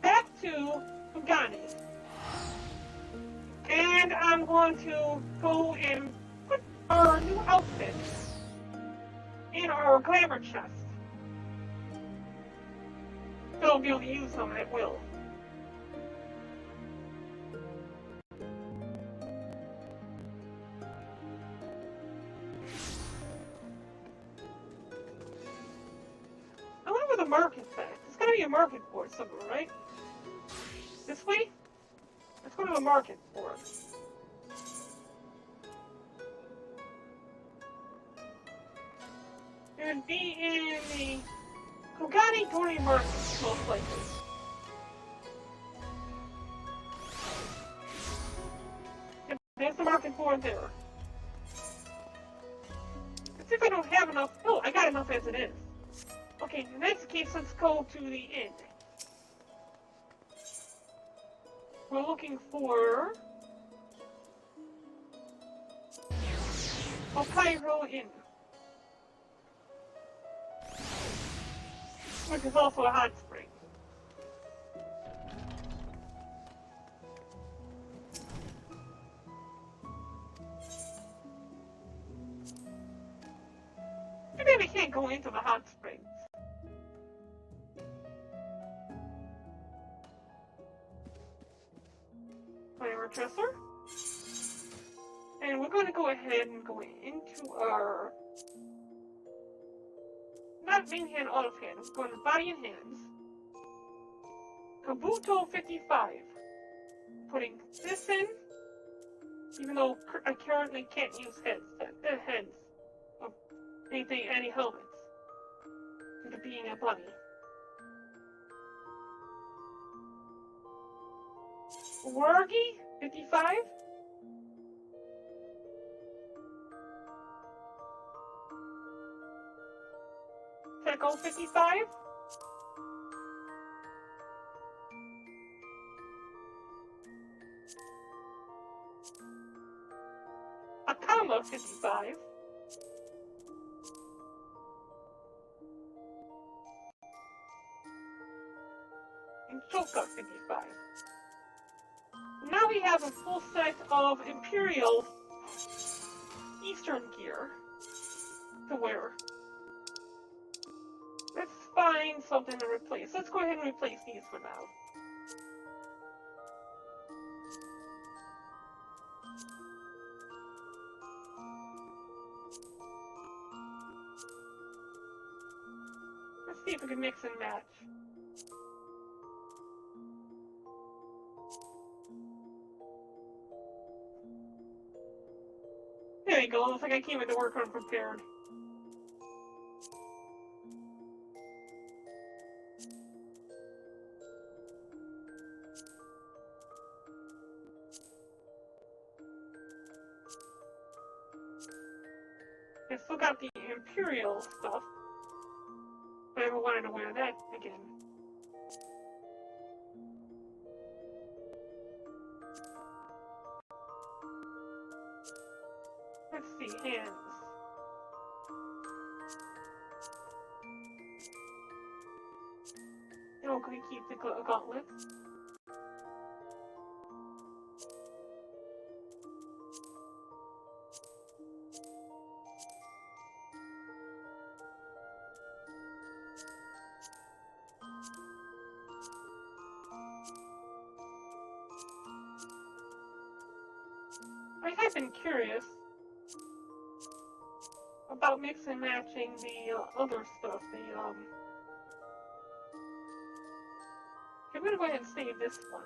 back to Ugani. And I'm going to go and put our new outfit in our glamour chest. So we'll be able to use them at will. I wonder where the market's at. There's gotta be a market for it somewhere, right? This way? Let's go to the market for it. It would be in the Kogani Dori market, most likely. Yep, there's the market for it there. Let's see if I don't have enough. Oh, I got enough as it is. Okay, in that case, let's go to the inn. We're looking for Okairo Inn, which is also a hot spring. Maybe we can't go into the hot springs. Flavor dresser. And we're going to go ahead and go into our not main hand, out of hand. We're going to body and hands. Kabuto 55. Putting this in, even though I currently can't use heads of anything, any helmets, due to being a bunny. Wargi 55. Tekko 55. Akama 55. both got 55. Now we have a full set of Imperial Eastern gear to wear. Let's find something to replace. Let's go ahead and replace these for now. Let's see if we can mix and match. There you go, looks like I came into work unprepared. I still got the Imperial stuff. If I ever wanted to wear that again. Let's see, hands. Oh, can we keep the gauntlets? I have been curious about mix and matching the other stuff. I'm gonna go ahead and save this one.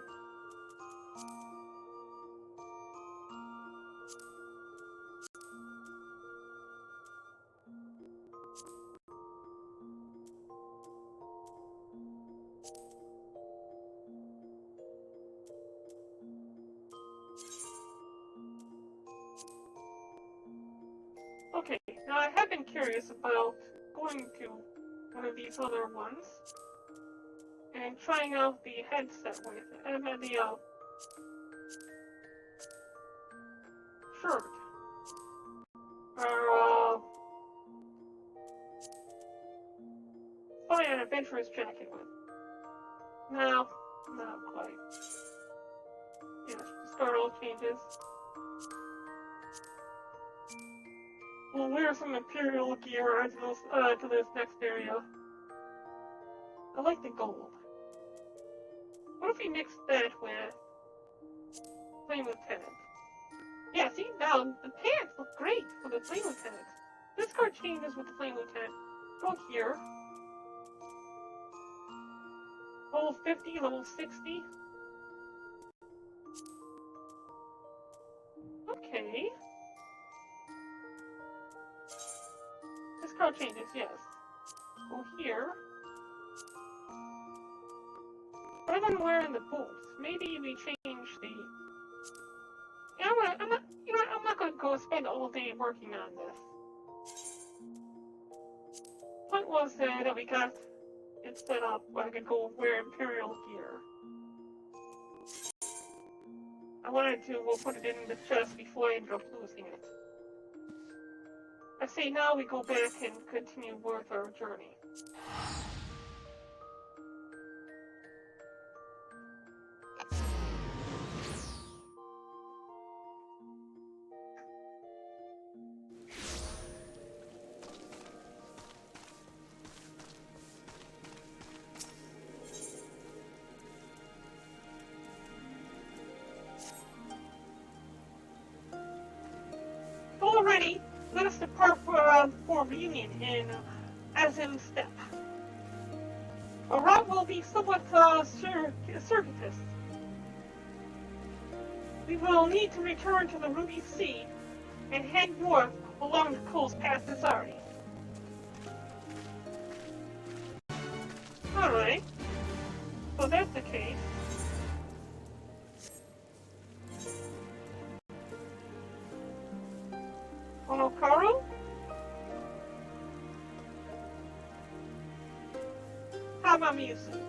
Okay, now I have been curious about going to one of these other ones and trying out the headset with it, and the shirt, or fine an adventurous jacket with. No, not quite. Yeah, start all changes. We'll wear some Imperial gear to this next area. I like the gold. What if we mix that with Flame Lieutenant? Yeah, see, now the pants look great for the Flame Lieutenant. This card changes with the Flame Lieutenant. Go here. Level 50, level 60. Okay. This card changes, yes. Go here. Rather than wearing the boots, maybe we change the. Yeah, I'm not gonna go spend all day working on this. Point was that we got it set up where I could go wear Imperial gear. I wanted to put it in the chest before I ended up losing it. I say now we go back and continue with our journey. Already, let us depart for reunion in Azim Steppe. Our route will be somewhat circuitous. We will need to return to the Ruby Sea and head north along the coast past Azari. Alright, so that's the case. Onokaro? Hamamizu.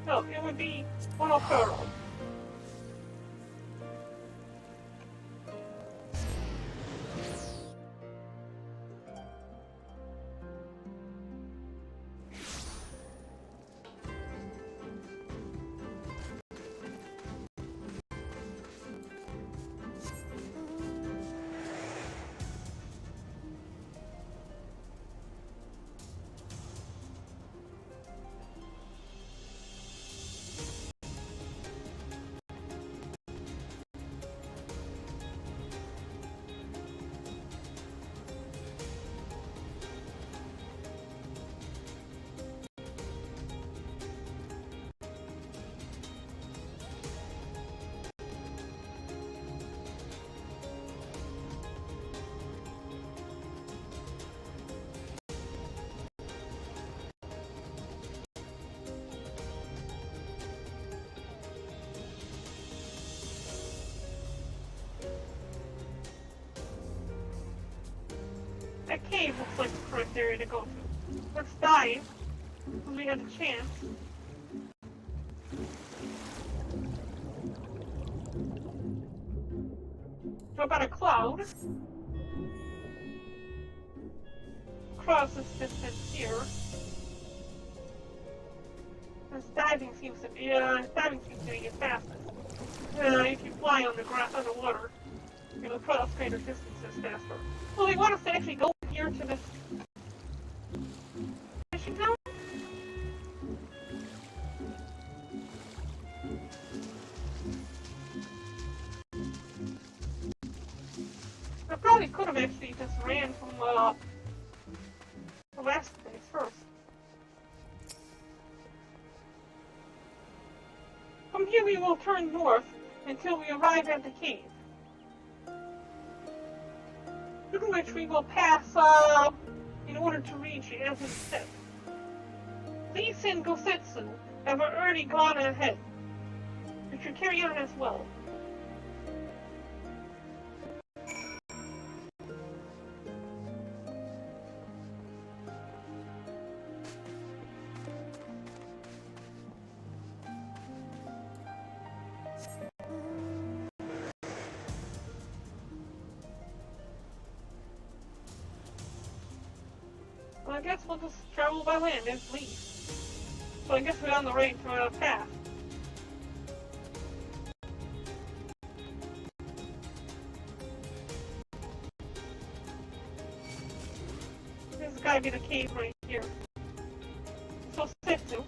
No, it would be Onokaro. cave looks like the correct area to go to. Let's dive, because we had a chance. So about a cloud. Across this distance here. This diving seems to be, the fastest. If you fly on the water, it'll cross greater distances faster. Well, they want us to actually go here to this fishing town? I probably could have actually just ran from the last place first. From here we will turn north until we arrive at the cave, through which we will pass in order to reach Azim's step. Lee and Gosetsu have already gone ahead. We should carry on as well. Well, I guess we'll just travel by land and leave. So I guess we're on the right path. This has gotta be the cave right here. So Setsu.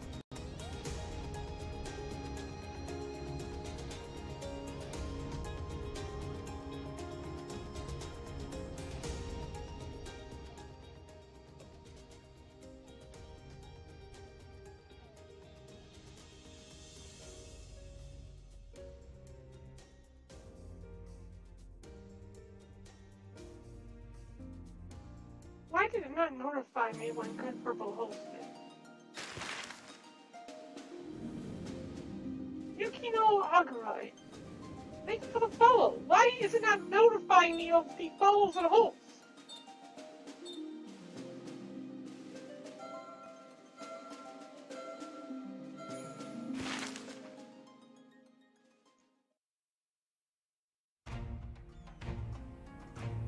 Why did it not notify me when Good Purple hosted? Yukino Agurai. Thank you for the follow. Why is it not notifying me of the follows and hosts?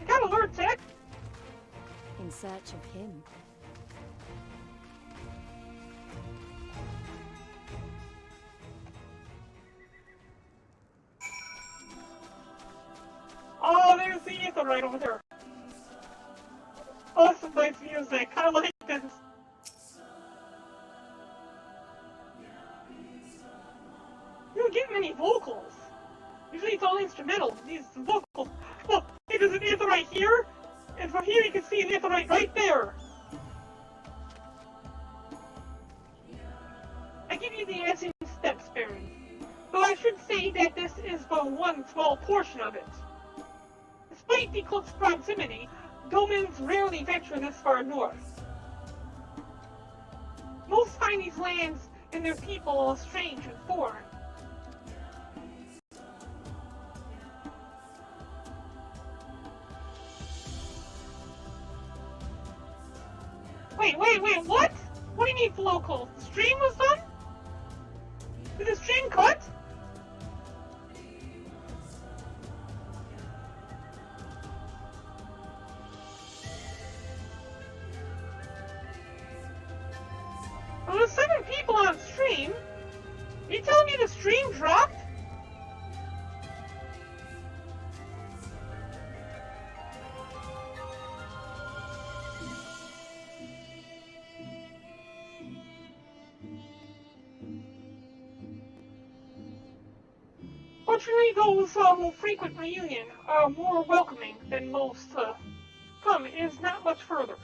I got alert, Tech. In search of him. Oh, there's the ether right over there. Oh, that's some nice music. I like this. You don't get many vocals. Usually it's all instrumental. These vocals. Oh, hey, there's an ether right here. And from here you can see an ether right there. I give you the Azim steps, Baron. Though I should say that this is but one small portion of it. Despite the close proximity, Domans rarely venture this far north. Most find these lands and their people strange and foreign. Wait, what? What do you mean local? The stream was done? Did the stream cut? Well, there's 7 people on stream. Are you telling me the stream dropped? Fortunately, those who frequent reunion are more welcoming than most. Come is not much further.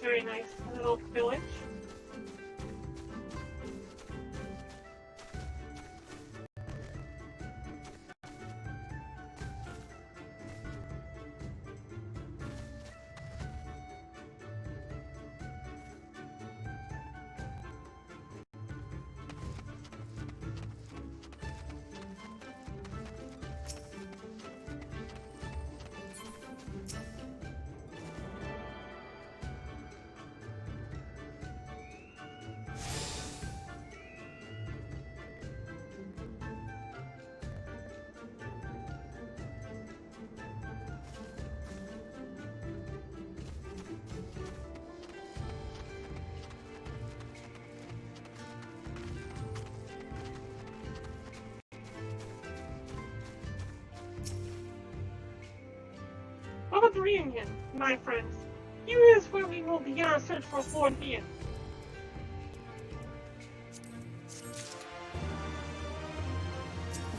very nice little village. What about the reunion, my friends? Here is where we will begin our search for Lord Ian.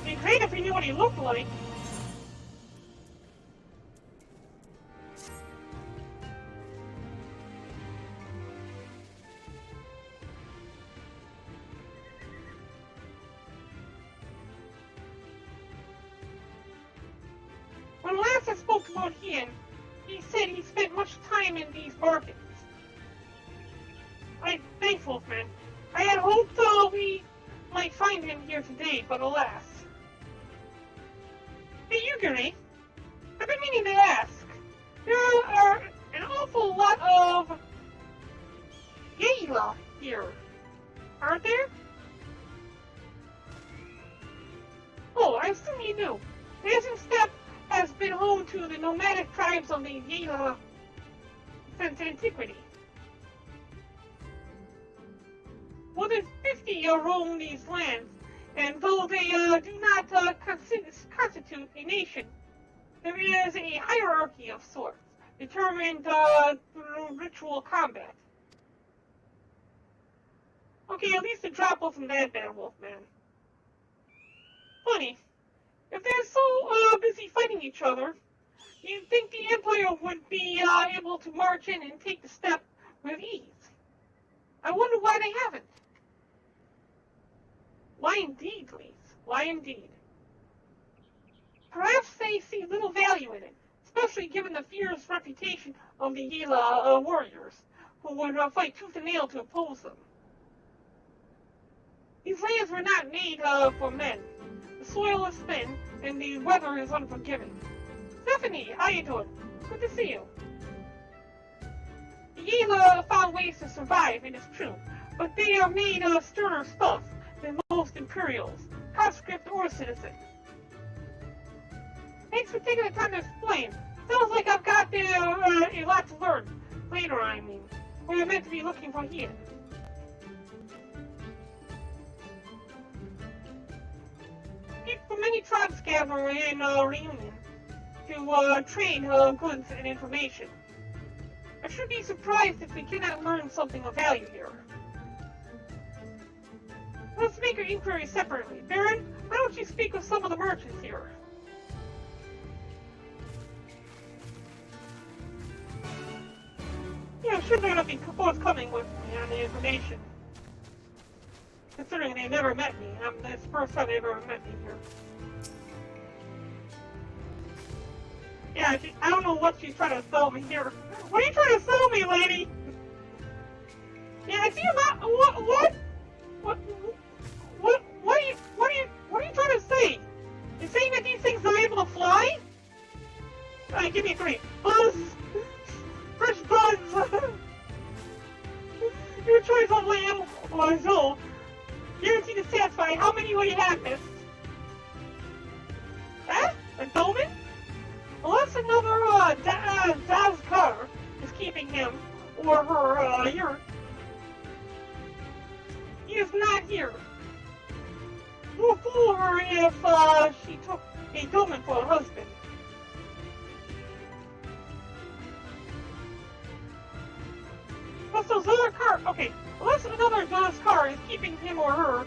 It'd be great if we knew what he looked like. When last I spoke to Lord Ian, he said he spent much time in these markets. Thanks, Wolfman. I had hoped we might find him here today, but alas. Hey, Yuguri, I've been meaning to ask. There are an awful lot of Yayla here, aren't there? Oh, I assume you knew. The Azim Steppe has been home to the nomadic tribes of the Yayla since antiquity. More than 50 roam these lands, and though they do not constitute a nation, there is a hierarchy of sorts, determined through ritual combat. Okay, at least the drop wasn't that bad, Wolfman. Funny. If they're so busy fighting each other, you'd think the Empire would be able to march in and take the steppe with ease. I wonder why they haven't. Why indeed, Lise? Why indeed? Perhaps they see little value in it, especially given the fierce reputation of the Yayla warriors, who would fight tooth and nail to oppose them. These lands were not made for men. The soil is thin, and the weather is unforgiving. Stephanie, how you doing? Good to see you. The Yayla found ways to survive, it is true, but they are made of sterner stuff than most Imperials, conscript or citizen. Thanks for taking the time to explain. Sounds like I've got a lot to learn. Later, I mean. We're meant to be looking for here. People, many tribes gather in reunion to trade goods and information. I should be surprised if we cannot learn something of value here. Let's make our inquiry separately. Baron, why don't you speak with some of the merchants here? Yeah, I'm sure they're going to be forthcoming with me on the information. Considering they never met me. It's the first time they've ever met me here. Yeah, I don't know what she's trying to sell me here. What are you trying to sell me, lady? Yeah, I see you not. What are you trying to say? You're saying that these things are able to fly? Alright, give me a three. Buzz! Fresh buzz! Your choice of lamb or Zul. Guaranteed to satisfy. How many will you have, miss? Huh? A dolman? Unless another Dazkar is keeping him or her here. He is not here. We'll fool her if she took a dolman for a husband. Plus those other cars. Okay, unless another Dazkar is keeping him or her,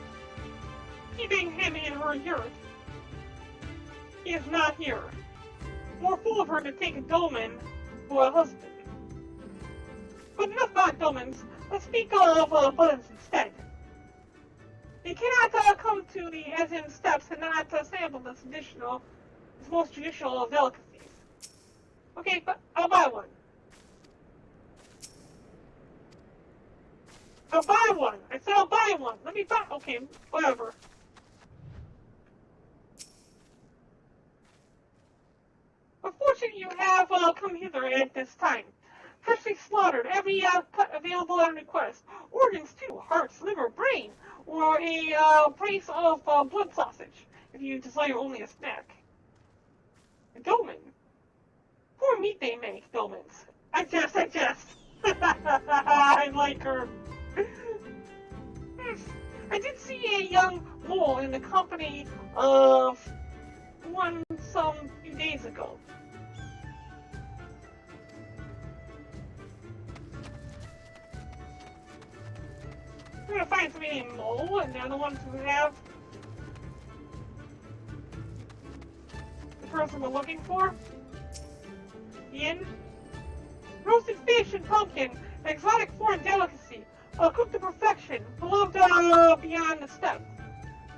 keeping him in her yurt. He is not here. More fool of her to take a dolman for a husband. But enough about Domans. Let's speak of buttons instead. You cannot come to the Azim steps and not sample this most traditional delicacies. Okay, but I'll buy one. I'll buy one. I said I'll buy one. Let me buy. Okay, whatever. Unfortunately, you have come hither at this time. Freshly slaughtered, every cut available on request. Organs too, hearts, liver, brain, or a brace of blood sausage, if you desire only a snack. Dolmen. Poor meat they make, Dolmens. I jest. I like her. I did see a young mole in the company of one some few days ago. We're gonna find somebody named Mole, and they're the ones who have the person we're looking for. Ian? Roasted fish and pumpkin, an exotic foreign delicacy, cooked to perfection, beloved beyond the steppe.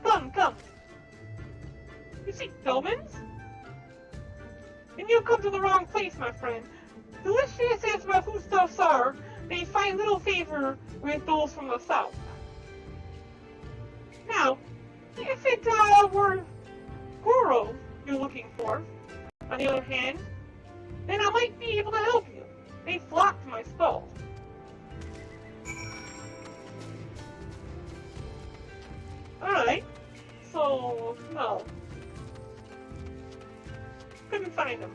Come. You see Domans? And you've come to the wrong place, my friend. Delicious as my foodstuffs are, they find little favor with those from the south. Now, if it were Goro you're looking for, on the other hand, then I might be able to help you. They flocked my stall. Alright, so, no. Couldn't find them.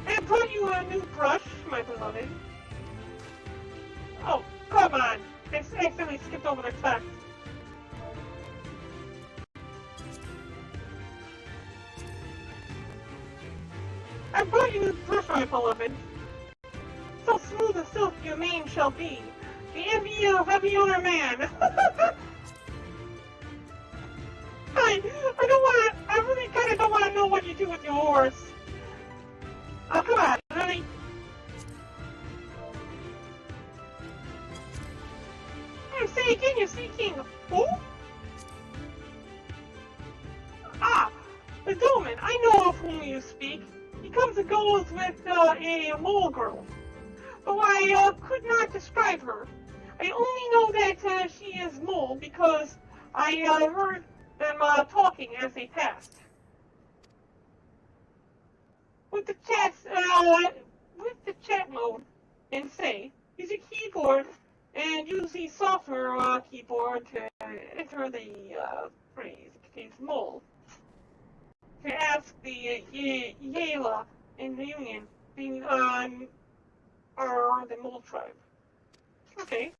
I brought you a new brush, my beloved. Oh, come on. I accidentally skipped over the text. I brought you a new brush, my beloved. So smooth as silk your mane shall be. The envy of every other man. I really kind of don't want to know what you do with your horse. Oh, come on, honey. Say again, you're seeking who? Ah, the Dolman. I know of whom you speak. He comes and goes with a mole girl. But I could not describe her. I only know that she is mole because I heard them talking as they passed. With the chat mode and say, use a keyboard and use the software keyboard to enter the phrase, case mole. To ask the Yela in the Union, or the mole tribe. Okay.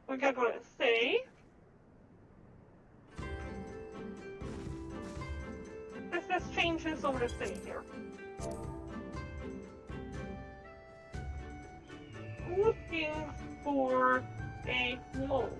We gotta go to say. Let's change this over to say here. Looking for a mole.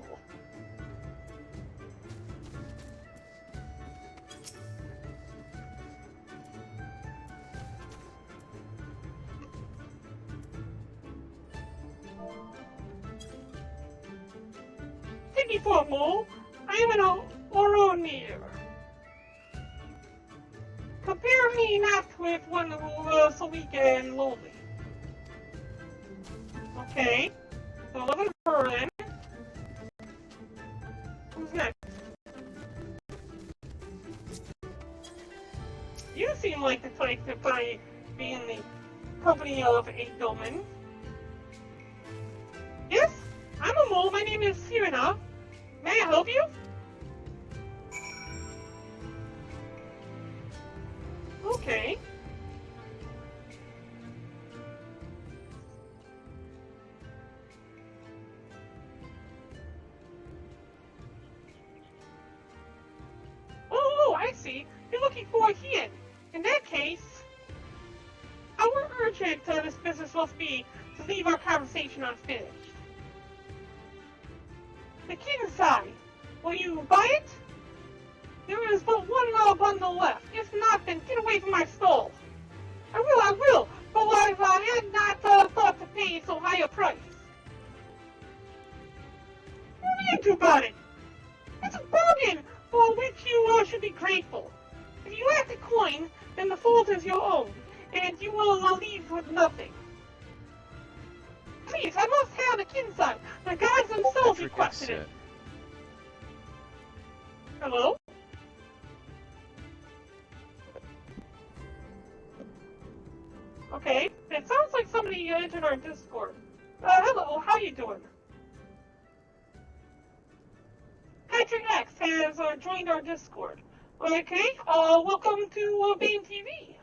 Take me for a mole. I'm an Oroneer. Compare me not with one who is so weak and lowly. Okay, so look at her then. Who's next? You seem like the type to be in the company of a Dolman. Yes, I'm a mole. My name is Sirena. May I help you? Okay. Oh, I see. You're looking for a Hien. In that case, our urgent this business must be to leave our conversation unfinished. The king's eye. Will you buy it? There is but one bundle left. If not, then get away from my stall. I will, but I had not thought to pay so high a price. What do you do about it? It's a bargain for which you should be grateful. If you lack the coin, then the fault is your own, and you will leave with nothing. Please, I must have the Kinsai. The gods themselves requested it. Hello? Okay, it sounds like somebody entered our Discord. Hello, how you doing? Patrick X has joined our Discord. Okay, welcome to Bane TV.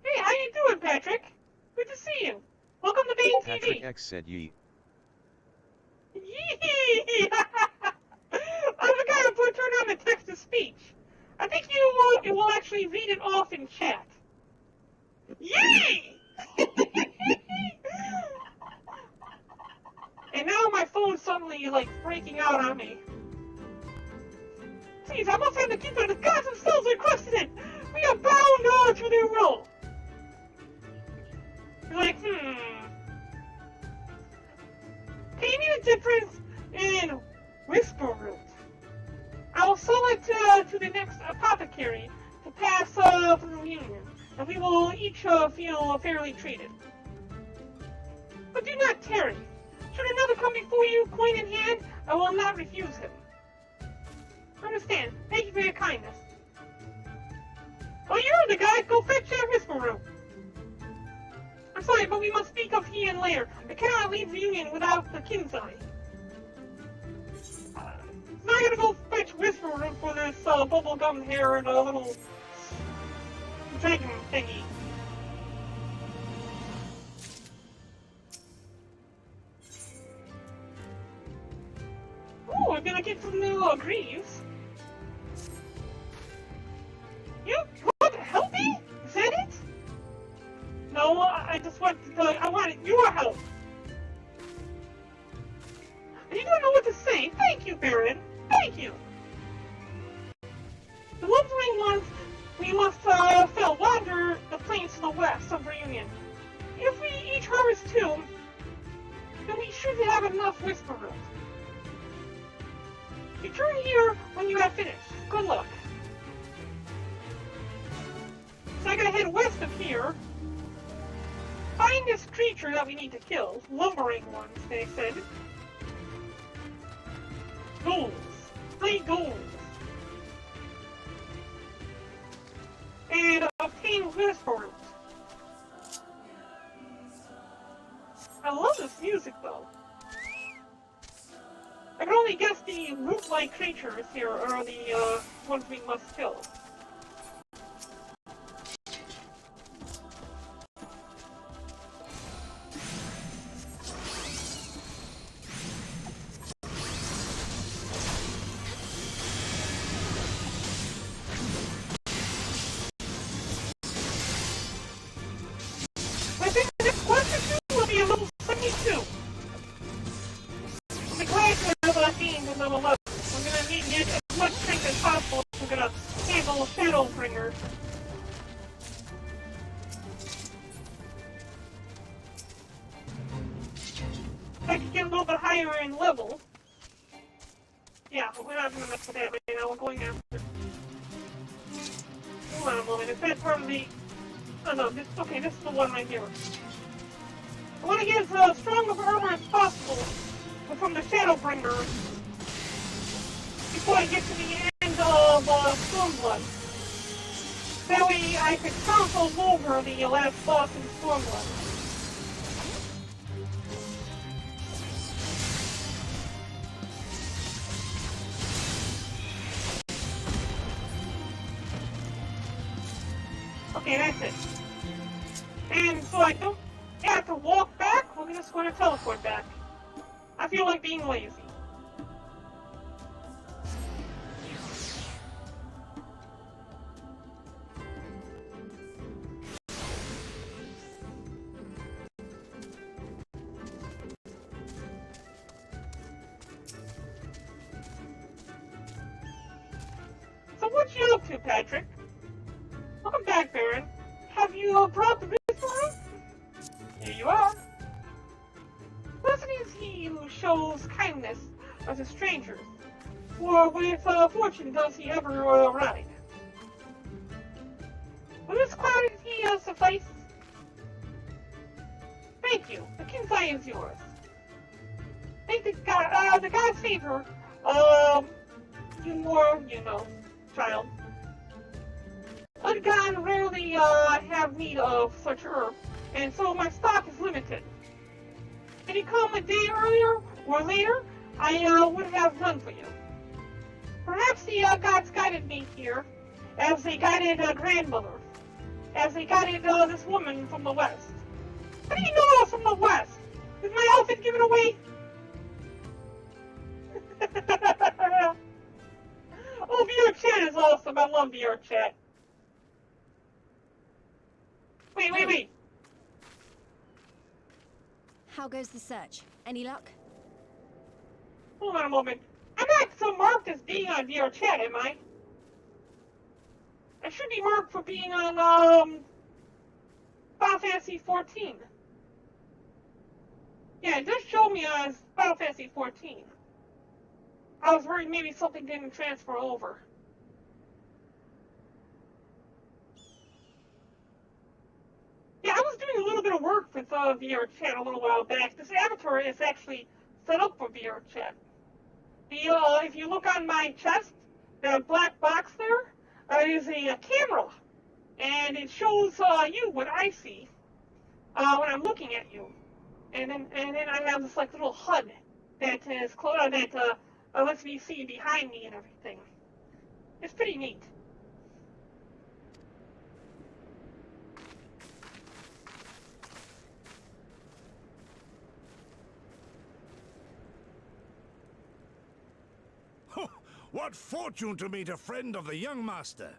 Hey, how you doing, Patrick? Good to see you. Welcome to Bane TV. Patrick X said yee. Yee! I forgot to turn on the text-to-speech. I think you will actually read it off in chat. Yay! And now my phone's suddenly, like, breaking out on me. Please, I must have the keeper. The gods themselves requested it. We are bound to their will. You're like, Pay me the difference in Whisper Root. I will sell it to the next apothecary to pass for the reunion, and we will each feel fairly treated. But do not tarry. Should another come before you, coin in hand, I will not refuse him. Understand. Thank you for your kindness. Oh, you're the guy. Go fetch that Whisper Root. I'm sorry, but we must speak of he and later. I cannot leave reunion without the Kinsai. Now I gotta go fetch Whisper Root for this bubblegum hair and a little dragon thingy. Ooh, I'm gonna get some new greaves. You want to help me? Is that it? No, I just want to I wanted your help. You don't know what to say. Thank you, Baron. Thank you. The lumbering ones, we must wander the plains to the west of Reunion. If we each harvest 2, then we should have enough Whisper Root. Return here when you have finished. Good luck. So I gotta head west of here. Find this creature that we need to kill. Lumbering ones, they said. Ghouls. 3 ghouls. And obtain Whisper Root. I love this music, though. I can only guess the root-like creatures here are the ones we must kill. I think the next quest or 2 will be a level 72. I'm glad to have gained with level 11. I'm gonna need to get as much strength as possible if we're gonna handle Shadowbringer. I could get a little bit higher in level. Yeah, but we're not gonna mess with that right now. We're going after. Hold on a moment. Is that part of the... Oh no, okay, this is the one right here. I want to get as strong of armor as possible from the Shadowbringer before I get to the end of Stormblood. That way I could console over the last boss in Stormblood. Okay, that's it. And so I don't have to walk back, we're just going to teleport back. feel like being lazy. So what you up to, Patrick? Welcome back, Baron. Have you brought the business? Here you are. Blessed is he who shows kindness unto strangers, for with fortune does he ever ride. Will this quantity suffice? Thank you. The king's eye is yours. Thank the god's favor. You more, you know, child. But God rarely have need of such herb, and so my stock is limited. Had you come a day earlier or later, I would have none for you. Perhaps the gods guided me here, as they guided grandmother, as they guided this woman from the west. How do you know I was from the west? Is my outfit given away? Oh, VR chat is awesome. I love VR chat. Wait. How goes the search? Any luck? Hold on a moment. I'm not so marked as being on VR chat, am I? I should be marked for being on, Final Fantasy XIV. Yeah, it does show me as Final Fantasy XIV. I was worried maybe something didn't transfer over. Yeah, I was doing a little bit of work with VR chat a little while back. This avatar is actually set up for VR chat. If you look on my chest, the black box there is a camera, and it shows you what I see when I'm looking at you. And then I have this like little HUD that is that lets me see behind me and everything. It's pretty neat. What fortune to meet a friend of the young master!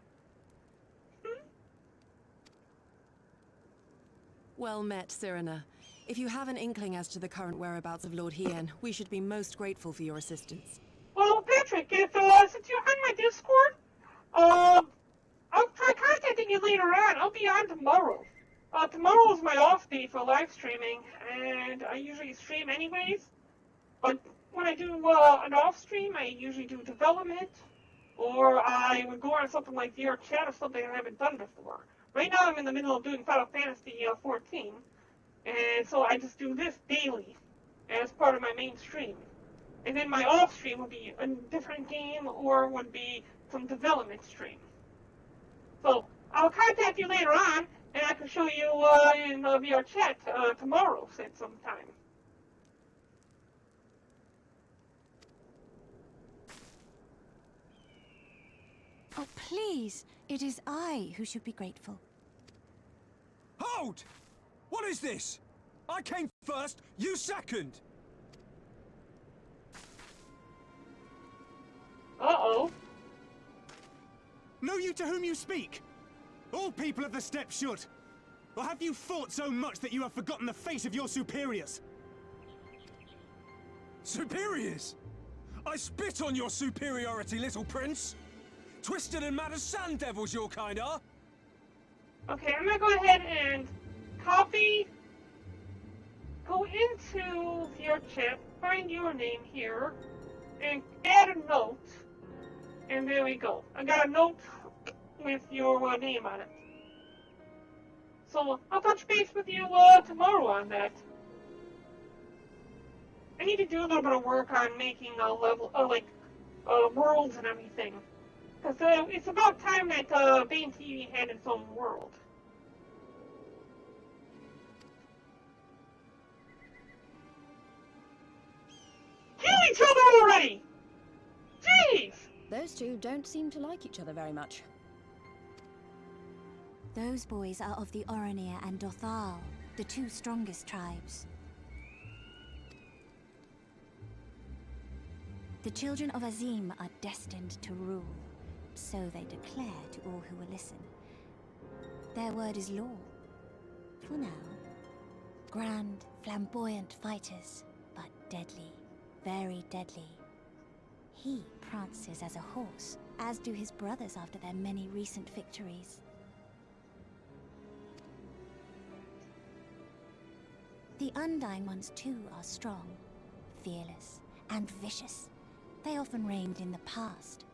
Well met, Cyrena. If you have an inkling as to the current whereabouts of Lord Hien, we should be most grateful for your assistance. Well, Patrick, if since you're on my Discord, I'll try contacting you later on. I'll be on tomorrow. Tomorrow is my off day for live streaming, and I usually stream anyways. But when I do an off stream, I usually do development, or I would go on something like VR chat or something I haven't done before. Right now, I'm in the middle of doing Final Fantasy XIV, and so I just do this daily as part of my main stream. And then my off stream would be a different game or would be some development stream. So I'll contact you later on, and I can show you in VR chat tomorrow at some time. Oh, please. It is I who should be grateful. Hold! What is this? I came first, you second! Uh-oh. Know you to whom you speak? All people of the steppe should. Or have you fought so much that you have forgotten the fate of your superiors? Superiors? I spit on your superiority, little prince! Twisted and mad as sand devils, your kind are! Okay, I'm gonna go ahead and copy, go into your chat, find your name here, and add a note, and there we go. I got a note with your name on it. So I'll touch base with you tomorrow on that. I need to do a little bit of work on making a level, worlds and everything. Because it's about time that Bane TV had its own world. Kill each other already! Jeez! Those two don't seem to like each other very much. Those boys are of the Oranir and Dothal, the two strongest tribes. The children of Azim are destined to rule, so they declare to all who will listen. Their word is law. For now. Grand, flamboyant fighters, but deadly, very deadly. He prances as a horse, as do his brothers after their many recent victories. The Undying ones too are strong, fearless, and vicious. They often reigned in the past.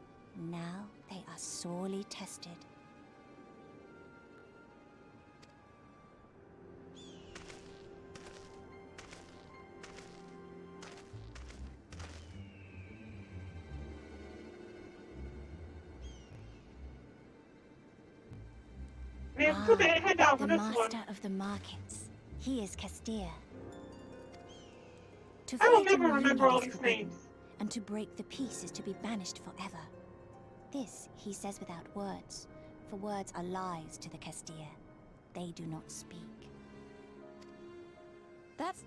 Now they are sorely tested. Head down for The this one. master of the markets. He is Castir. To I will fight in never remember reunion all is these forbidden, names. and to break the peace is to be banished forever. This he says without words, for words are lies to the Castir. They do not speak. That's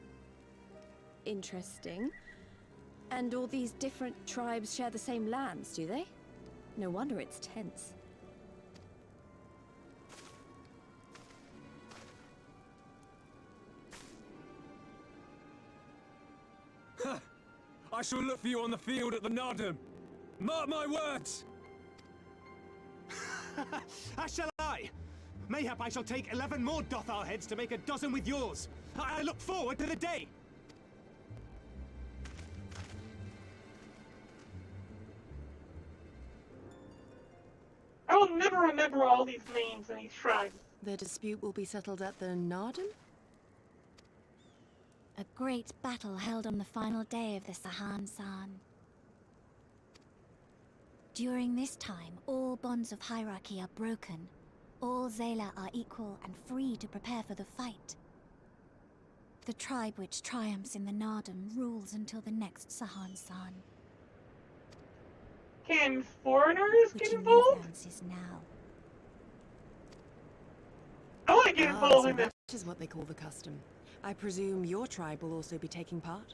interesting. And all these different tribes share the same lands, do they? No wonder it's tense. I shall look for you on the field at the Nardum. Mark my words! As shall I. Mayhap I shall take 11 more Dothar heads to make a dozen with yours. I look forward to the day. I will never remember all these names and these tribes. The dispute will be settled at the Nardum? A great battle held on the final day of the Sahan San. During this time, all bonds of hierarchy are broken. All Zayla are equal and free to prepare for the fight. The tribe which triumphs in the Nardum rules until the next Sahan San. Can foreigners get involved? Is now. I want to get involved so in this. that is what they call the custom. I presume your tribe will also be taking part?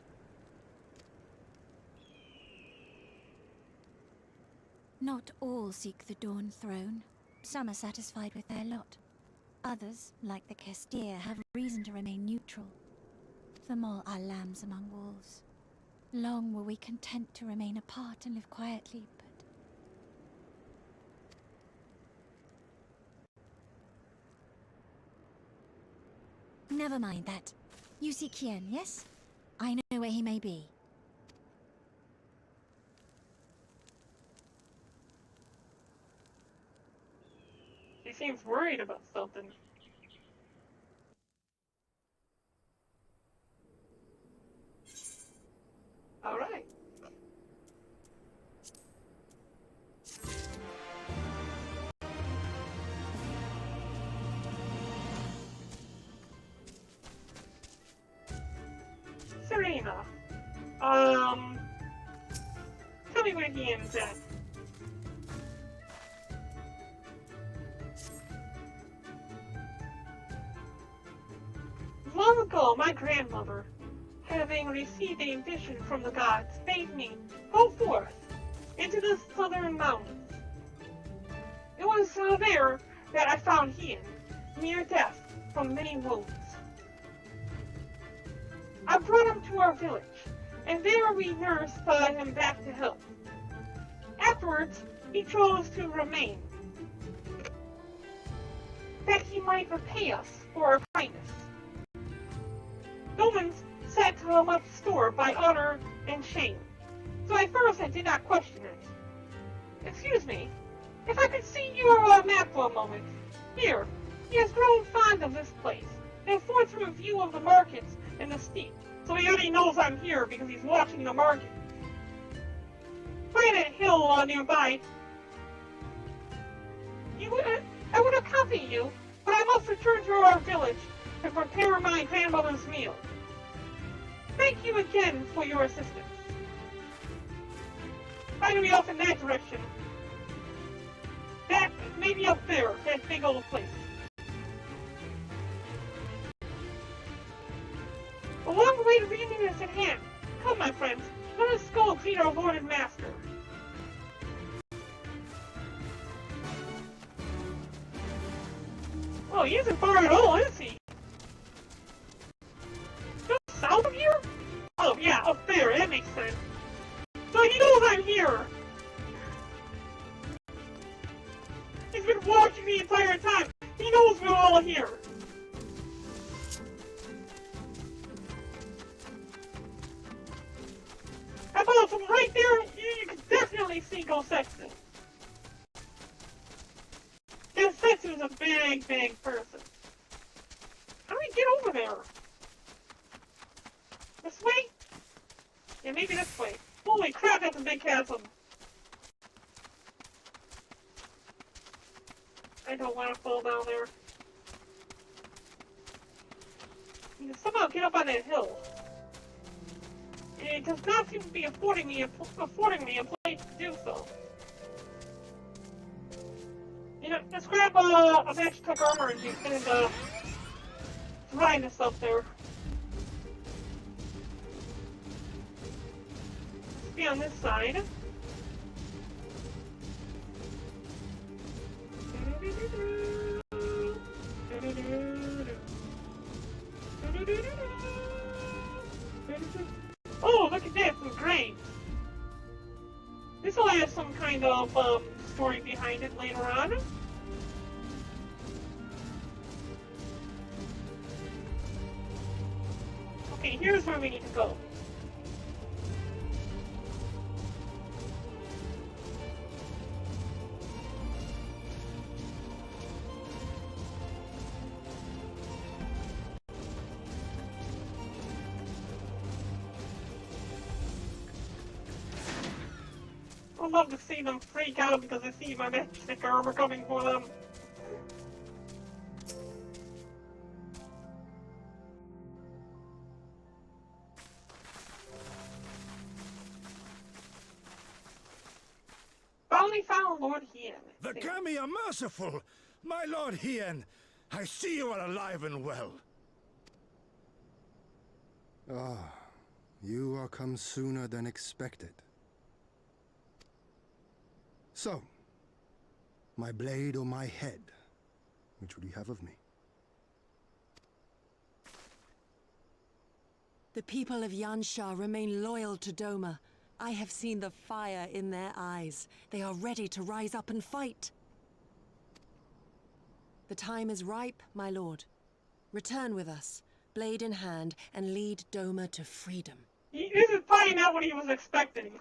Not all seek the Dawn Throne. Some are satisfied with their lot. Others, like the Castir, have reason to remain neutral. Them all are lambs among wolves. Long were we content to remain apart and live quietly, but... Never mind that. You see Kien, yes? I know where he may be. He seems worried about something. All right. Serena. Tell me where he ends at. Long ago, my grandmother, having received a vision from the gods, bade me go forth into the southern mountains. It was there that I found Hien, near death from many wounds. I brought him to our village, and there we nursed him back to health. Afterwards, he chose to remain, that he might repay us for our kindness. Humans set much store by honor and shame, so at first I did not question it. Excuse me, if I could see your map for a moment. Here, he has grown fond of this place, and affords him a view of the markets and the steep, so he already knows I'm here because he's watching the market. Planet Hill nearby. I would accompany you, but I must return to our village to prepare my grandmother's meal. Thank you again for your assistance. Find me off in that direction. That may be up there, that big old place. A long way to reunion is at hand. Come, my friends, let Let's go greet our Lord and Master. Oh, he isn't far at all, is he? Just south of here? Oh, yeah, up there, that makes sense. So he knows I'm here! He's been watching the entire time! He knows we're all here! How about from right there, you can definitely see Ghost Sexton. Ghost Sexton's a big, big person. How do we get over there? This way? Yeah, maybe this way. Holy crap, that's a big chasm. I don't want to fall down there. You can somehow get up on that hill. It does not seem to be affording me a place to do so. You know, let's grab a magic armor and find us up there. Let's be on this side. Oh, look at that, some graves. This will have some kind of story behind it later on. Okay, here's where we need to go. I'd love to see them freak out because they see my magic armor coming for them. Finally found Lord Hien. The Kami are merciful! My Lord Hien, I see you are alive and well. Ah, you are come sooner than expected. So, my blade or my head, which would you have of me? The people of Yansha remain loyal to Doma. I have seen the fire in their eyes. They are ready to rise up and fight. The time is ripe, my lord. Return with us, blade in hand, and lead Doma to freedom. He isn't finding out what he was expecting.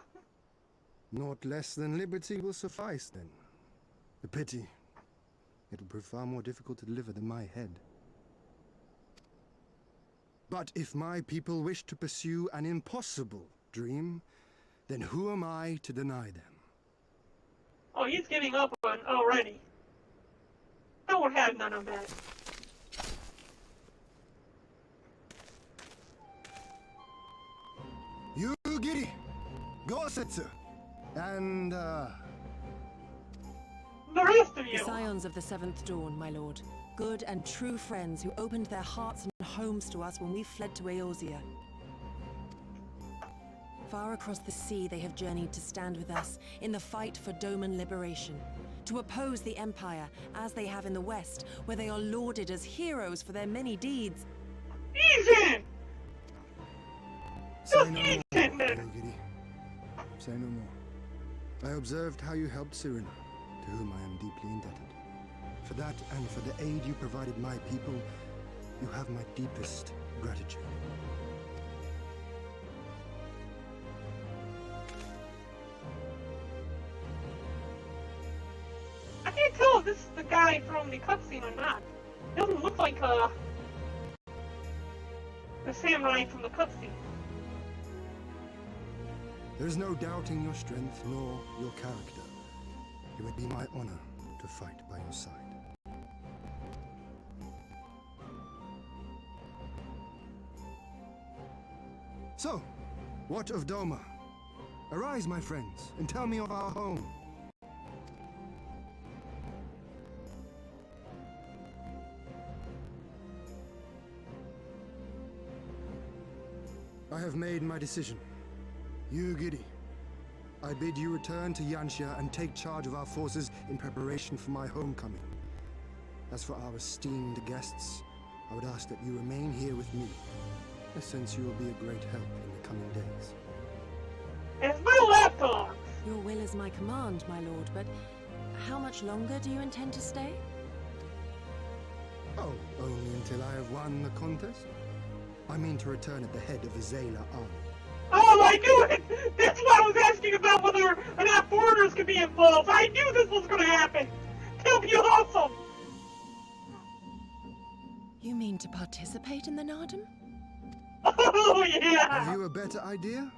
Naught less than liberty will suffice, then. A pity. It will prove far more difficult to deliver than my head. But if my people wish to pursue an impossible dream, then who am I to deny them? Oh, he's giving up on already. I won't have none of that. You, Giri, Gosetsu, and, the rest of you! The scions of the Seventh Dawn, my lord. Good and true friends who opened their hearts and homes to us when we fled to Eorzea. Far across the sea they have journeyed to stand with us in the fight for Doman liberation. To oppose the Empire, as they have in the West, where they are lauded as heroes for their many deeds. Easy! Say no more, Yogiri. Say no more. I observed how you helped Cyrano, to whom I am deeply indebted. For that and for the aid you provided my people, you have my deepest gratitude. I can't tell if this is the guy from the cutscene or not. It doesn't look like the samurai from the cutscene. There's no doubting your strength nor your character. It would be my honor to fight by your side. So, what of Doma? Arise, my friends, and tell me of our home. I have made my decision. You, Giddy. I bid you return to Yanxia and take charge of our forces in preparation for my homecoming. As for our esteemed guests, I would ask that you remain here with me, since you will be a great help in the coming days. It's my laptop! Your will is my command, my lord, but how much longer do you intend to stay? Oh, only until I have won the contest? I mean to return at the head of the Zayla army. Oh, I knew it! That's why I was asking about whether or not foreigners could be involved. I knew this was gonna happen! That'll be awesome! You mean to participate in the Nardum? Oh, yeah! Have you a better idea?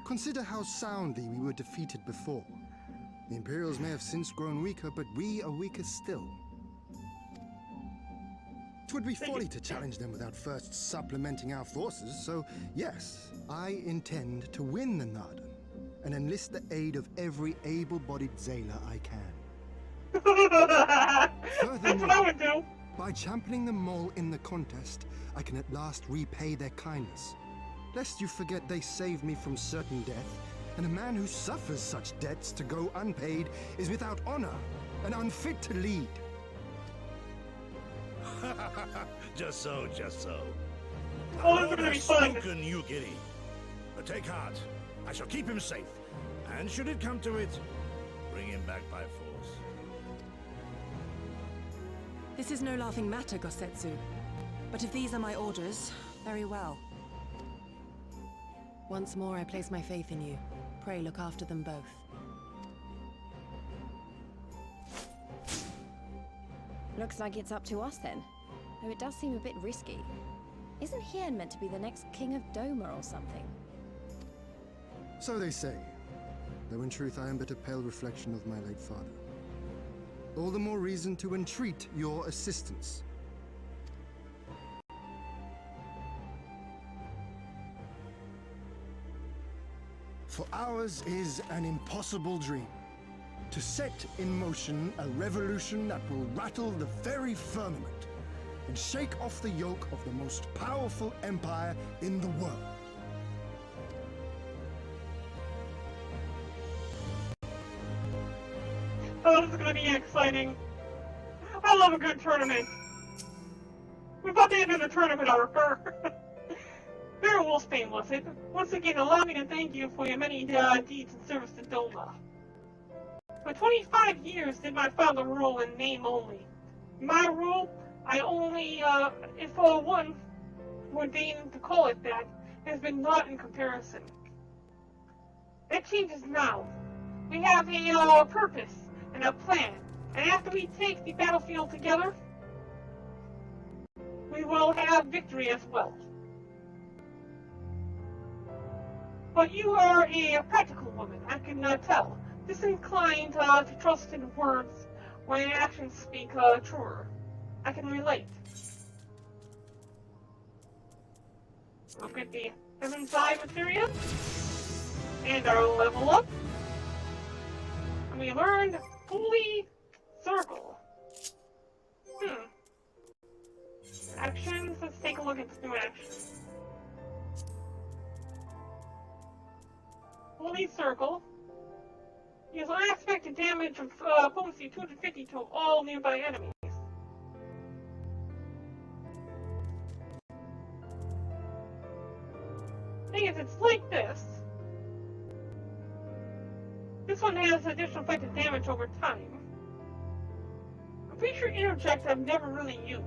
Consider how soundly we were defeated before. The Imperials may have since grown weaker, but we are weaker still. It would be folly to challenge them without first supplementing our forces, so yes, I intend to win the Nardum and enlist the aid of every able-bodied Zayla I can. That's what I would do! By championing the mole in the contest, I can at last repay their kindness. Lest you forget they saved me from certain death, and a man who suffers such debts to go unpaid is without honor and unfit to lead. Just so, just so. Oh, this is gonna be fun! Spoken, you Giddy. But take heart. I shall keep him safe. And should it come to it, bring him back by force. This is no laughing matter, Gosetsu. But if these are my orders, very well. Once more, I place my faith in you. Pray look after them both. Looks like it's up to us then. Though it does seem a bit risky. Isn't Hien meant to be the next king of Doma or something? So they say, though in truth I am but a pale reflection of my late father. All the more reason to entreat your assistance. For ours is an impossible dream. To set in motion a revolution that will rattle the very firmament and shake off the yoke of the most powerful empire in the world. Oh, this is gonna be exciting. I love a good tournament. We're about to enter the tournament hour. Very Wolfsbane was it. Once again, allow me to thank you for your many deeds and service to Doma. For 25 years did my father rule in name only. My rule, I only, if one would deign to call it that, has been naught in comparison. That changes now. We have a purpose and a plan, and after we take the battlefield together, we will have victory as well. But you are a practical woman, I can tell. Disinclined to trust in words when actions speak truer. I can relate. Look at the FFXIV materia and our level up. And we learned Holy Circle. Actions, let's take a look at this new action. Holy Circle. Deals unexpected damage of potency 250 to all nearby enemies. Thing is, it's like this. This one has additional effective damage over time. I'm pretty sure Interject I've never really used.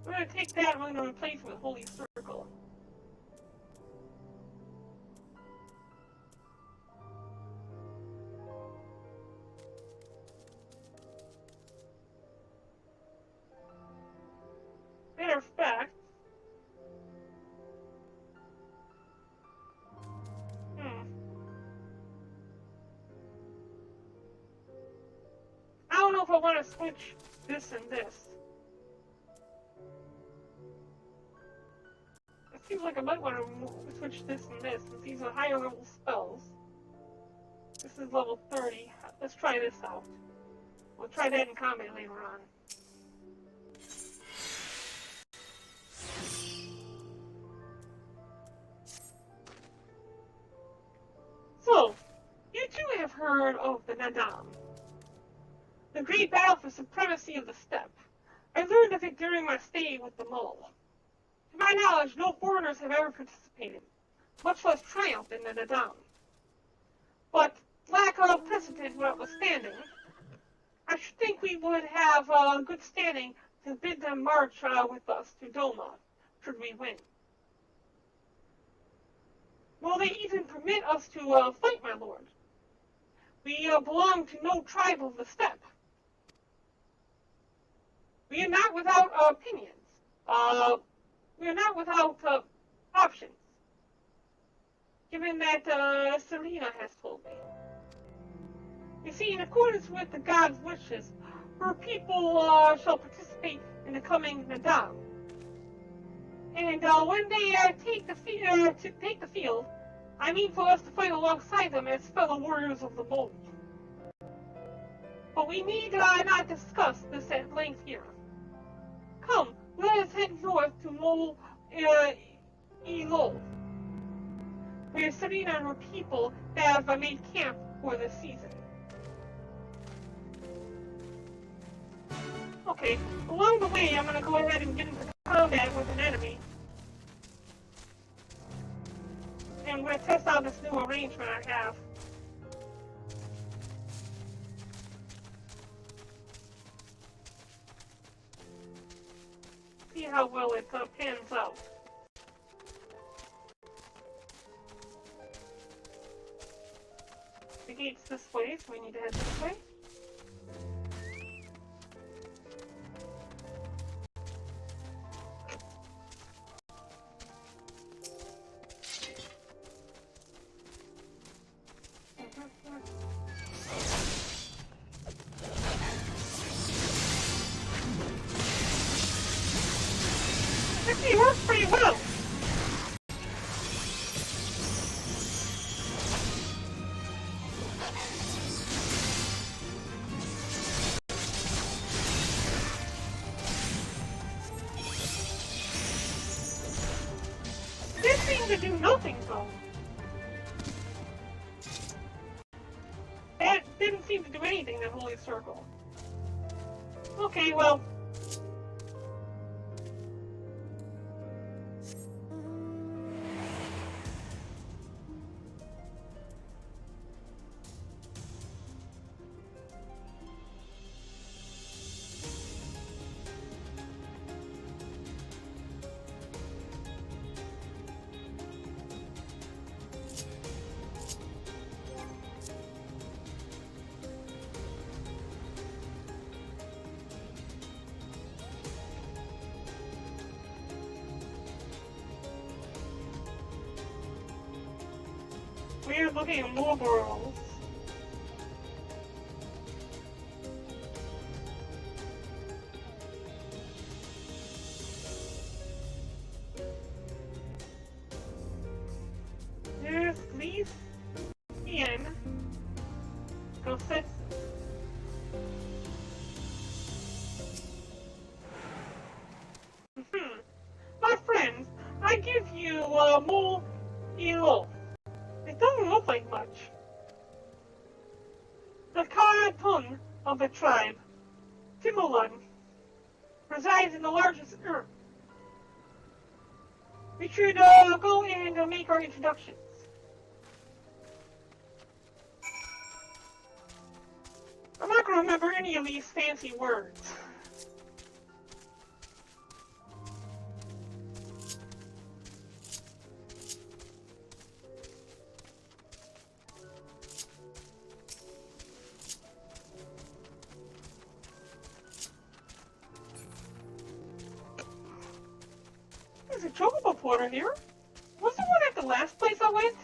I'm gonna take that and I'm gonna replace it with Holy Circle. Matter of fact, I don't know if I want to switch this and this. It seems like I might want to switch this and this, since these are higher level spells. This is level 30. Let's try this out. We'll try that in combat later on. heard of the Nadam, the great battle for supremacy of the steppe. I learned of it during my stay with the mole. To my knowledge, no foreigners have ever participated, much less triumphed in the Nadam. But lack of precedent notwithstanding, I should think we would have good standing to bid them march with us to Doma, should we win. Will they even permit us to fight, my lord? We belong to no tribe of the steppe. We are not without opinions. We are not without options, given that Selena has told me. You see, in accordance with the god's wishes, her people shall participate in the coming Nadam. And when they take the field, I mean for us to fight alongside them as fellow warriors of the mold. But we need not discuss this at length here. Come, let us head north to Mol Elol, where Serena and her people have made camp for this season. Okay, along the way, I'm going to go ahead and get into combat with an enemy. And we're going to test out this new arrangement I have. See how well it pans out. The gate's this way, so we need to head this way. Actually, works pretty well. This seemed to do nothing, though. That didn't seem to do anything, that holy circle. Okay, well. We're looking at more worlds. There's Leaf, Ian, Gosetsu. My friends, I give you more elo. It doesn't look like much. The Karatun of the tribe, Timolan, resides in the largest earth. We should go and make our introductions. I'm not going to remember any of these fancy words. There's a chocobo porter here. Was there one at the last place I went?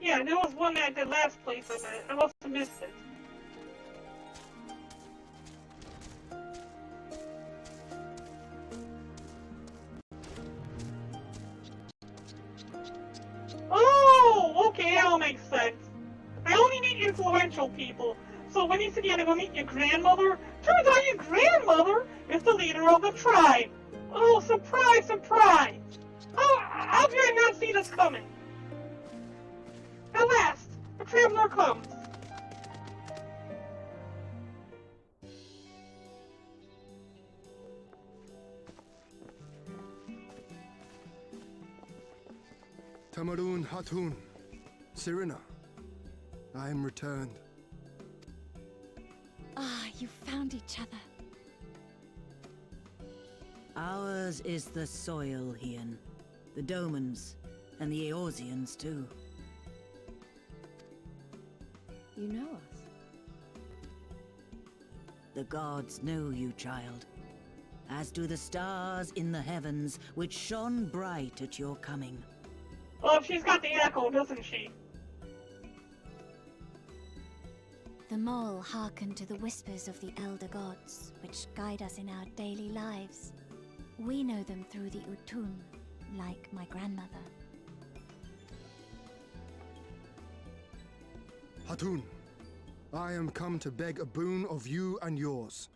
Yeah, there was one at the last place I went. I must have missed it. Oh, okay, that all makes sense. I only need influential people, So when you said you had to go meet your grandmother, turns out your grandmother is the leader of the tribe. Oh, surprise, surprise! How did I not see this coming? At last, the traveler comes. Tamarun Hatun, Sirina, I am returned. Ah, you found each other. Ours is the soil, Hien. The Domans, and the Eorzeans too. You know us? The gods know you, child. As do the stars in the heavens, which shone bright at your coming. Oh, she's got the echo, doesn't she? The mole hearkened to the whispers of the elder gods, which guide us in our daily lives. We know them through the Utun, like my grandmother. Hatun, I am come to beg a boon of you and yours.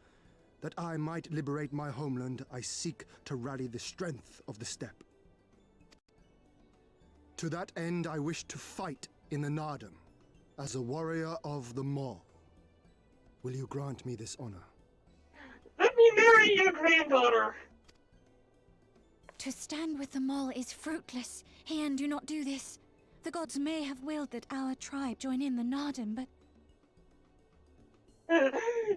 That I might liberate my homeland, I seek to rally the strength of the steppe. To that end, I wish to fight in the Nardum, as a warrior of the Maw. Will you grant me this honor? Let me marry your granddaughter. To stand with the mole is fruitless. Hien, do not do this. The gods may have willed that our tribe join in the Nardum, but...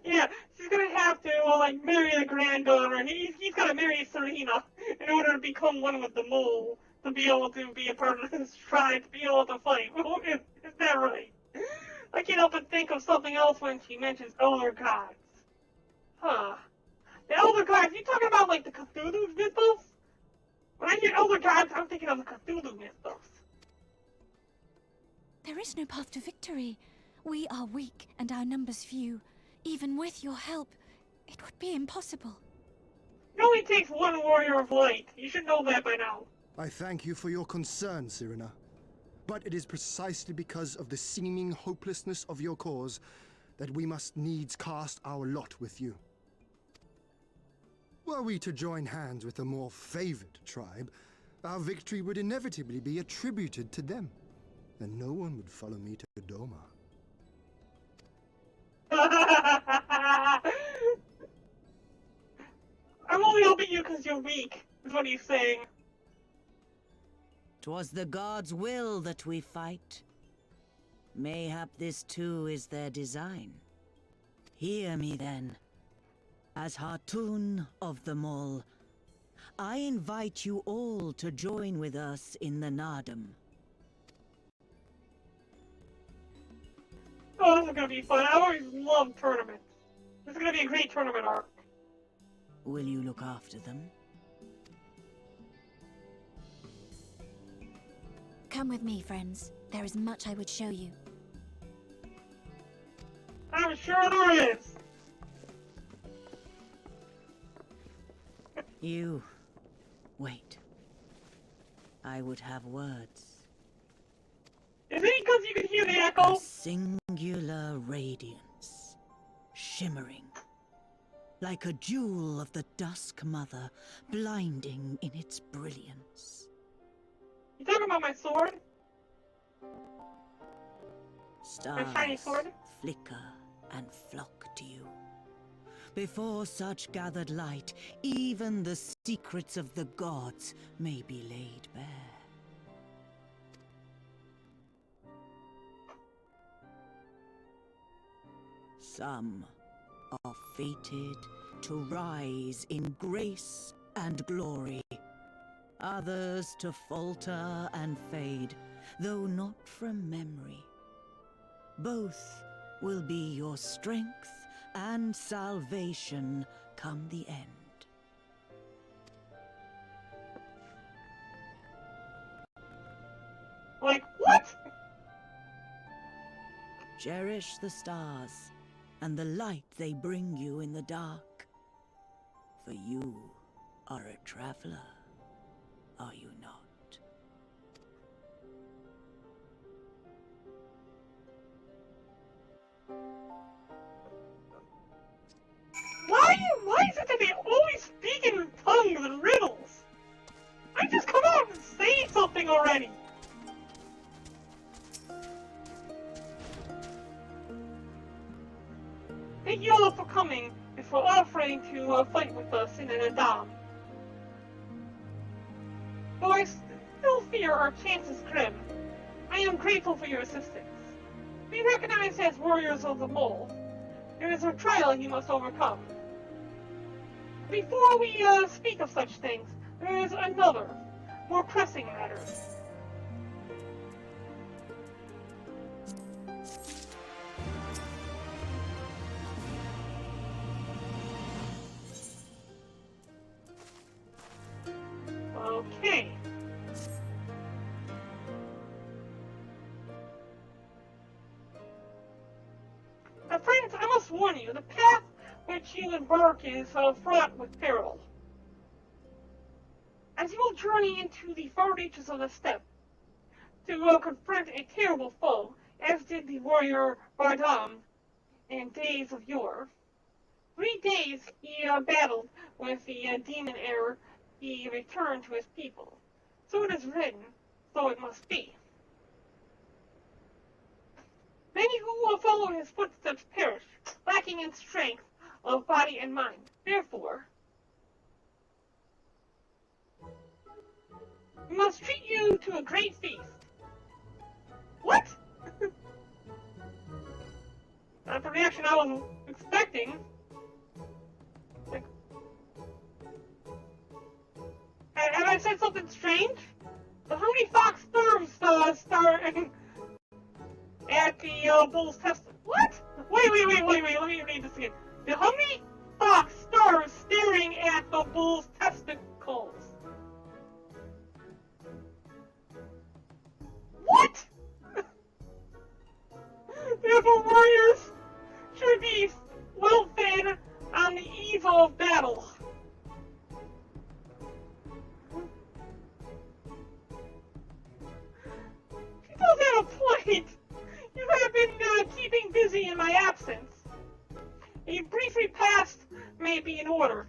Yeah, she's gonna have to, like, marry the granddaughter. He's gotta marry Serena in order to become one with the mole, to be able to be a part of his tribe, to be able to fight. Is that right? I can't help but think of something else when she mentions elder gods. Huh. The elder gods, you talking about, like, the Cthulhu mythos? When I hear elder gods, I'm thinking of the Cthulhu mythos. There is no path to victory. We are weak, and our numbers few. Even with your help, it would be impossible. It only takes one warrior of light. You should know that by now. I thank you for your concern, Sirina. But it is precisely because of the seeming hopelessness of your cause that we must needs cast our lot with you. Were we to join hands with a more favored tribe, our victory would inevitably be attributed to them, and no one would follow me to Doma. I'm only helping you because you're weak, is what he's saying. 'Twas the gods' will that we fight. Mayhap this too is their design. Hear me then. As Hatun of the Mole, I invite you all to join with us in the Nardum. Oh, this is gonna be fun. I always love tournaments. This is gonna be a great tournament arc. Will you look after them? Come with me, friends. There is much I would show you. I'm sure there is. You... wait. I would have words. Is it because you can hear the echo? A singular radiance, shimmering, like a jewel of the Dusk Mother, blinding in its brilliance. You talking about my sword? Stars My shiny sword? flicker and flock to you. Before such gathered light, even the secrets of the gods may be laid bare. Some are fated to rise in grace and glory. Others to falter and fade, though not from memory. Both will be your strength and salvation come the end. Like, what? Cherish the stars and the light they bring you in the dark. For you are a traveler, are you not? Thank you all for coming and for offering to fight with us in an Adam. Though I still fear our chances grim, I am grateful for your assistance. Be recognized as warriors of the mole. There is a trial you must overcome. Before we speak of such things, there is another, more pressing matter. Okay. Now, friends, I must warn you, the path which you embark is fraught with peril. As you will journey into the far reaches of the steppe to confront a terrible foe, as did the warrior Bardam in days of yore. 3 days he battled with the demon ere he returned to his people. So it is written, so it must be. Many who will follow his footsteps perish, lacking in strength of body and mind. Therefore, we must treat you to a great feast. What? Not the reaction I was expecting. Like, have I said something strange? The Honey Fox Thurms starring at the Bull's Testament. What? Wait, let me read this again. The Honey Fox stars staring at the Bull's testicles. What? Therefore, warriors should be well fed on the eve of battle. She does have a point. You have been keeping busy in my absence. A brief repast may be in order,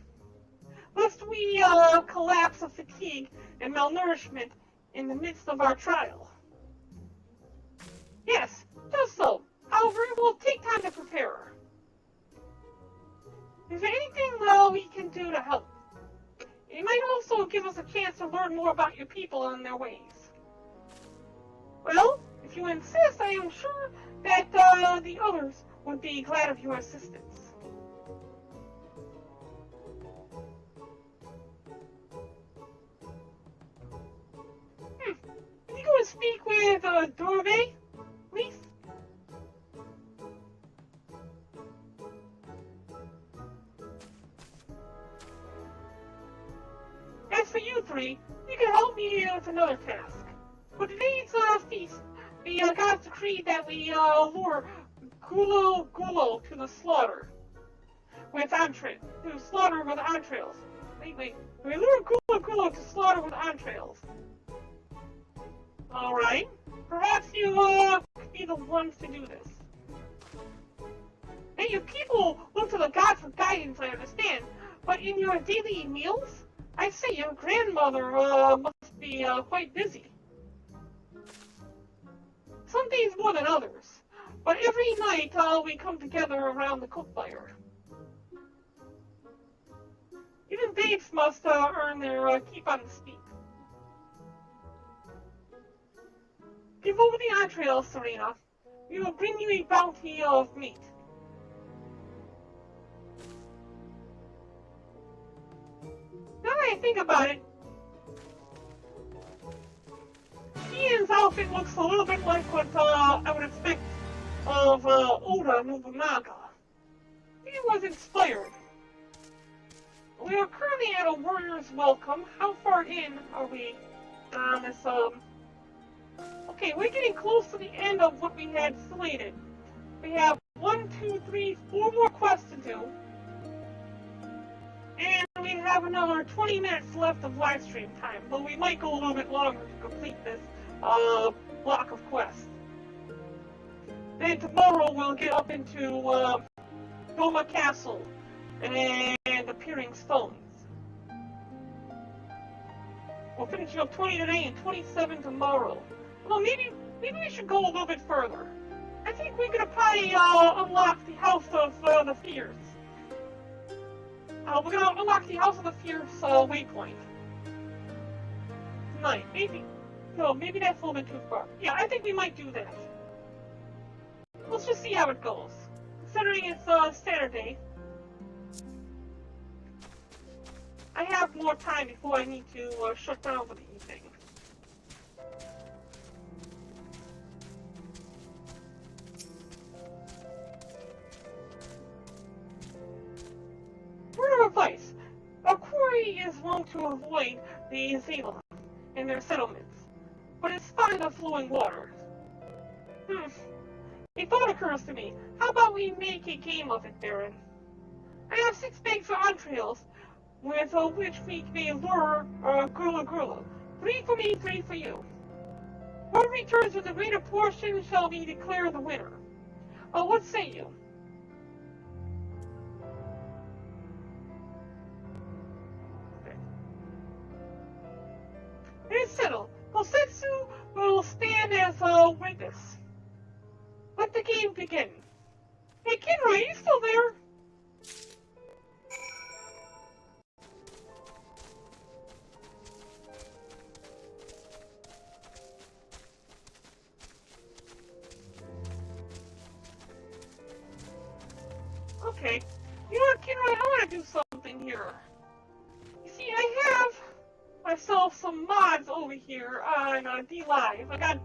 lest we collapse of fatigue and malnourishment in the midst of our trial. Yes, just so. However, it will take time to prepare her. Is there anything we can do to help? It might also give us a chance to learn more about your people and their ways. Well, if you insist, I am sure that the others would be glad of your assistance. Can you go and speak with Dorve, please? As for you three, you can help me with another task. For today's feast, the gods decreed that we lure Gulo to the slaughter with entrails. To slaughter with entrails. Wait. We lure Gulo to slaughter with entrails. Alright. Perhaps you could be the ones to do this. Hey, your people look to the gods for guidance, I understand. But in your daily meals, I say your grandmother must be quite busy. Some days more than others, but every night we come together around the cook fire. Even babes must earn their keep on the steep. Give over the entrails, Serena. We will bring you a bounty of meat. Now that I think about it, Ian's outfit looks a little bit like what I would expect of Oda Nobunaga. He was inspired. We are currently at a warrior's welcome. How far in are we on this, Okay, we're getting close to the end of what we had slated. We have 1, 2, 3, 4 more quests to do. And we have another 20 minutes left of live stream time, but we might go a little bit longer to complete this block of quests. Then tomorrow we'll get up into Doma Castle and Appearing Stones. We'll finish up 20 today and 27 tomorrow. Well, maybe we should go a little bit further. I think we could probably unlock the House of the Fears. We're gonna unlock the House of the Fierce waypoint tonight. Maybe. No, maybe that's a little bit too far. Yeah, I think we might do that. Let's just see how it goes. Considering it's Saturday, I have more time before I need to shut down for the evening. Word of advice. A quarry is one to avoid the Zayla and their settlements, but it's fond of flowing waters. A thought occurs to me. How about we make a game of it, Baron? I have 6 bags of entrails, with which we may lure Gurla. 3 for me, 3 for you. Whoever returns with the greater portion shall be declared the winner. What say you? It is settled. Kosetsu will stand as a witness. Let the game begin. Hey, Kinra, are you still there? Okay. You know what, Kinra, I want to do something here. You see, I have myself some mods over here on D-Live. I got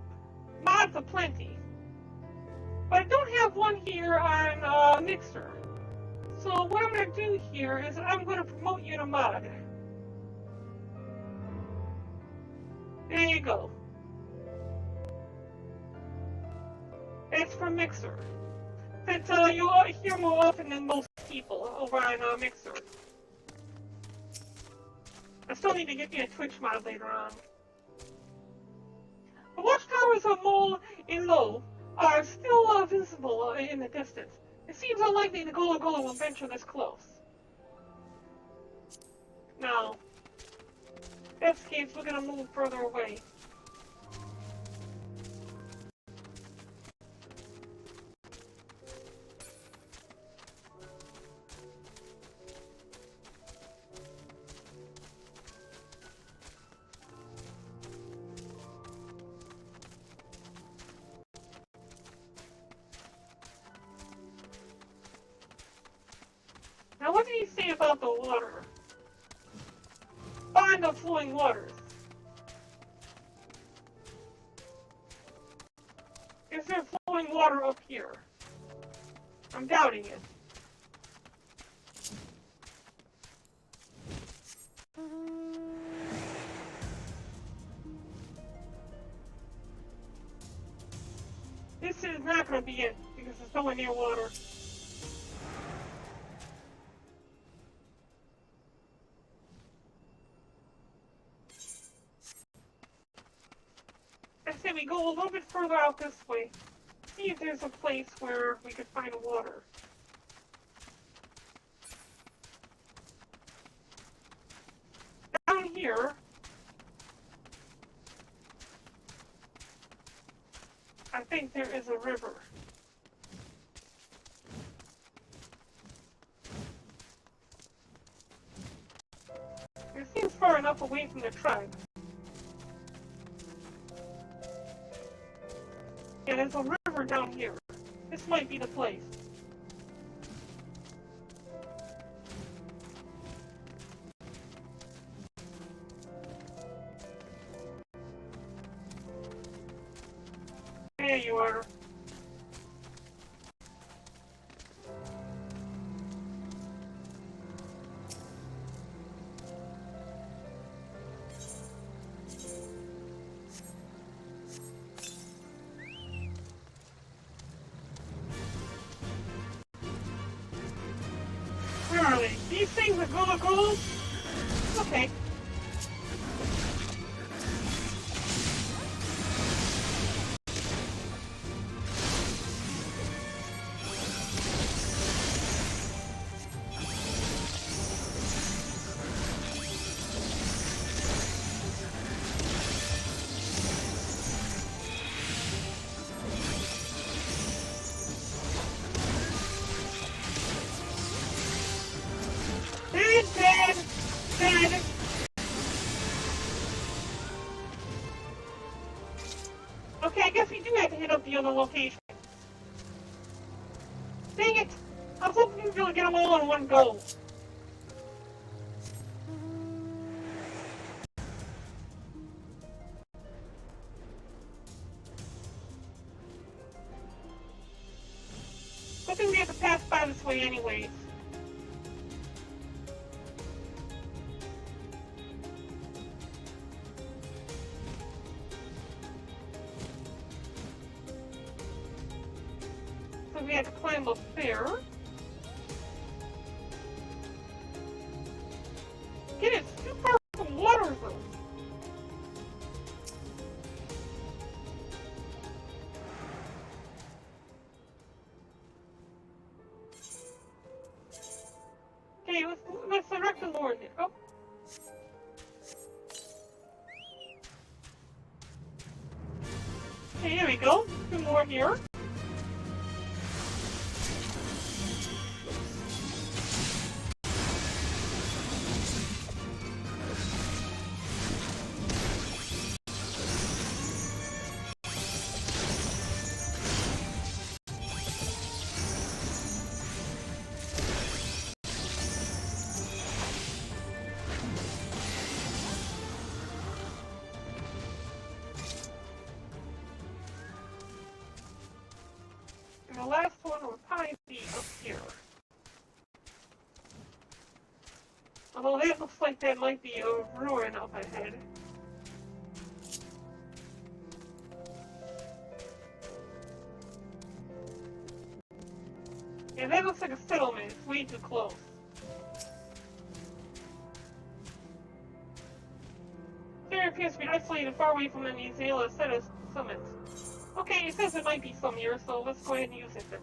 mods aplenty. But I don't have one here on Mixer. So what I'm going to do here is I'm going to promote you to mod. There you go. It's from Mixer. That you'll hear more often than most people over on Mixer. I still need to get me a Twitch mod later on. The watchtowers of Mole and Low are still visible in the distance. It seems unlikely the Gullah will venture this close. Now, if that's the case, we're gonna move further away. Now, what did he say about the water? Find the flowing waters. Is there flowing water up here? I'm doubting it. This is not going to be it, because there's nowhere near water. I say we go a little bit further out this way. See if there's a place where we could find water. Down here, I think there is a river. It seems far enough away from the tribe. Yeah, there's a river down here. This might be the place. There you are. Where are they? These things are gonna go? Okay. Dang it! I was hoping you were gonna get them all in one go. Good thing we have to pass by this way anyways. So we have to climb up there. Get it, it's too far from water though. Okay, let's direct the Lord here. Oh. Okay, here we go. Two more here. And the last one will probably be up here. Although that looks like that might be a ruin up ahead. Yeah, that looks like a settlement. It's way too close. The area appears to be isolated far away from the Nizela summit. Okay, it says it might be some here, so let's go ahead and use it then.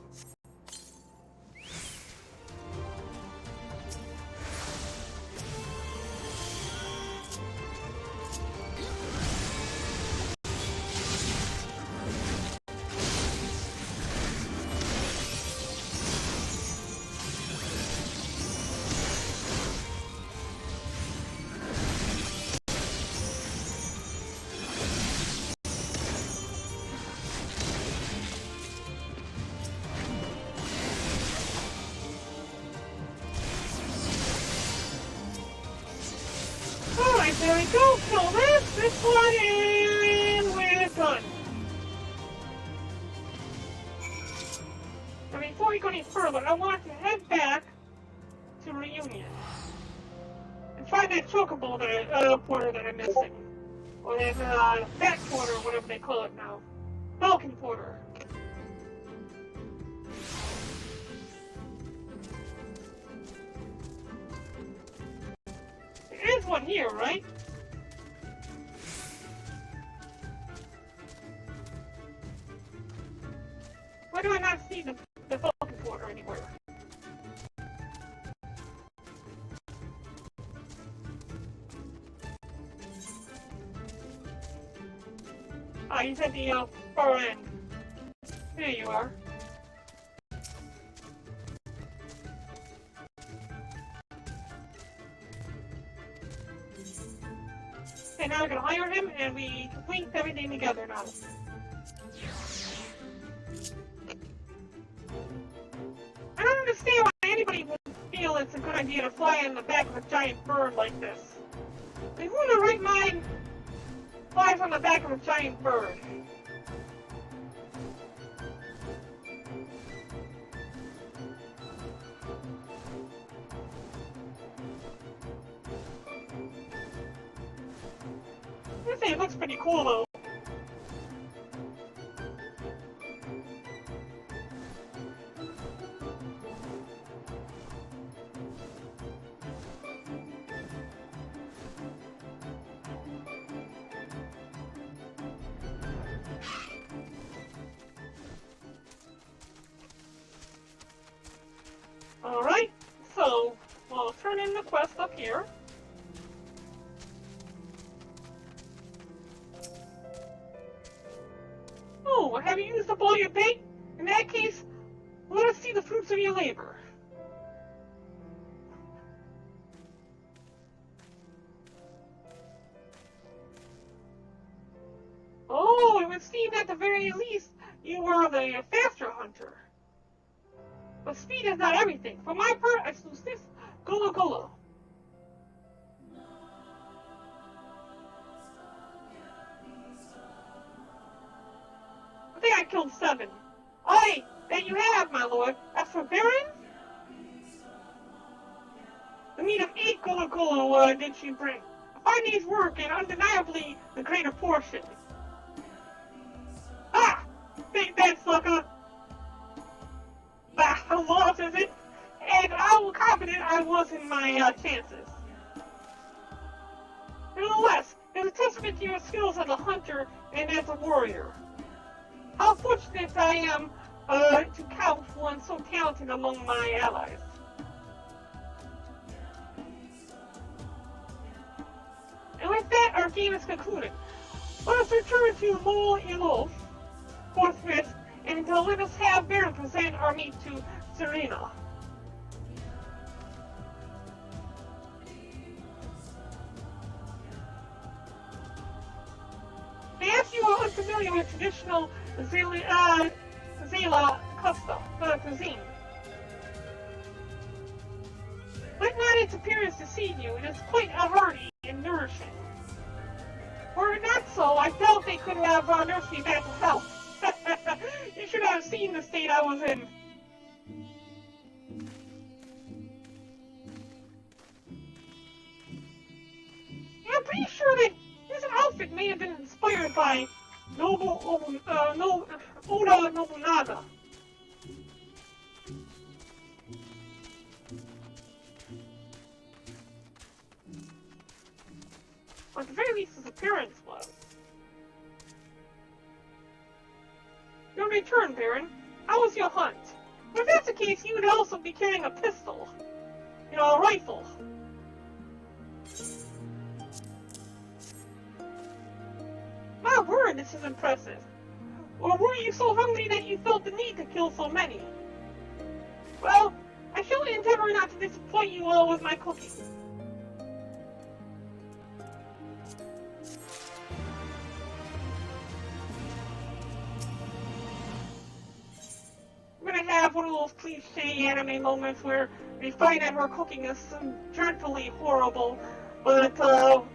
Alright, there we go. So that's this one, and we're done. And before we go any further, I want to head back to Reunion and find that chocobo porter that I'm missing. Or that bat porter, whatever they call it now. Falcon porter. There is one here, right? Why do I not see the Falcon porter anywhere? Ah, he's at the far end. There you are. Okay, now we're gonna hire him, and we complete everything together now. I don't understand why anybody would feel it's a good idea to fly in the back of a giant bird like this. I mean, who in their right mind flies on the back of a giant bird? This thing looks pretty cool though. Alright, so we'll turn in the quest up here. Oh, have you used up all your bait? In that case, let us see the fruits of your labor. Oh, it would seem at the very least you were the faster hunter. But speed is not everything. For my part, I slew 6 Gula Gula. I think I killed 7. Aye, that you have, my lord. As for Baron, the meat of 8 Gula Gula did she bring. A fine day's work, and undeniably the greater portion. Ah! Big bad sucker! Bah, how lost is it? And how confident I was in my chances. Nevertheless, it's a testament to your skills as a hunter and as a warrior. How fortunate I am to count one so talented among my allies. And with that, our game is concluded. Let us return to Mol Ilof forthwith, and let us have Baron present our meat to Serena. Perhaps you are unfamiliar with traditional Zela cuisine. Let not its appearance deceive you, it is quite hearty and nourishing. Were it not so, I doubt they could have nursed me back to health. You should have seen the state I was in. I'm pretty sure that his outfit may have been inspired by Oda Nobunaga. Or at the very least his appearance was. Your return, Baron. How was your hunt? If that's the case, you would also be carrying a pistol. You know, a rifle. My word, this is impressive. Or were you so hungry that you felt the need to kill so many? Well, I shall endeavor not to disappoint you all with my cooking. We're gonna have one of those cliche anime moments where we find that her cooking is dreadfully horrible, but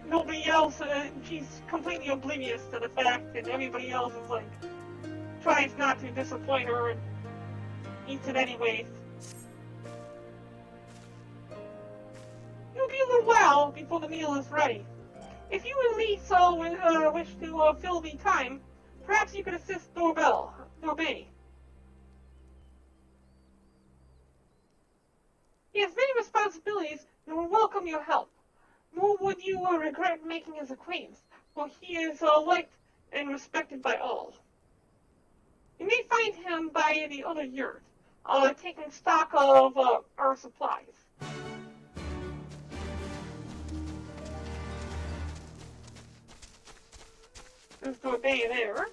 nobody else, she's completely oblivious to the fact that everybody else is like, tries not to disappoint her and eats it anyways. It'll be a little while before the meal is ready. If you and Lee wish to fill the time, perhaps you could assist Dorbay. He has many responsibilities and will welcome your help. Nor would you regret making his acquaintance, for he is liked and respected by all. You may find him by the other yurt, taking stock of our supplies. There's Dorbay there.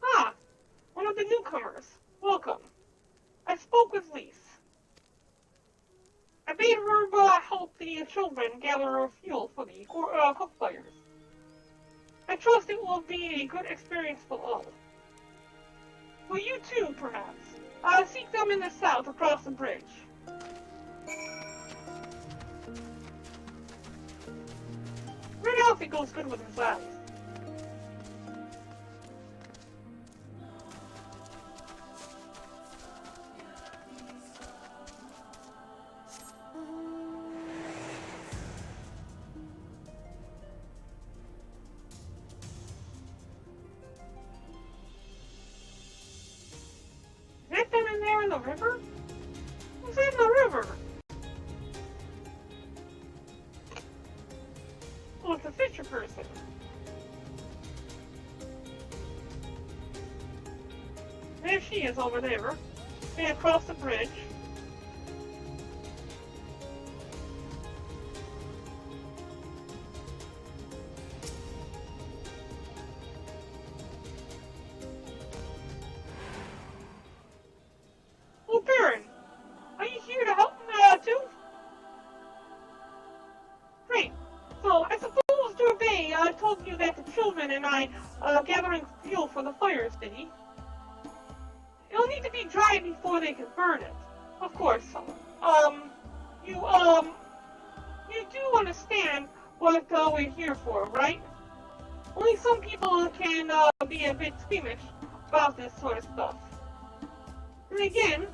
Ah, one of the newcomers. Welcome. I spoke with Lise. I bade her help the children gather fuel for the cook fires. I trust it will be a good experience for all. For you too, perhaps. Seek them in the south across the bridge. Red outfit goes good with his eyes. Is that them in there in the river? Who's in the river? Oh, it's a fisher person. There she is over there. They across the bridge. Oh, Baron! Are you here to help too? Great. So, I suppose Dorbay told you that the children and I gathering fuel for the fires, did he? It'll need to be dry before they can burn it. Of course. You do understand what we're here for, right? Only some people can be a bit squeamish about this sort of stuff. And again,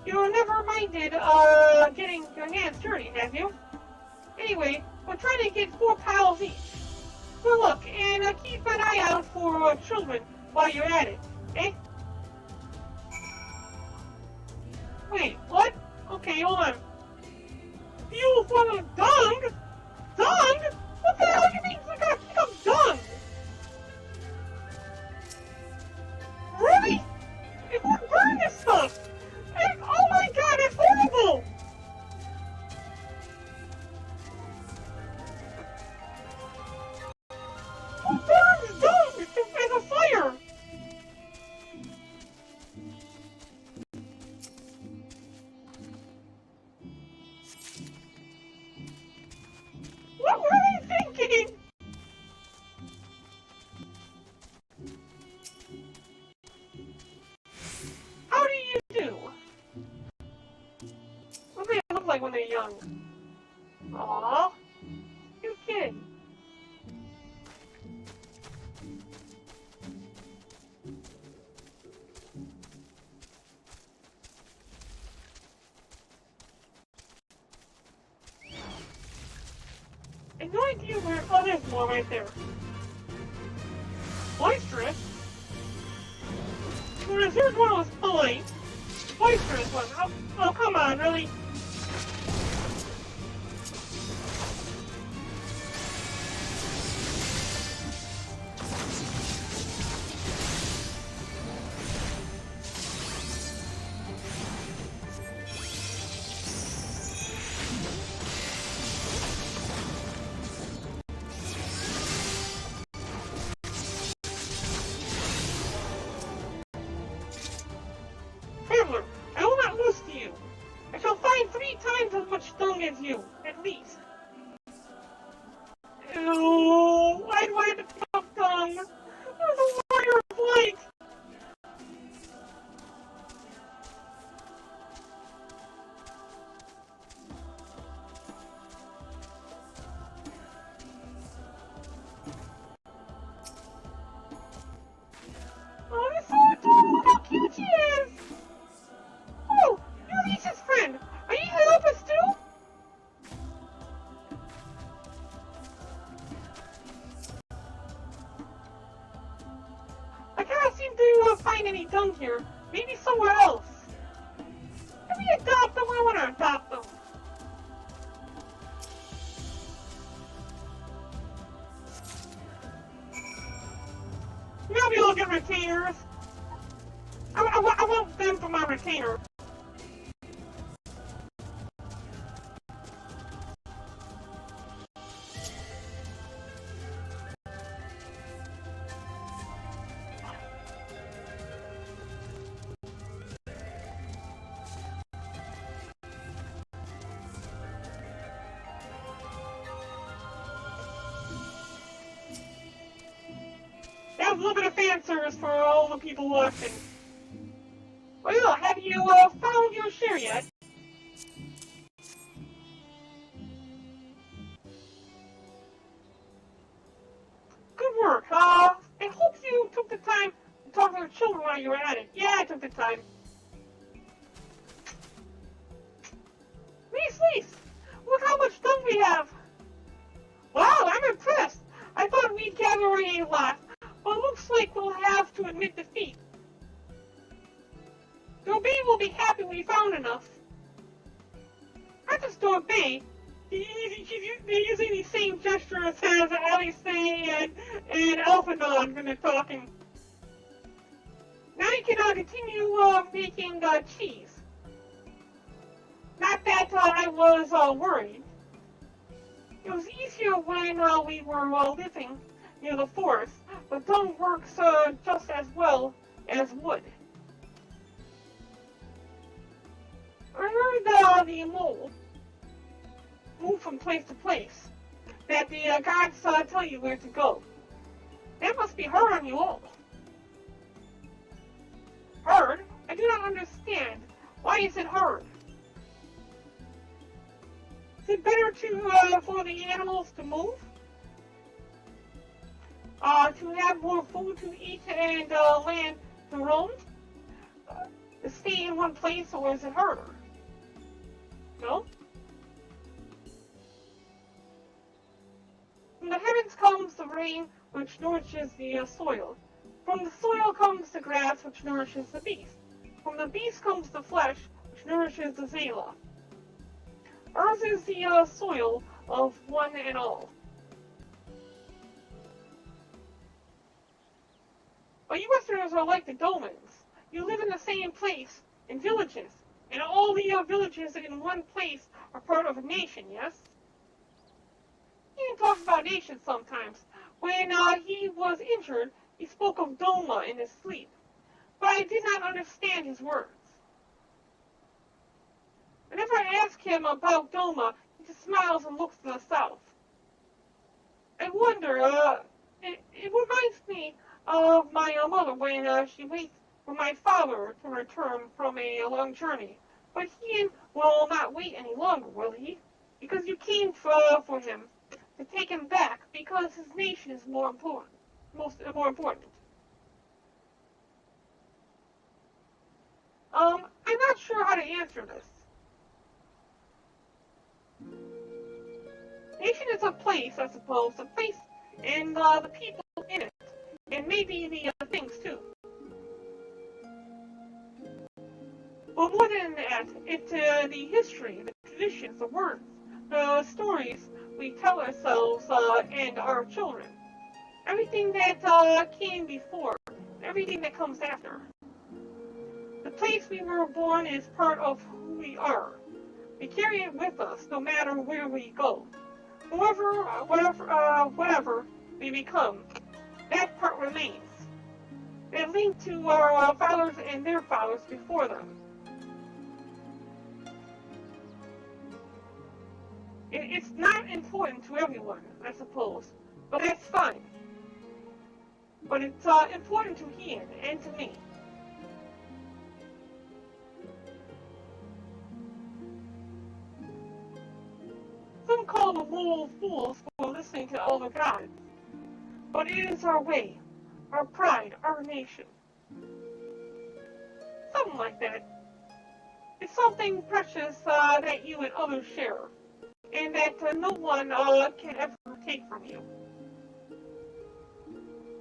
you were never minded getting your hands dirty, have you? Anyway, we're trying to get 4 piles each. Good luck, and keep an eye out for children while you're at it, eh? Wait, what? Okay, hold on. Fuel for the dung? Dung? What the hell do you mean we're gonna pick up dung? Really? It won't burn this stuff! Oh my god, it's horrible! Who burns dung as a fire? What were they thinking? How do you do? What do they look like when they're young? Aww. Cute kid. I have no idea where. Oh, there's more right there. Boisterous? The reserved one was polite. Boisterous one. Oh, come on, really? Traveler, I will not lose to you. I shall find 3 times as much dung as you, at least. Ew, why do I have to pick up dung? There's a warrior of light! Oh, this is so adorable! Look how cute she is! Oh, you're Lisa's friend! Are you here to help us too? I can't seem to find any dung here. Maybe somewhere else. Can we adopt them? I want to adopt them. Maybe I'll get retainers. I want them for my retainer. That was a little bit of fan service for all the people watching. Well, have you found your share yet? Good work. I hope you took the time to talk to the children while you were at it. Yeah, I took the time. Nice. Look how much dung we have. Wow, I'm impressed. I thought we'd gather a lot, but it looks like we'll have to admit defeat. Dorbay will be happy we found enough. Not just Dorbay. They're using the same gestures as Alice and Alphadon when they're talking. Now you can continue making cheese. Not that I was worried. It was easier when we were living near the forest, but dung works just as well as wood. I heard the mole move from place to place. that the gods tell you where to go. That must be hard on you all. Hard? I do not understand. Why is it hard? Is it better for the animals to move? To have more food to eat and land to roam? To stay in one place, or is it harder? No? From the heavens comes the rain, which nourishes the soil. From the soil comes the grass, which nourishes the beast. From the beast comes the flesh, which nourishes the Zela. Earth is the soil of one and all. But you Westerners are like the Domans. You live in the same place, in villages, and all the villages in one place are part of a nation, yes? He talks about nations sometimes. When he was injured, he spoke of Doma in his sleep, but I did not understand his words. Whenever I ask him about Doma, he just smiles and looks to the south. I wonder, it reminds me of my mother when she waits for my father to return from a long journey. But he will not wait any longer, will he? Because you came for him, to take him back, because his nation is more important. More important. I'm not sure how to answer this. Nation is a place, I suppose, a place, and the people in it, and maybe the things too. But more than that, it's the history, the traditions, the words, the stories we tell ourselves and our children. Everything that came before, everything that comes after. The place we were born is part of who we are. We carry it with us no matter where we go. Whatever we become, that part remains. They link to our fathers and their fathers before them. It's not important to everyone, I suppose, but that's fine. But it's important to Ian and to me. Some call the world fools for listening to all the gods. But it is our way, our pride, our nation. Something like that. It's something precious that you and others share, and that no one can ever take from you.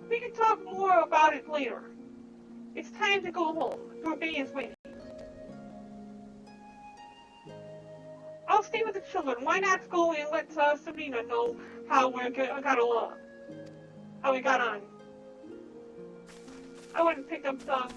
We can talk more about it later. It's time to go home. Dorbe is waiting. I'll stay with the children. Why not go and let Serena know how we got along? How we got on. I wouldn't pick up Doug.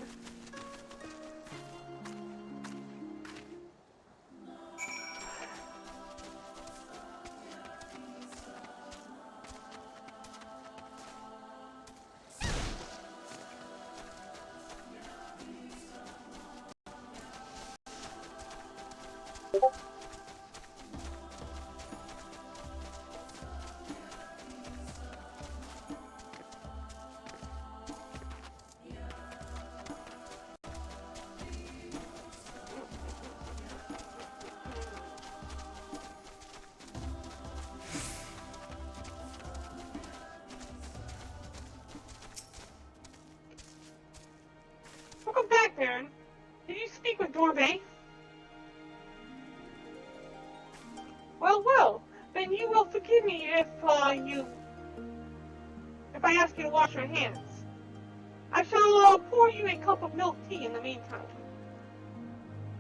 Welcome back, Baron. Did you speak with Dorbe? Well, then you will forgive me if I ask you to wash your hands. I shall pour you a cup of milk tea in the meantime.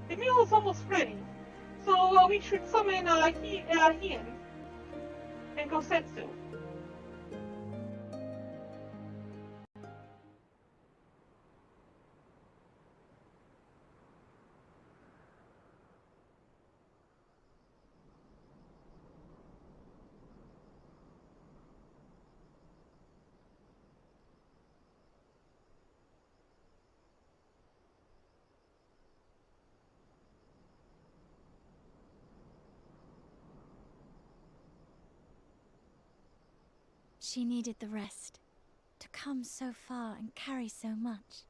The meal is almost ready, so we should summon Ian and Gosetsu. She needed the rest. To come so far and carry so much.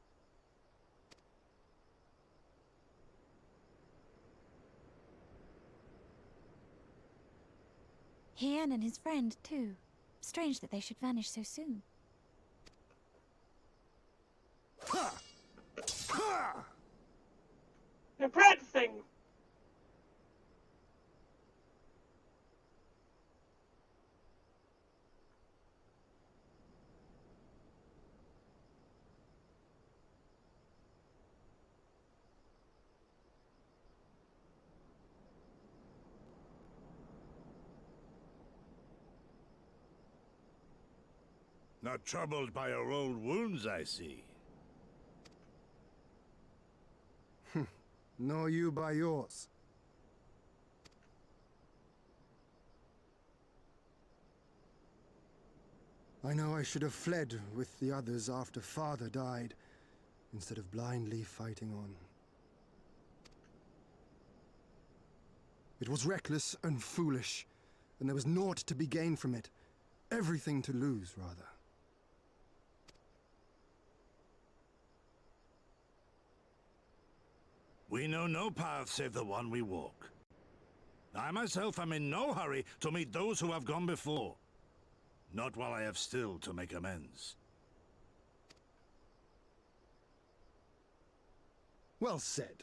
Hien and his friend, too. Strange that they should vanish so soon. They're practicing. Not troubled by your old wounds, I see. Nor you by yours. I know I should have fled with the others after Father died, instead of blindly fighting on. It was reckless and foolish, and there was naught to be gained from it. Everything to lose, rather. We know no path save the one we walk. I myself am in no hurry to meet those who have gone before. Not while I have still to make amends. Well said.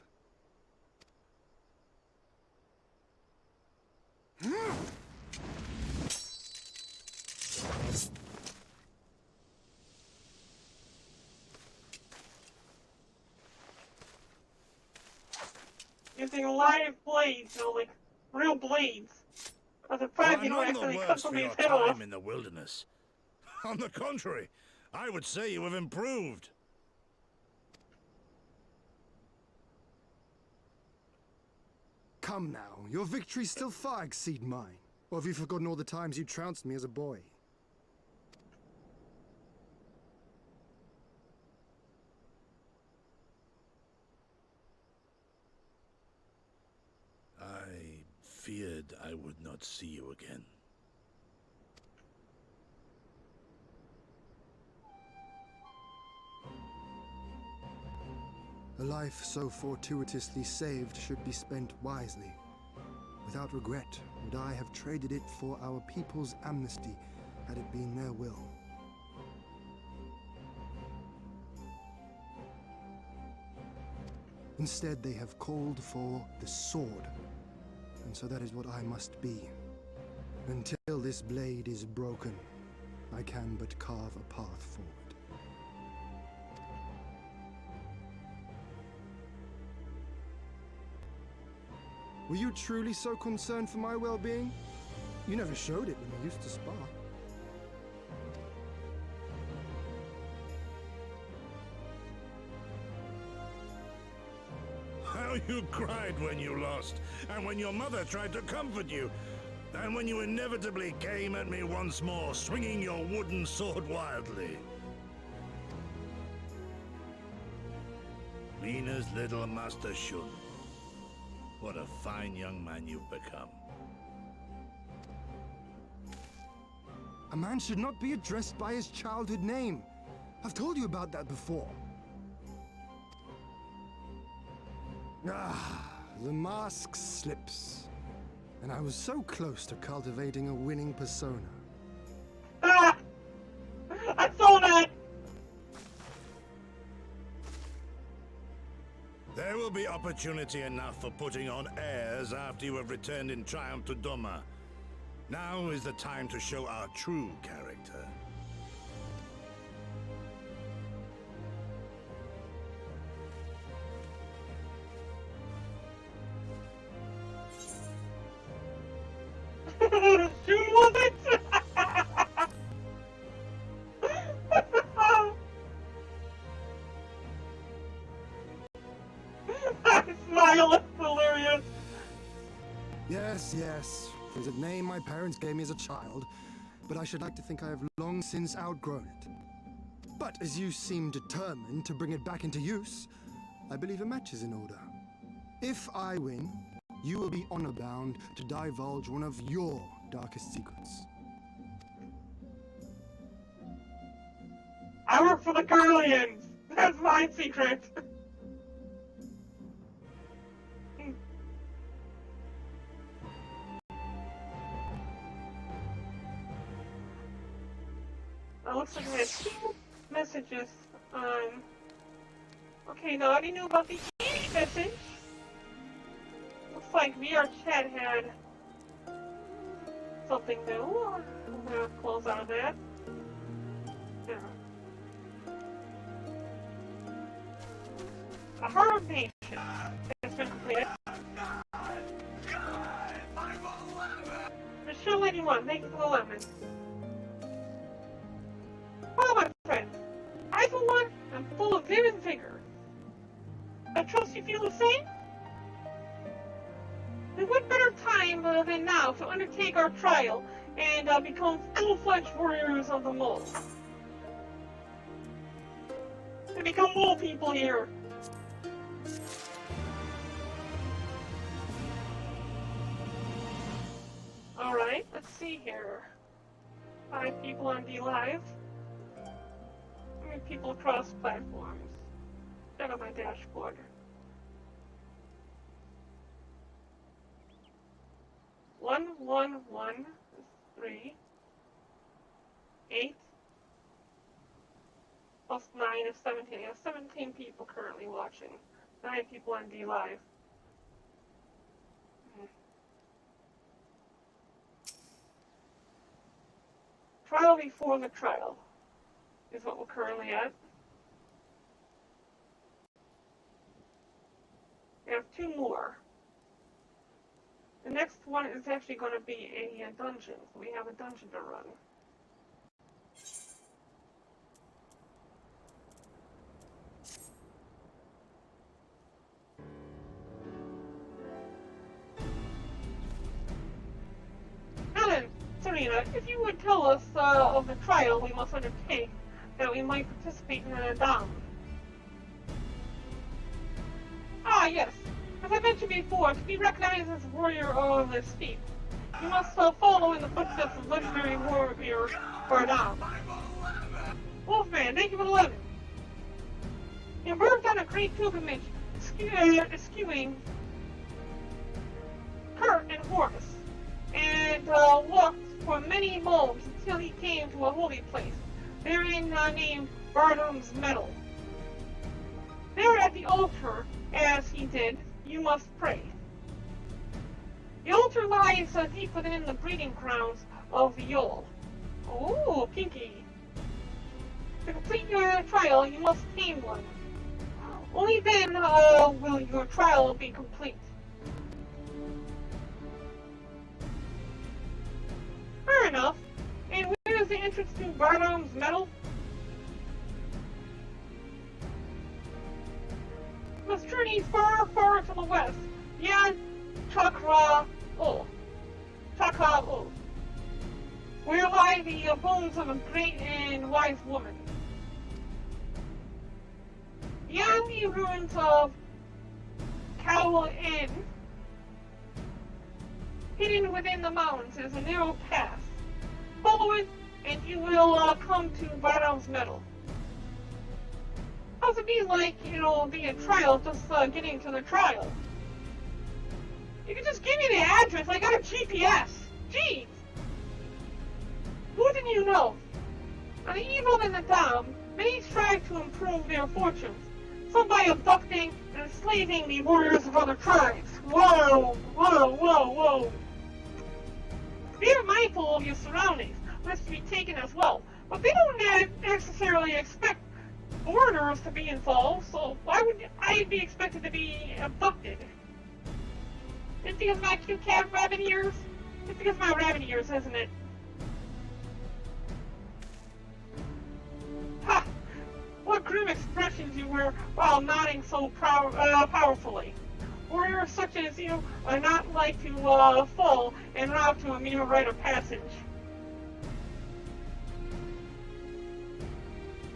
Using live blades, you know, like real blades. I'm surprised you don't actually cut somebody's head off. In the wilderness. On the contrary, I would say you have improved. Come now, your victories still far exceed mine. Or have you forgotten all the times you trounced me as a boy? I feared I would not see you again. A life so fortuitously saved should be spent wisely. Without regret, would I have traded it for our people's amnesty, had it been their will. Instead, they have called for the sword, and so that is what I must be. Until this blade is broken, I can but carve a path forward. Were you truly so concerned for my well-being? You never showed it when we used to spar. How you cried when you lost, and when your mother tried to comfort you, and when you inevitably came at me once more, swinging your wooden sword wildly. Lena's little Master Shun. What a fine young man you've become. A man should not be addressed by his childhood name. I've told you about that before. Ah, the mask slips. And I was so close to cultivating a winning persona. Ah! I saw that! There will be opportunity enough for putting on airs after you have returned in triumph to Doma. Now is the time to show our true character. Shun was it? I smile, it's hilarious. Yes, yes. It was a name my parents gave me as a child, but I should like to think I have long since outgrown it. But as you seem determined to bring it back into use, I believe a match is in order. If I win, you will be honor-bound to divulge one of your darkest secrets. for the Guardians! That's my secret! Looks like we had 2 messages. Okay, now I already knew about the Annie message. Looks like VR chat had something new. I'm gonna close out of that. Yeah. A horror patient has been completed. Michelle 81, thank you for the lemon. Well, my friend, I for one am full of vim and vigor. I trust you feel the same? And what better time than now to undertake our trial and become full-fledged warriors of the mole? To become mole people here. Alright, let's see here. 5 people on D-Live. How many people across platforms? Check out my dashboard. One, 3, 8, plus 9 is 17. I have 17 people currently watching. 9 people on D-Live. Trial before the trial is what we're currently at. We have 2 more. The next one is actually going to be a dungeon. We have a dungeon to run. Helen, Serena, if you would tell us of the trial we must undertake, that we might participate in the dam. Ah, yes. As I mentioned before, to be recognized as a warrior of this feat, you must follow in the footsteps of legendary warrior Bardam. Wolfman, thank you for the 11. He embarked on a great pilgrimage, eschewing cart and horse, and walked for many moons until he came to a holy place, therein named Bardam's Meadow. There at the altar, as he did, you must pray. The altar lies deep within the breeding grounds of the Yule. Ooh, pinky. To complete your trial, you must tame one. Only then will your trial be complete. Fair enough. And where is the entrance to Bardam's Meadow? You must journey far, far to the west, beyond Chakra-O, where lie the bones of a great and wise woman. Beyond the ruins of Cowl Inn, hidden within the mountains, is a narrow path. Follow it, and you will come to Bardam's Meadow. How's it be like, the trial, just getting to the trial? You can just give me the address, I got a GPS! Jeez! Who didn't you know? On the evil in the dam, many strive to improve their fortunes, some by abducting and enslaving the warriors of other tribes. Whoa, whoa, whoa, whoa! Be mindful of your surroundings, lest you be taken as well, but they don't necessarily expect foreigners to be involved, so why would I be expected to be abducted? It's because of my cute cat rabbit ears? It's because of my rabbit ears, isn't it? Ha! What grim expressions you wear while nodding so powerfully. Warriors such as you are not like to fall and rob to a mere rite of passage.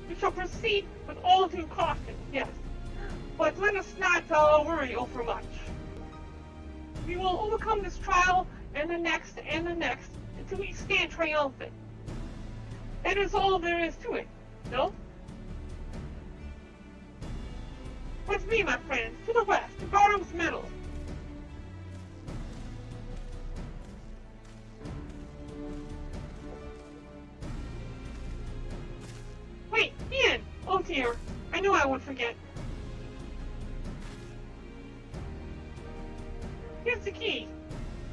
We shall proceed with all due caution, yes. But let us not worry over much. We will overcome this trial and the next until we stand triumphant. That is all there is to it, no? With me, my friends, to the west, to Barnum's Middle. Wait, Ian! Oh dear, I knew I would forget. Here's the key.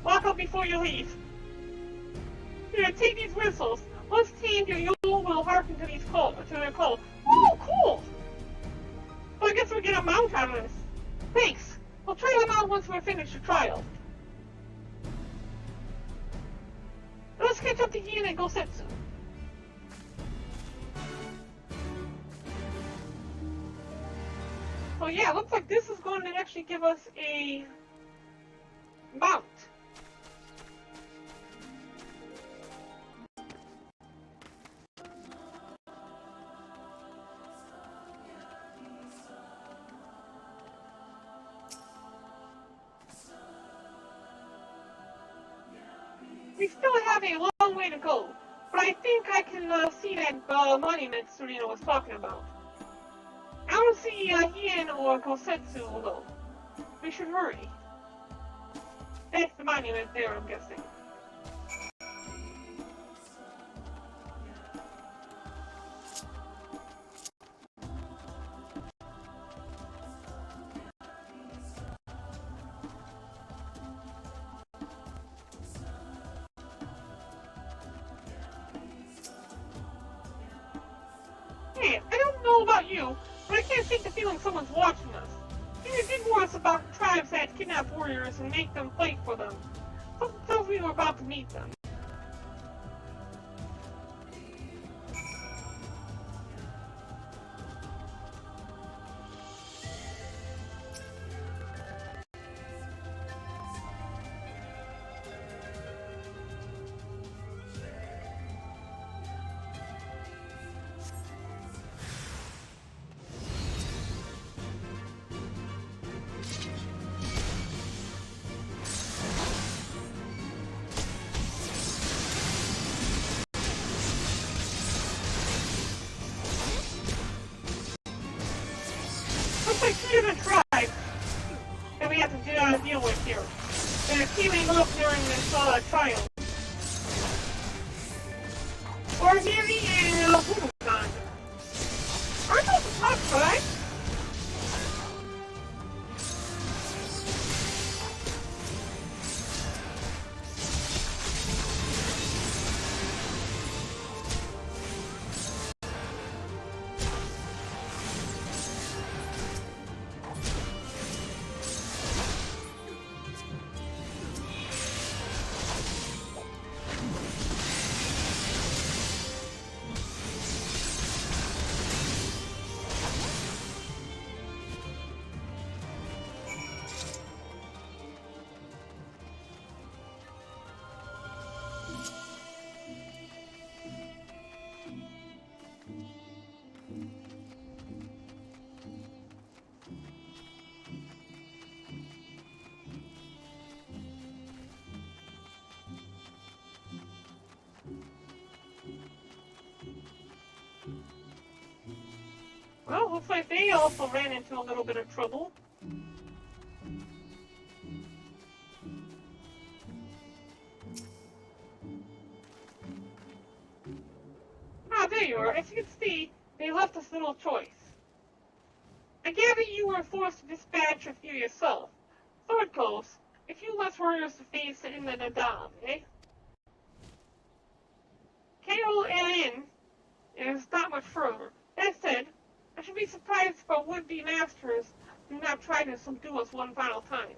Lock up before you leave. Here, take these whistles. Once tamed, your Yule will hearken to their call. Oh, cool! Well, I guess we'll get a mount out of this. Thanks. We'll try them out once we're finished the trial. Let's catch up to Ian and Gosetsu. So yeah, looks like this is going to actually give us a mount. We still have a long way to go, but I think I can see that monument Serena was talking about. I don't see Ian or Gosetsu though. We should hurry. That's the monument there, I'm guessing. Hey, I don't know about you, but I can't shake the feeling someone's watching us. They did warn us about tribes that kidnap warriors and make them fight for them. Something tells me we're about to meet them. Looks like 2 different tribes that we have to deal with here. They're teaming up during this trial. Ordinary and Budokan. Aren't those the top tribes? Well, looks like they also ran into a little bit of trouble. Ah, there you are. As you can see, they left us little choice. I gather you were forced to dispatch a few yourself. So it goes. A few less warriors to face in the Nadab, eh? KOLN is not much further. That said, I should be surprised if our would-be masters do not try to subdue us one final time.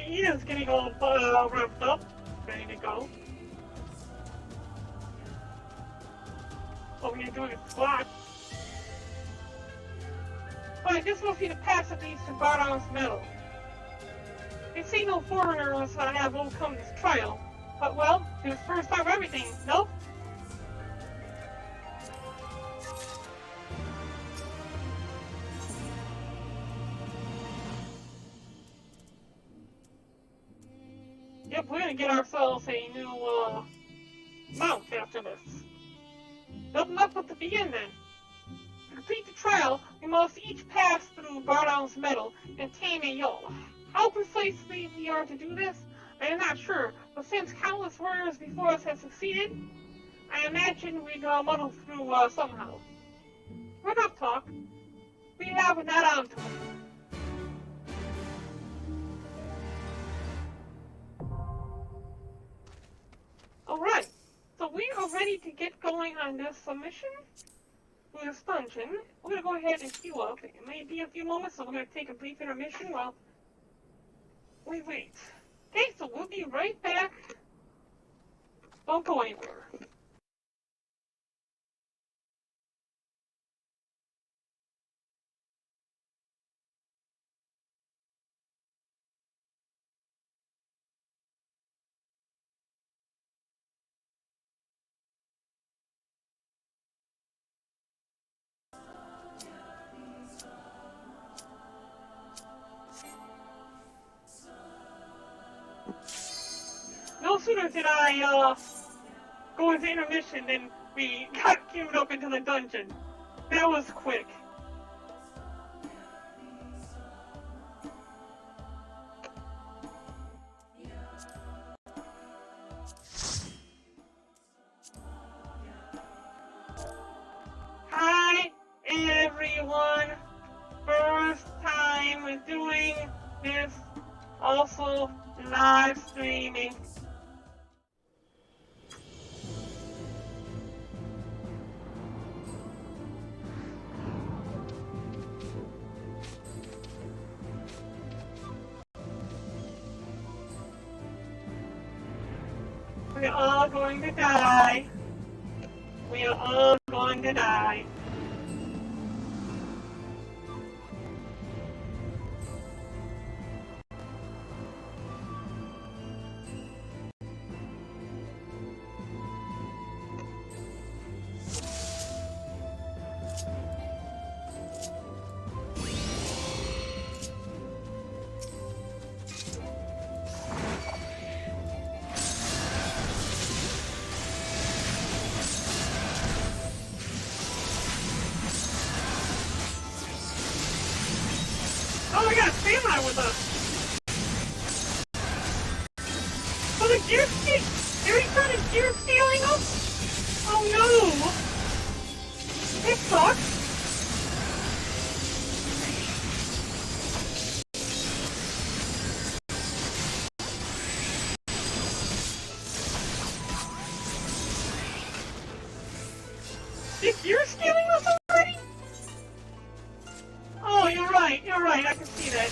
he is getting all revved up, ready to go. What we're doing is squat. But I just want to see the passiveness to Bardown's medal. I see no foreigners have overcome this trial. But well, it's the first time of everything, nope? Yep, we're gonna get ourselves a new, mount after this. Nothing left but to begin then. To complete the trial, we must each pass through Bardown's medal and tame a Yol. How precisely we are to do this, I am not sure, but since countless warriors before us have succeeded, I imagine we'd muddle through somehow. Enough talk. We have that on to it. Alright, so we are ready to get going on this submission. This dungeon. We're gonna go ahead and queue up. It may be a few moments, so we're gonna take a brief intermission while we wait. Okay, so we'll be right back. Don't go anywhere. No sooner did I go into intermission than we got queued up into the dungeon. That was quick. Hi everyone! First time doing this, also live streaming. We're all going to die. We are all going to die. Oh, we got stamina with us. Oh, the gear steal. They already started gear stealing us? Oh no. This sucks. They're gear stealing us already? Oh, you're right, I can see that.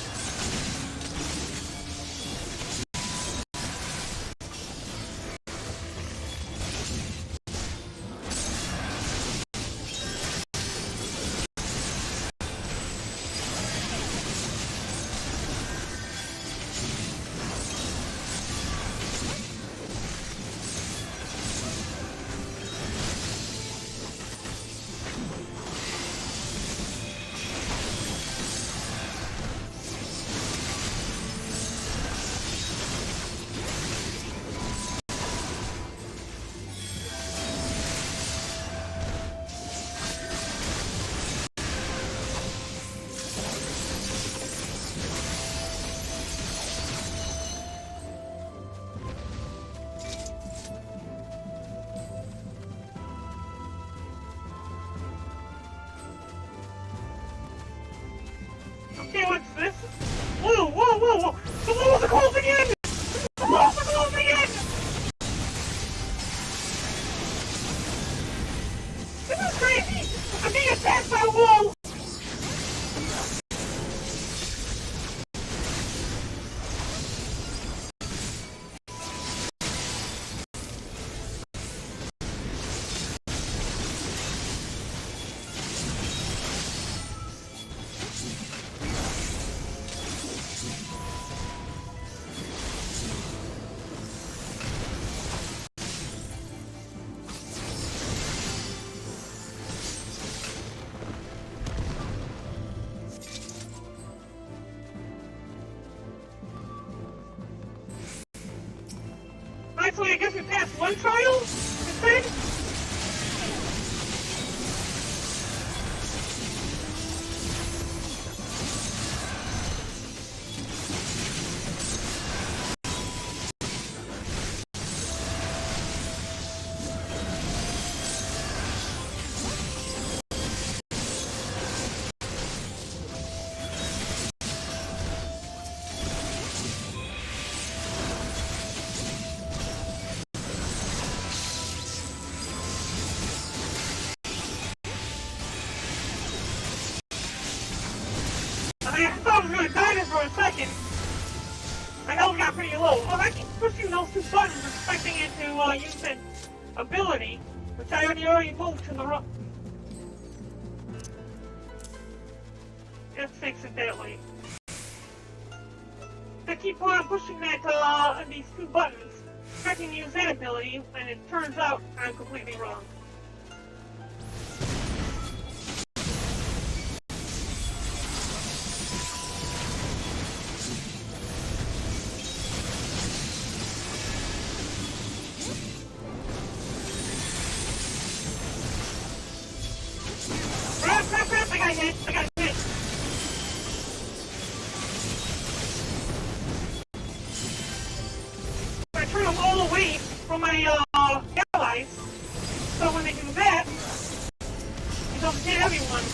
Alright, so I guess we passed one trial instead? I thought I was gonna die there for a second. My health got pretty low. Oh, I keep pushing those two buttons, expecting it to use an ability, which I already moved to the right. Let's fix it that way. I keep on pushing that these two buttons, expecting to use that ability, and it turns out I'm completely wrong. Crap, I got hit. I turn them all away from my allies, so when they do that, it doesn't hit everyone.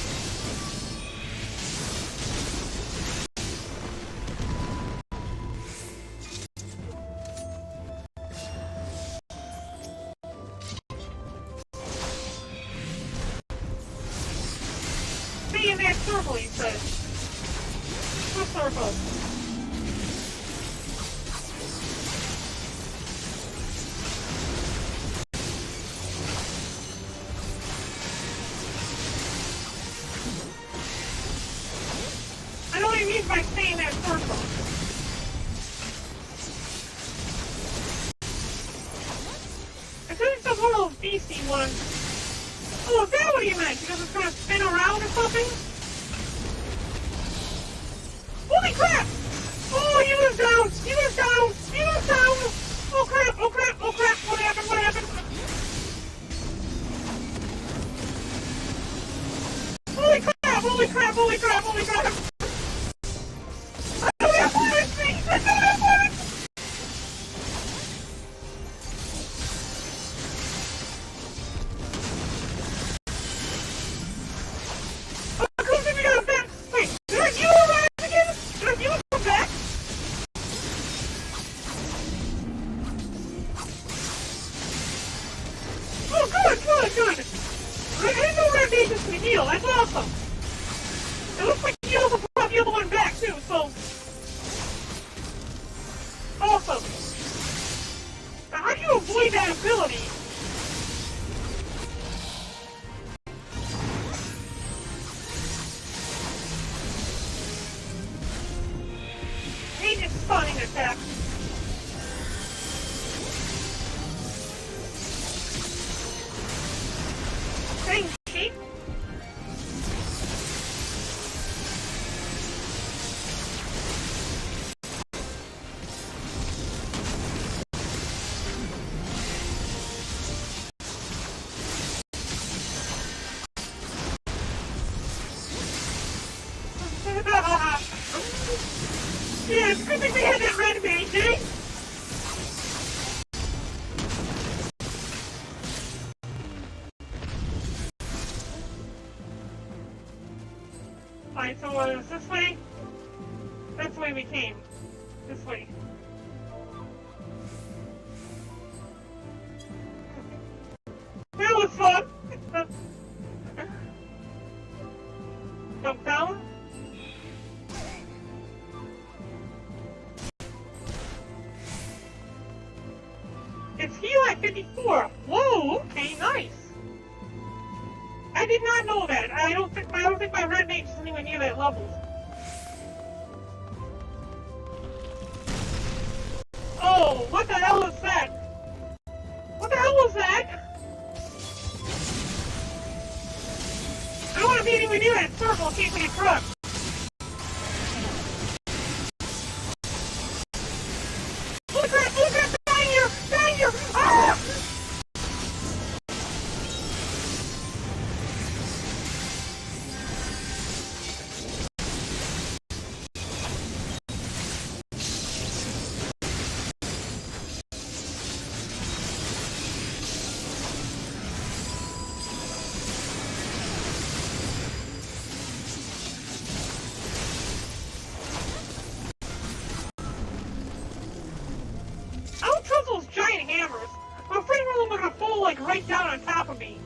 Stay in that circle, he says. What circle? I know what he means by stay in that circle. I think it's just one of those beastie ones. Oh, is that what he meant? Because it's gonna spin around or something? Holy crap! Oh, he was down! He was down! He was down! Oh crap! Oh crap! Oh crap! What happened? What happened? Holy crap! Holy crap! Holy crap! Holy crap! I don't have bullets! I don't have bullets! Good. I didn't know Red Mages can heal. That's awesome. It looks like he also brought the other one back too. So awesome. Now, how do you avoid that ability? Mage's stunning attack. Thanks, Chief. Yeah, it's good thing we had that red mage, eh? Alright, so it was this way? That's the way we came. This way. That was fun! Jump down? It's heal at 54! Whoa, okay, nice! I did not know that. I don't think my red mage is anywhere near that level. Oh, what the hell is that? What the hell was that? I don't want to be anywhere near that circle in case I get crushed. Holy crap, down here! right down on top of me.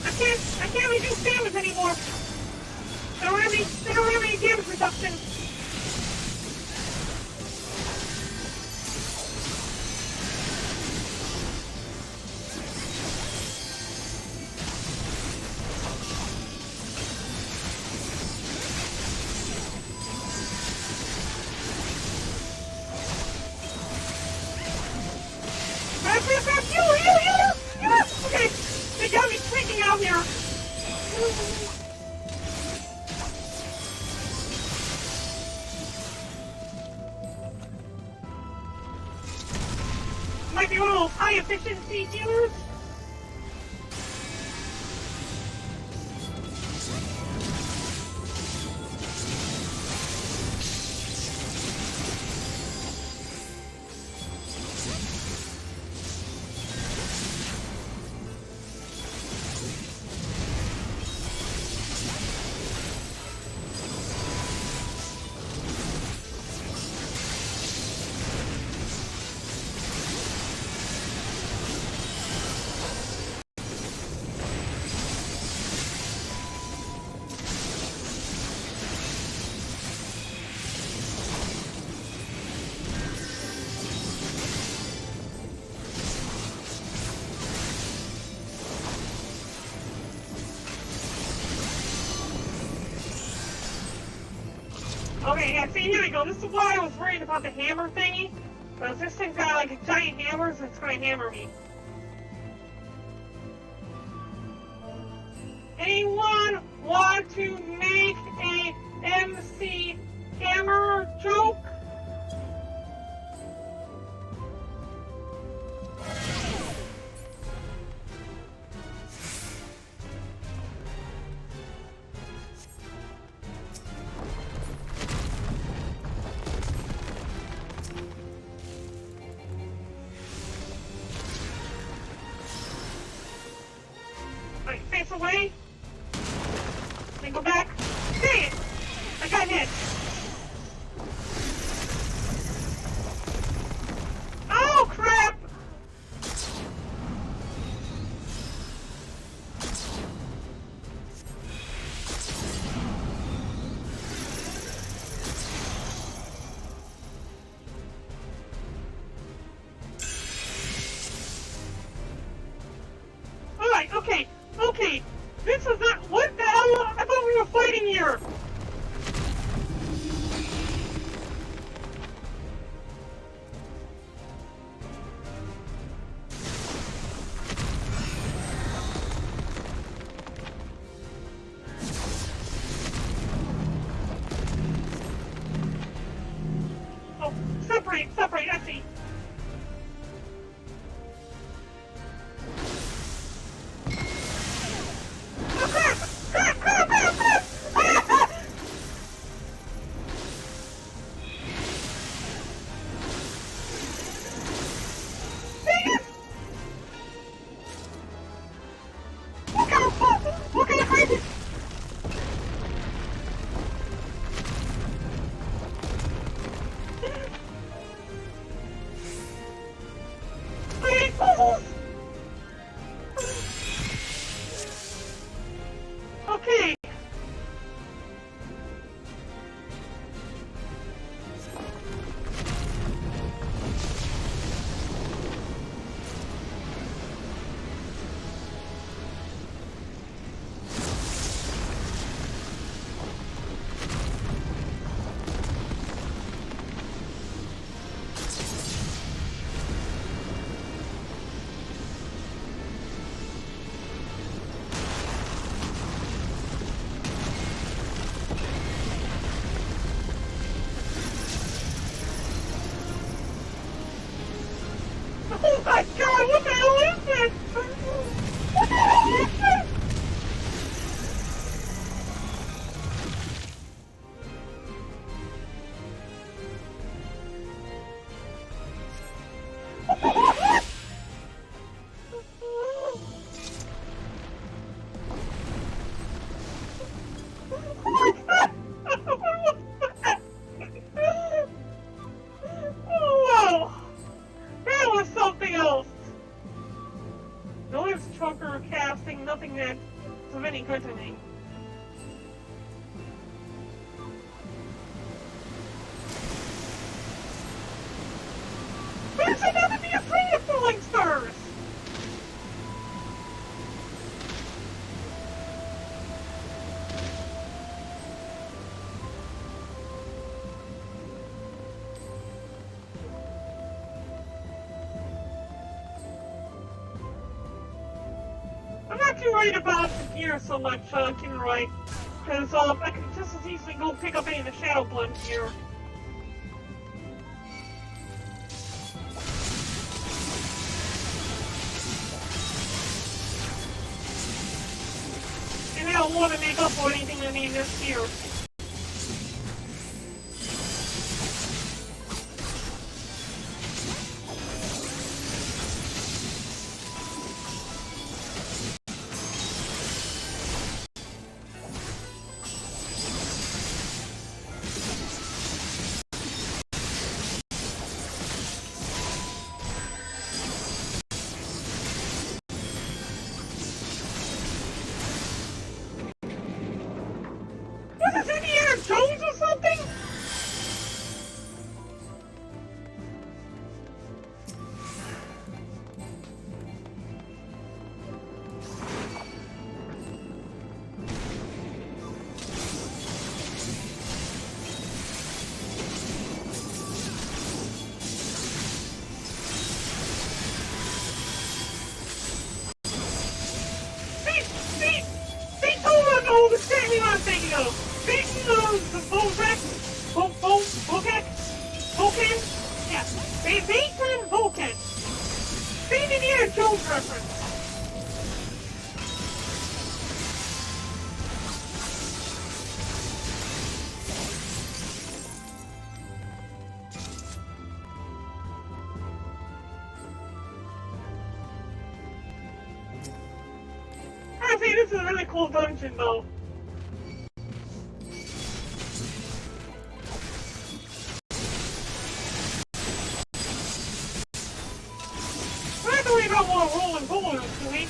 I can't reduce damage anymore. They don't have any damage reduction. Okay, they got me freaking out here. Might be one of those high efficiency healers. Okay, yeah, see, here we go. This is why I was worried about the hammer thingy. Because this thing's got, like, a giant hammer, so it's gonna hammer me. Anyone want to make a MC Hammer joke? Alright, face away. Then go back. Dang it! I got hit. Oh, crap! Alright, okay. Okay, this is not. What the hell? I thought we were fighting here. Oh, separate, I see. What kind of crazy? I hate puzzles! Okay. prospects of any good to me. But I said not to be afraid of falling stars! I'm not too worried about the gear so much, Kinroy, because I can just as easily go pick up any of the Shadow Blood gear. And I don't want to make up for anything I need this year. Was this Indiana Jones or something? They told us all the same I'm thinking of. The Vulcan? Yeah, Bateman Vulcan. Same Indiana Jones reference. I think this is a really cool dungeon though. We don't want to roll and bullets, do we?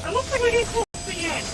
It looks like we're getting close to the end.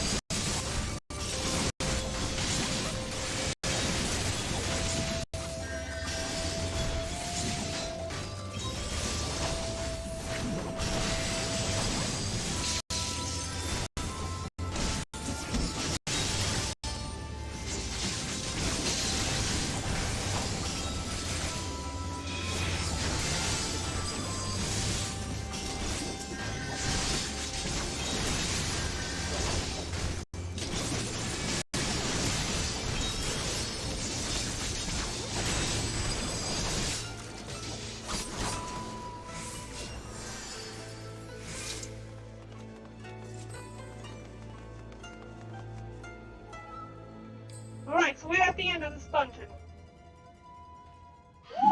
Alright, so we're at the end of this dungeon.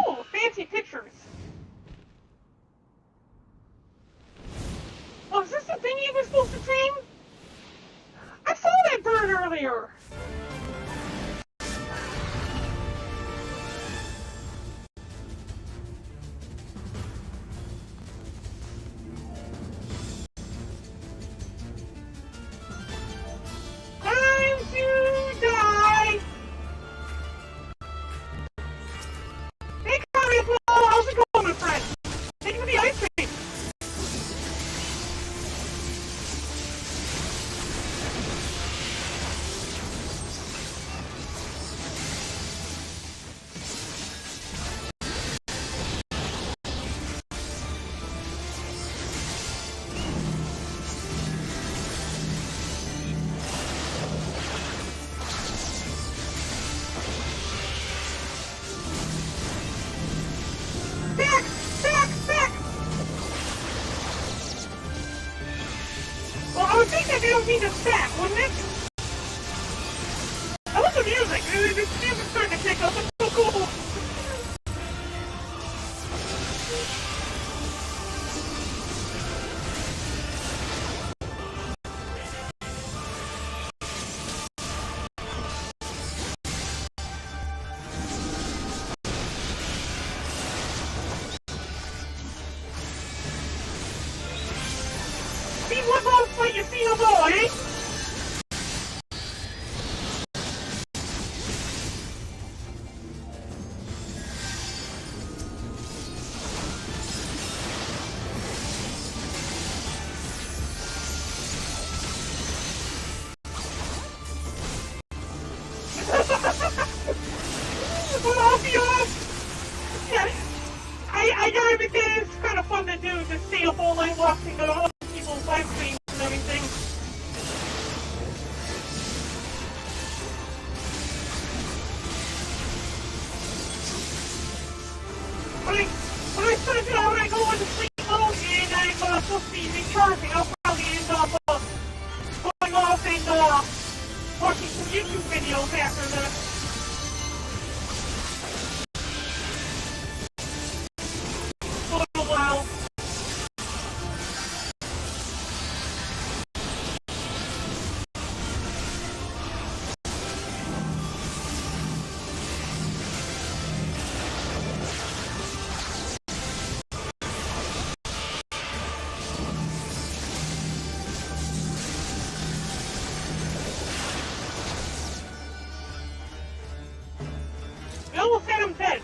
Ooh, fancy pictures. Oh, is this the thing you were supposed to tame? I saw that bird earlier. Time to die. Hey, Connie, how's it going, my friend? Thank you for the ice cream. Like, this music's starting to kick up. It's so cool. See what else fight you see a boy, eh? Well, I'll be honest. Yeah, I gotta admit that it's kind of fun to do, to stay up all night watching other people's live streams and everything. When I start to, when I go into sleep mode and I'm supposed to be recharging, I'll probably end up going off and watching some YouTube videos after that. For a while. I almost had him dead.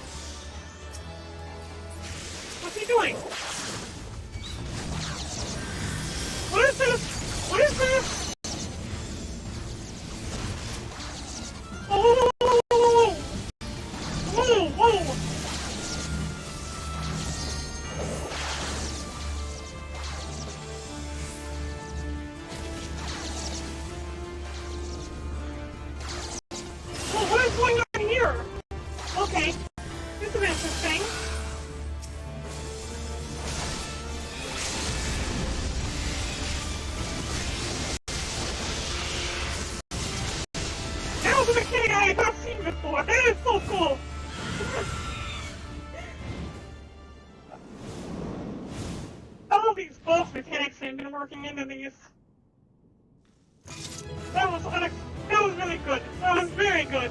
What's he doing? What is this? What is this? Oh, whoa, whoa, whoa. Well, what is going on here? Okay, this is interesting. That was a mechanic I had not seen before. That is so cool. All these boss mechanics have been working into these. That was really good. That was very good.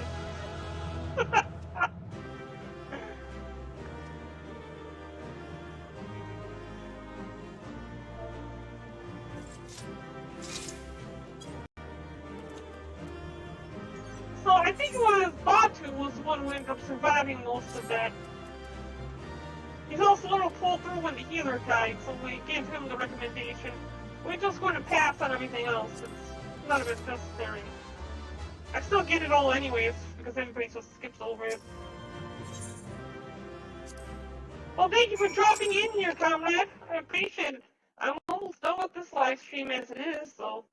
So I think it was Batu was the one who ended up surviving most of that. He's also the one who pulled through when the healer died, so we gave him the recommendation. We're just going to pass on everything else, since none of it's necessary. I still get it all anyways, because everybody just skips over it. Well, thank you for dropping in here, comrade. I appreciate it. I'm almost done with this live stream as it is, so...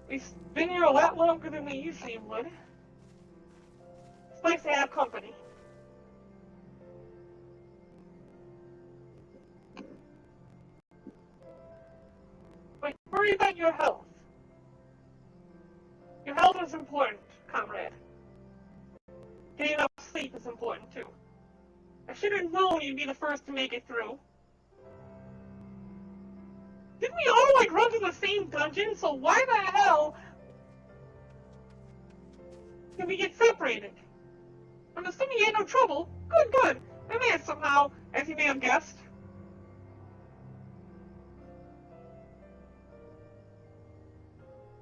We've been here a lot longer than we usually would. It's nice to have company. But worry about your health. Your health is important, comrade. Getting enough sleep is important, too. I should have known you'd be the first to make it through. Didn't we all, like, run to the same dungeon? So why the hell did we get separated? I'm assuming you had no trouble. Good, good. I may have somehow, as you may have guessed.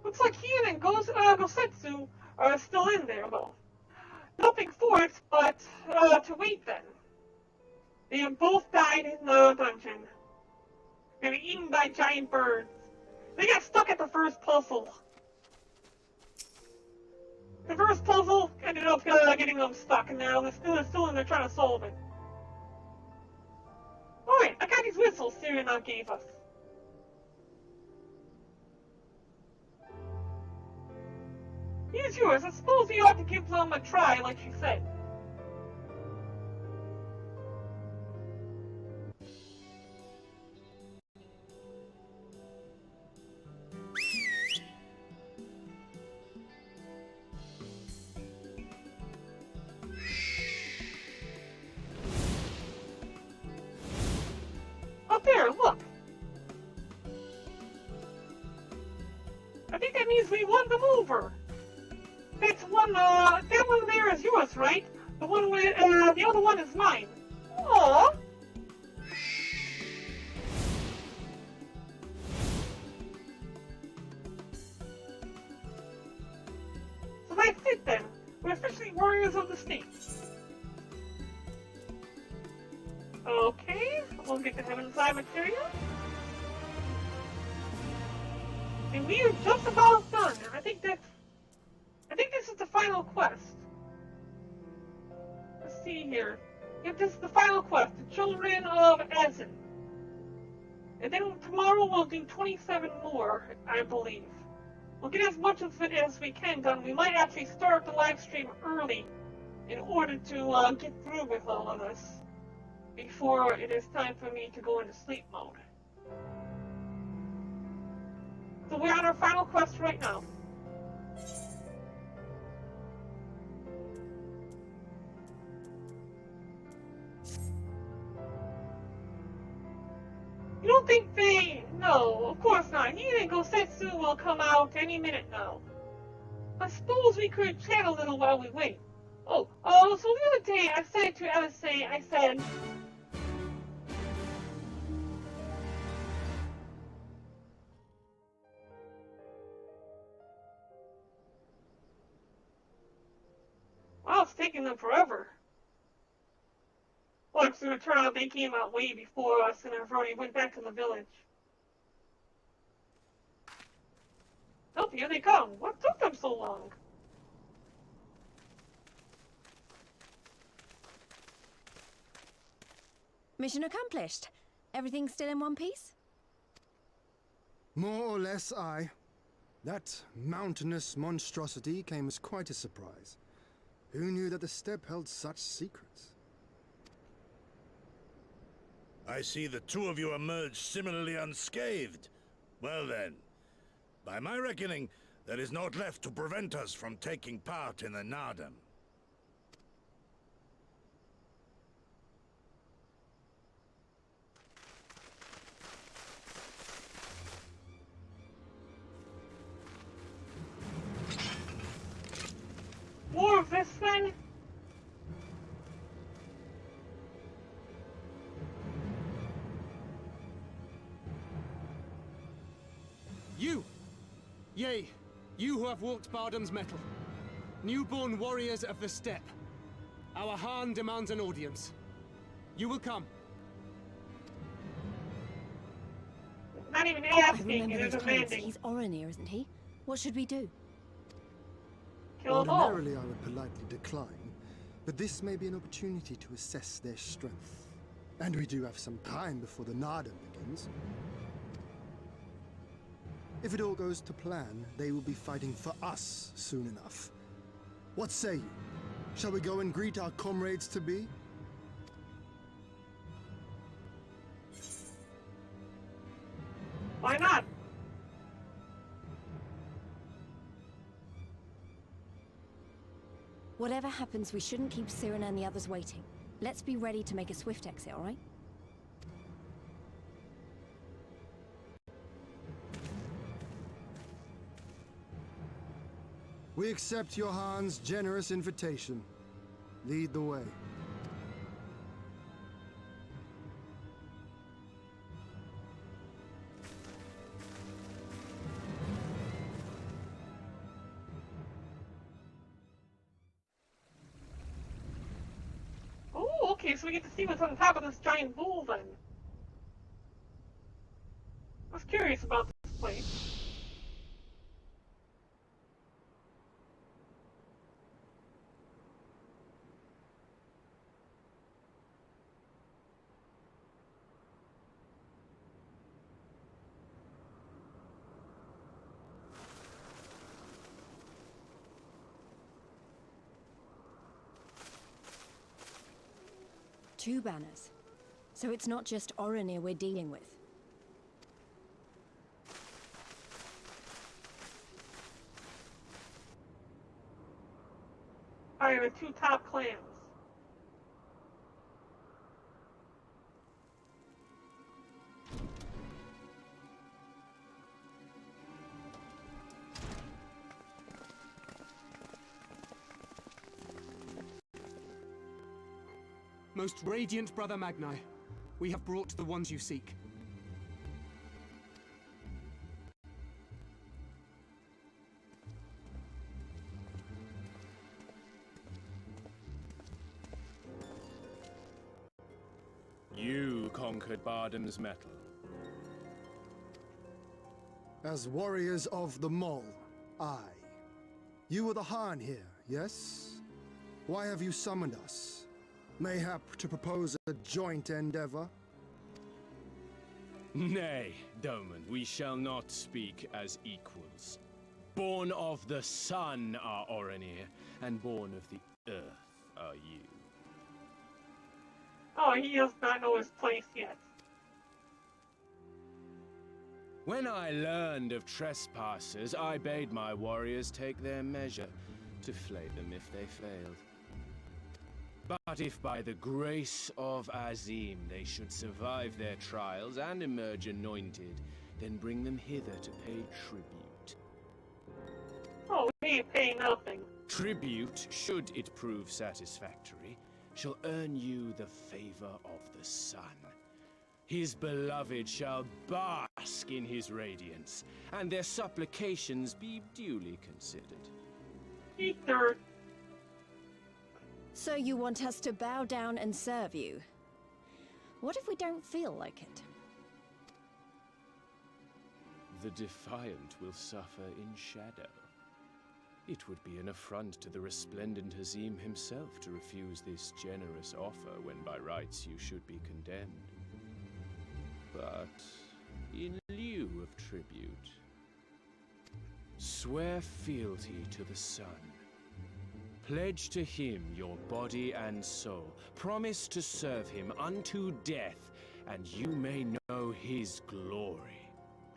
Looks like Ian and Gosetsu are still in there, though. Nothing for it, but to wait then. They have both died in the dungeon. They were eaten by giant birds. They got stuck at the first puzzle. The first puzzle ended up getting them stuck, and now they're still in there trying to solve it. Alright, I got these whistles Serena gave us. Here's yours. I suppose you ought to give them a try, like she said. means we won them over. That's one, that one there is yours, right? The one with, the other one is mine. Aww. So that's it then. We're officially warriors of the state. Okay, we'll get the Heaven's Eye material. And we are just about done. I think this is the final quest. Let's see here. Yep, this is the final quest, the Children of Azim. And then tomorrow we'll do 27 more, I believe. We'll get as much of it as we can done. We might actually start the live stream early in order to get through with all of this before it is time for me to go into sleep mode. So we're on our final quest right now. You don't think they... No, of course not. He and Gosetsu will come out any minute now. I suppose we could chat a little while we wait. So the other day I said to LSA, I said... Wow, it's taking them forever. Well, it's going to turn out they came out way before us and have already went back to the village. Oh, here they come. What took them so long? Mission accomplished. Everything still in one piece? More or less, aye. That mountainous monstrosity came as quite a surprise. Who knew that the steppe held such secrets? I see the two of you emerged similarly unscathed. Well then, by my reckoning, there is naught left to prevent us from taking part in the Nardam. More of this then? You! Yea, you who have walked Bardam's metal. Newborn warriors of the steppe. Our Khan demands an audience. You will come. Not even I asking, remember it is those clothes. demanding. He's Oronir, isn't he? What should we do? Kill them all. Ordinarily, I would politely decline, but this may be an opportunity to assess their strength. And we do have some time before the Nardam begins. If it all goes to plan, they will be fighting for us soon enough. What say you? Shall we go and greet our comrades-to-be? Why not? Whatever happens, we shouldn't keep Cyrano and the others waiting. Let's be ready to make a swift exit, all right? We accept Johan's generous invitation. Lead the way. Oh, okay, so we get to see what's on top of this giant bull then. I was curious about this place. Two banners. So it's not just Oronir we're dealing with. Alright, the two top clans. Most radiant Brother Magni, we have brought the ones you seek. You conquered Bardam's metal. As warriors of the Mole, aye. You were the Khan here, yes? Why have you summoned us? Mayhap to propose a joint endeavor? Nay, Doman, we shall not speak as equals. Born of the sun are Orenir, and born of the earth are you. Oh, he does not know his place yet. When I learned of trespassers, I bade my warriors take their measure, to flay them if they failed. But if by the grace of Azim they should survive their trials and emerge anointed, then bring them hither to pay tribute. Oh, he pay nothing. Tribute, should it prove satisfactory, shall earn you the favor of the sun. His beloved shall bask in his radiance, and their supplications be duly considered. Ether. So you want us to bow down and serve you? What if we don't feel like it? The defiant will suffer in shadow. It would be an affront to the resplendent Azim himself to refuse this generous offer when by rights you should be condemned. But in lieu of tribute, swear fealty to the sun. Pledge to him your body and soul. Promise to serve him unto death, and you may know his glory.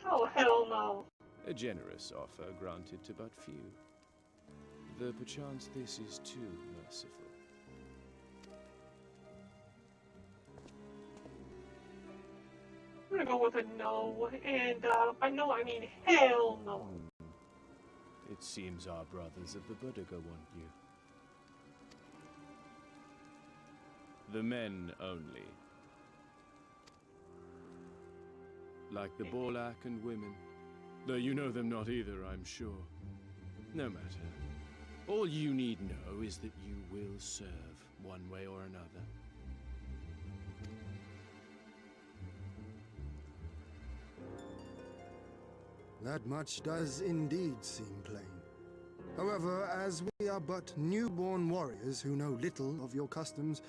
Oh, hell no. A generous offer granted to but few. Though perchance this is too merciful. I'm gonna go with a no, and by no I mean hell no. It seems our brothers of the Buddha want you. The men only. Like the Borlak and women. Though you know them not either, I'm sure. No matter. All you need know is that you will serve one way or another. That much does indeed seem plain. However, as we are but newborn warriors who know little of your customs,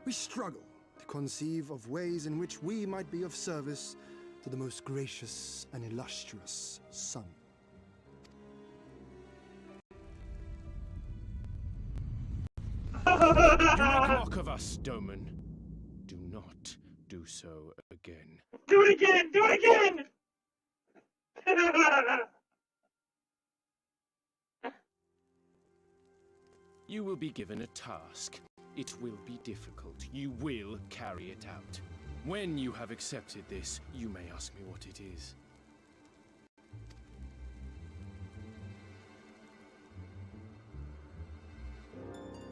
we struggle to conceive of ways in which we might be of service to the most gracious and illustrious sun. Do not mock of us, Doman. Do not do so again. Do it again! Do it again! You will be given a task. It will be difficult. You will carry it out. When you have accepted this, you may ask me what it is.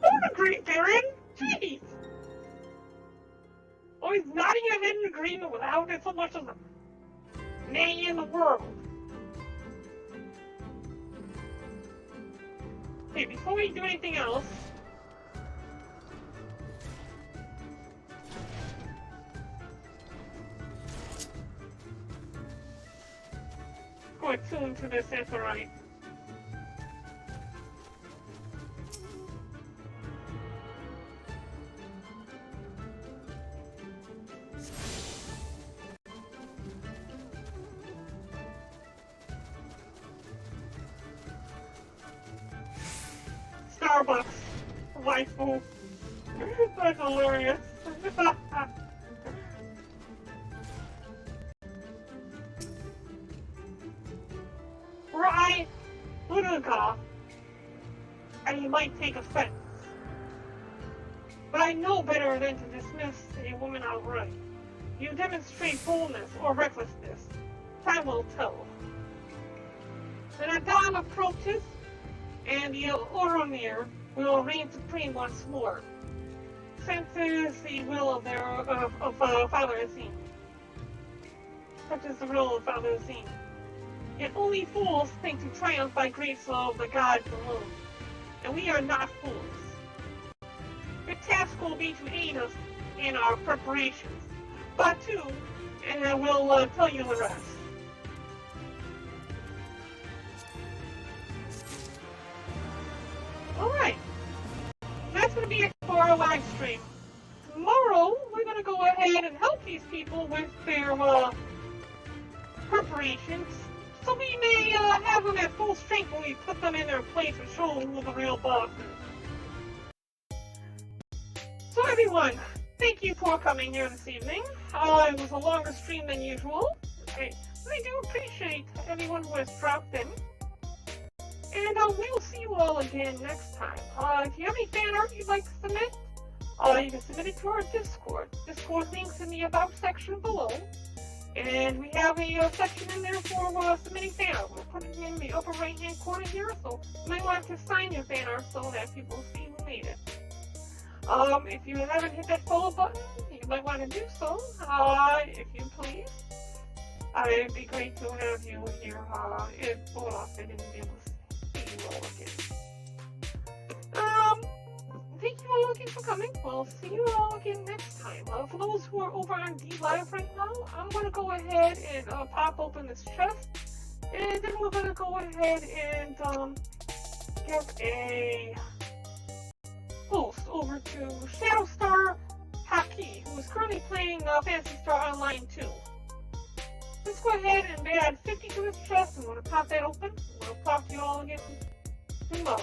Don't agree, Darren! Jeez! Oh, he's nodding your head in agreement without it so much as a nay in the world. Okay, before we do anything else, go attune to this Aetherite. Starbucks waifu. That's hilarious. Right, Uruga, and you might take offense. But I know better than to dismiss a woman outright. You demonstrate boldness or recklessness. Time will tell. Then a dawn approaches, and the Oronir will reign supreme once more. senses the will of Father Azim. Such is the will of Father Azim. Yet only fools think to triumph by grace of the gods alone. And we are not fools. Your task will be to aid us in our preparations. But too, and I will tell you the rest. Alright. That's going to be it for our live stream. Tomorrow, we're going to go ahead and help these people with their preparations. So we may have them at full strength when we put them in their place and show them who the real boss is. So everyone, thank you for coming here this evening. It was a longer stream than usual. I do appreciate everyone who has dropped in. And we will see you all again next time. If you have any fan art you'd like to submit, you can submit it to our Discord. Discord links in the About section below. And we have a section in there for submitting fan art. We'll put it in the upper right hand corner here, so you might want to sign your fan art so that people see who made it. If you haven't hit that follow button, you might want to do so, if you please. It'd be great to have you here more often and be able to see you all again. Thank you all again for coming. We'll see you all again next time. For those who are over on D-Live right now, I'm going to go ahead and pop open this chest. And then we're going to go ahead and give a boost over to Shadowstar Haki, who is currently playing Phantasy Star Online 2. Let's go ahead and add 50 to this chest, and we're going to pop that open. We'll talk to you all again tomorrow.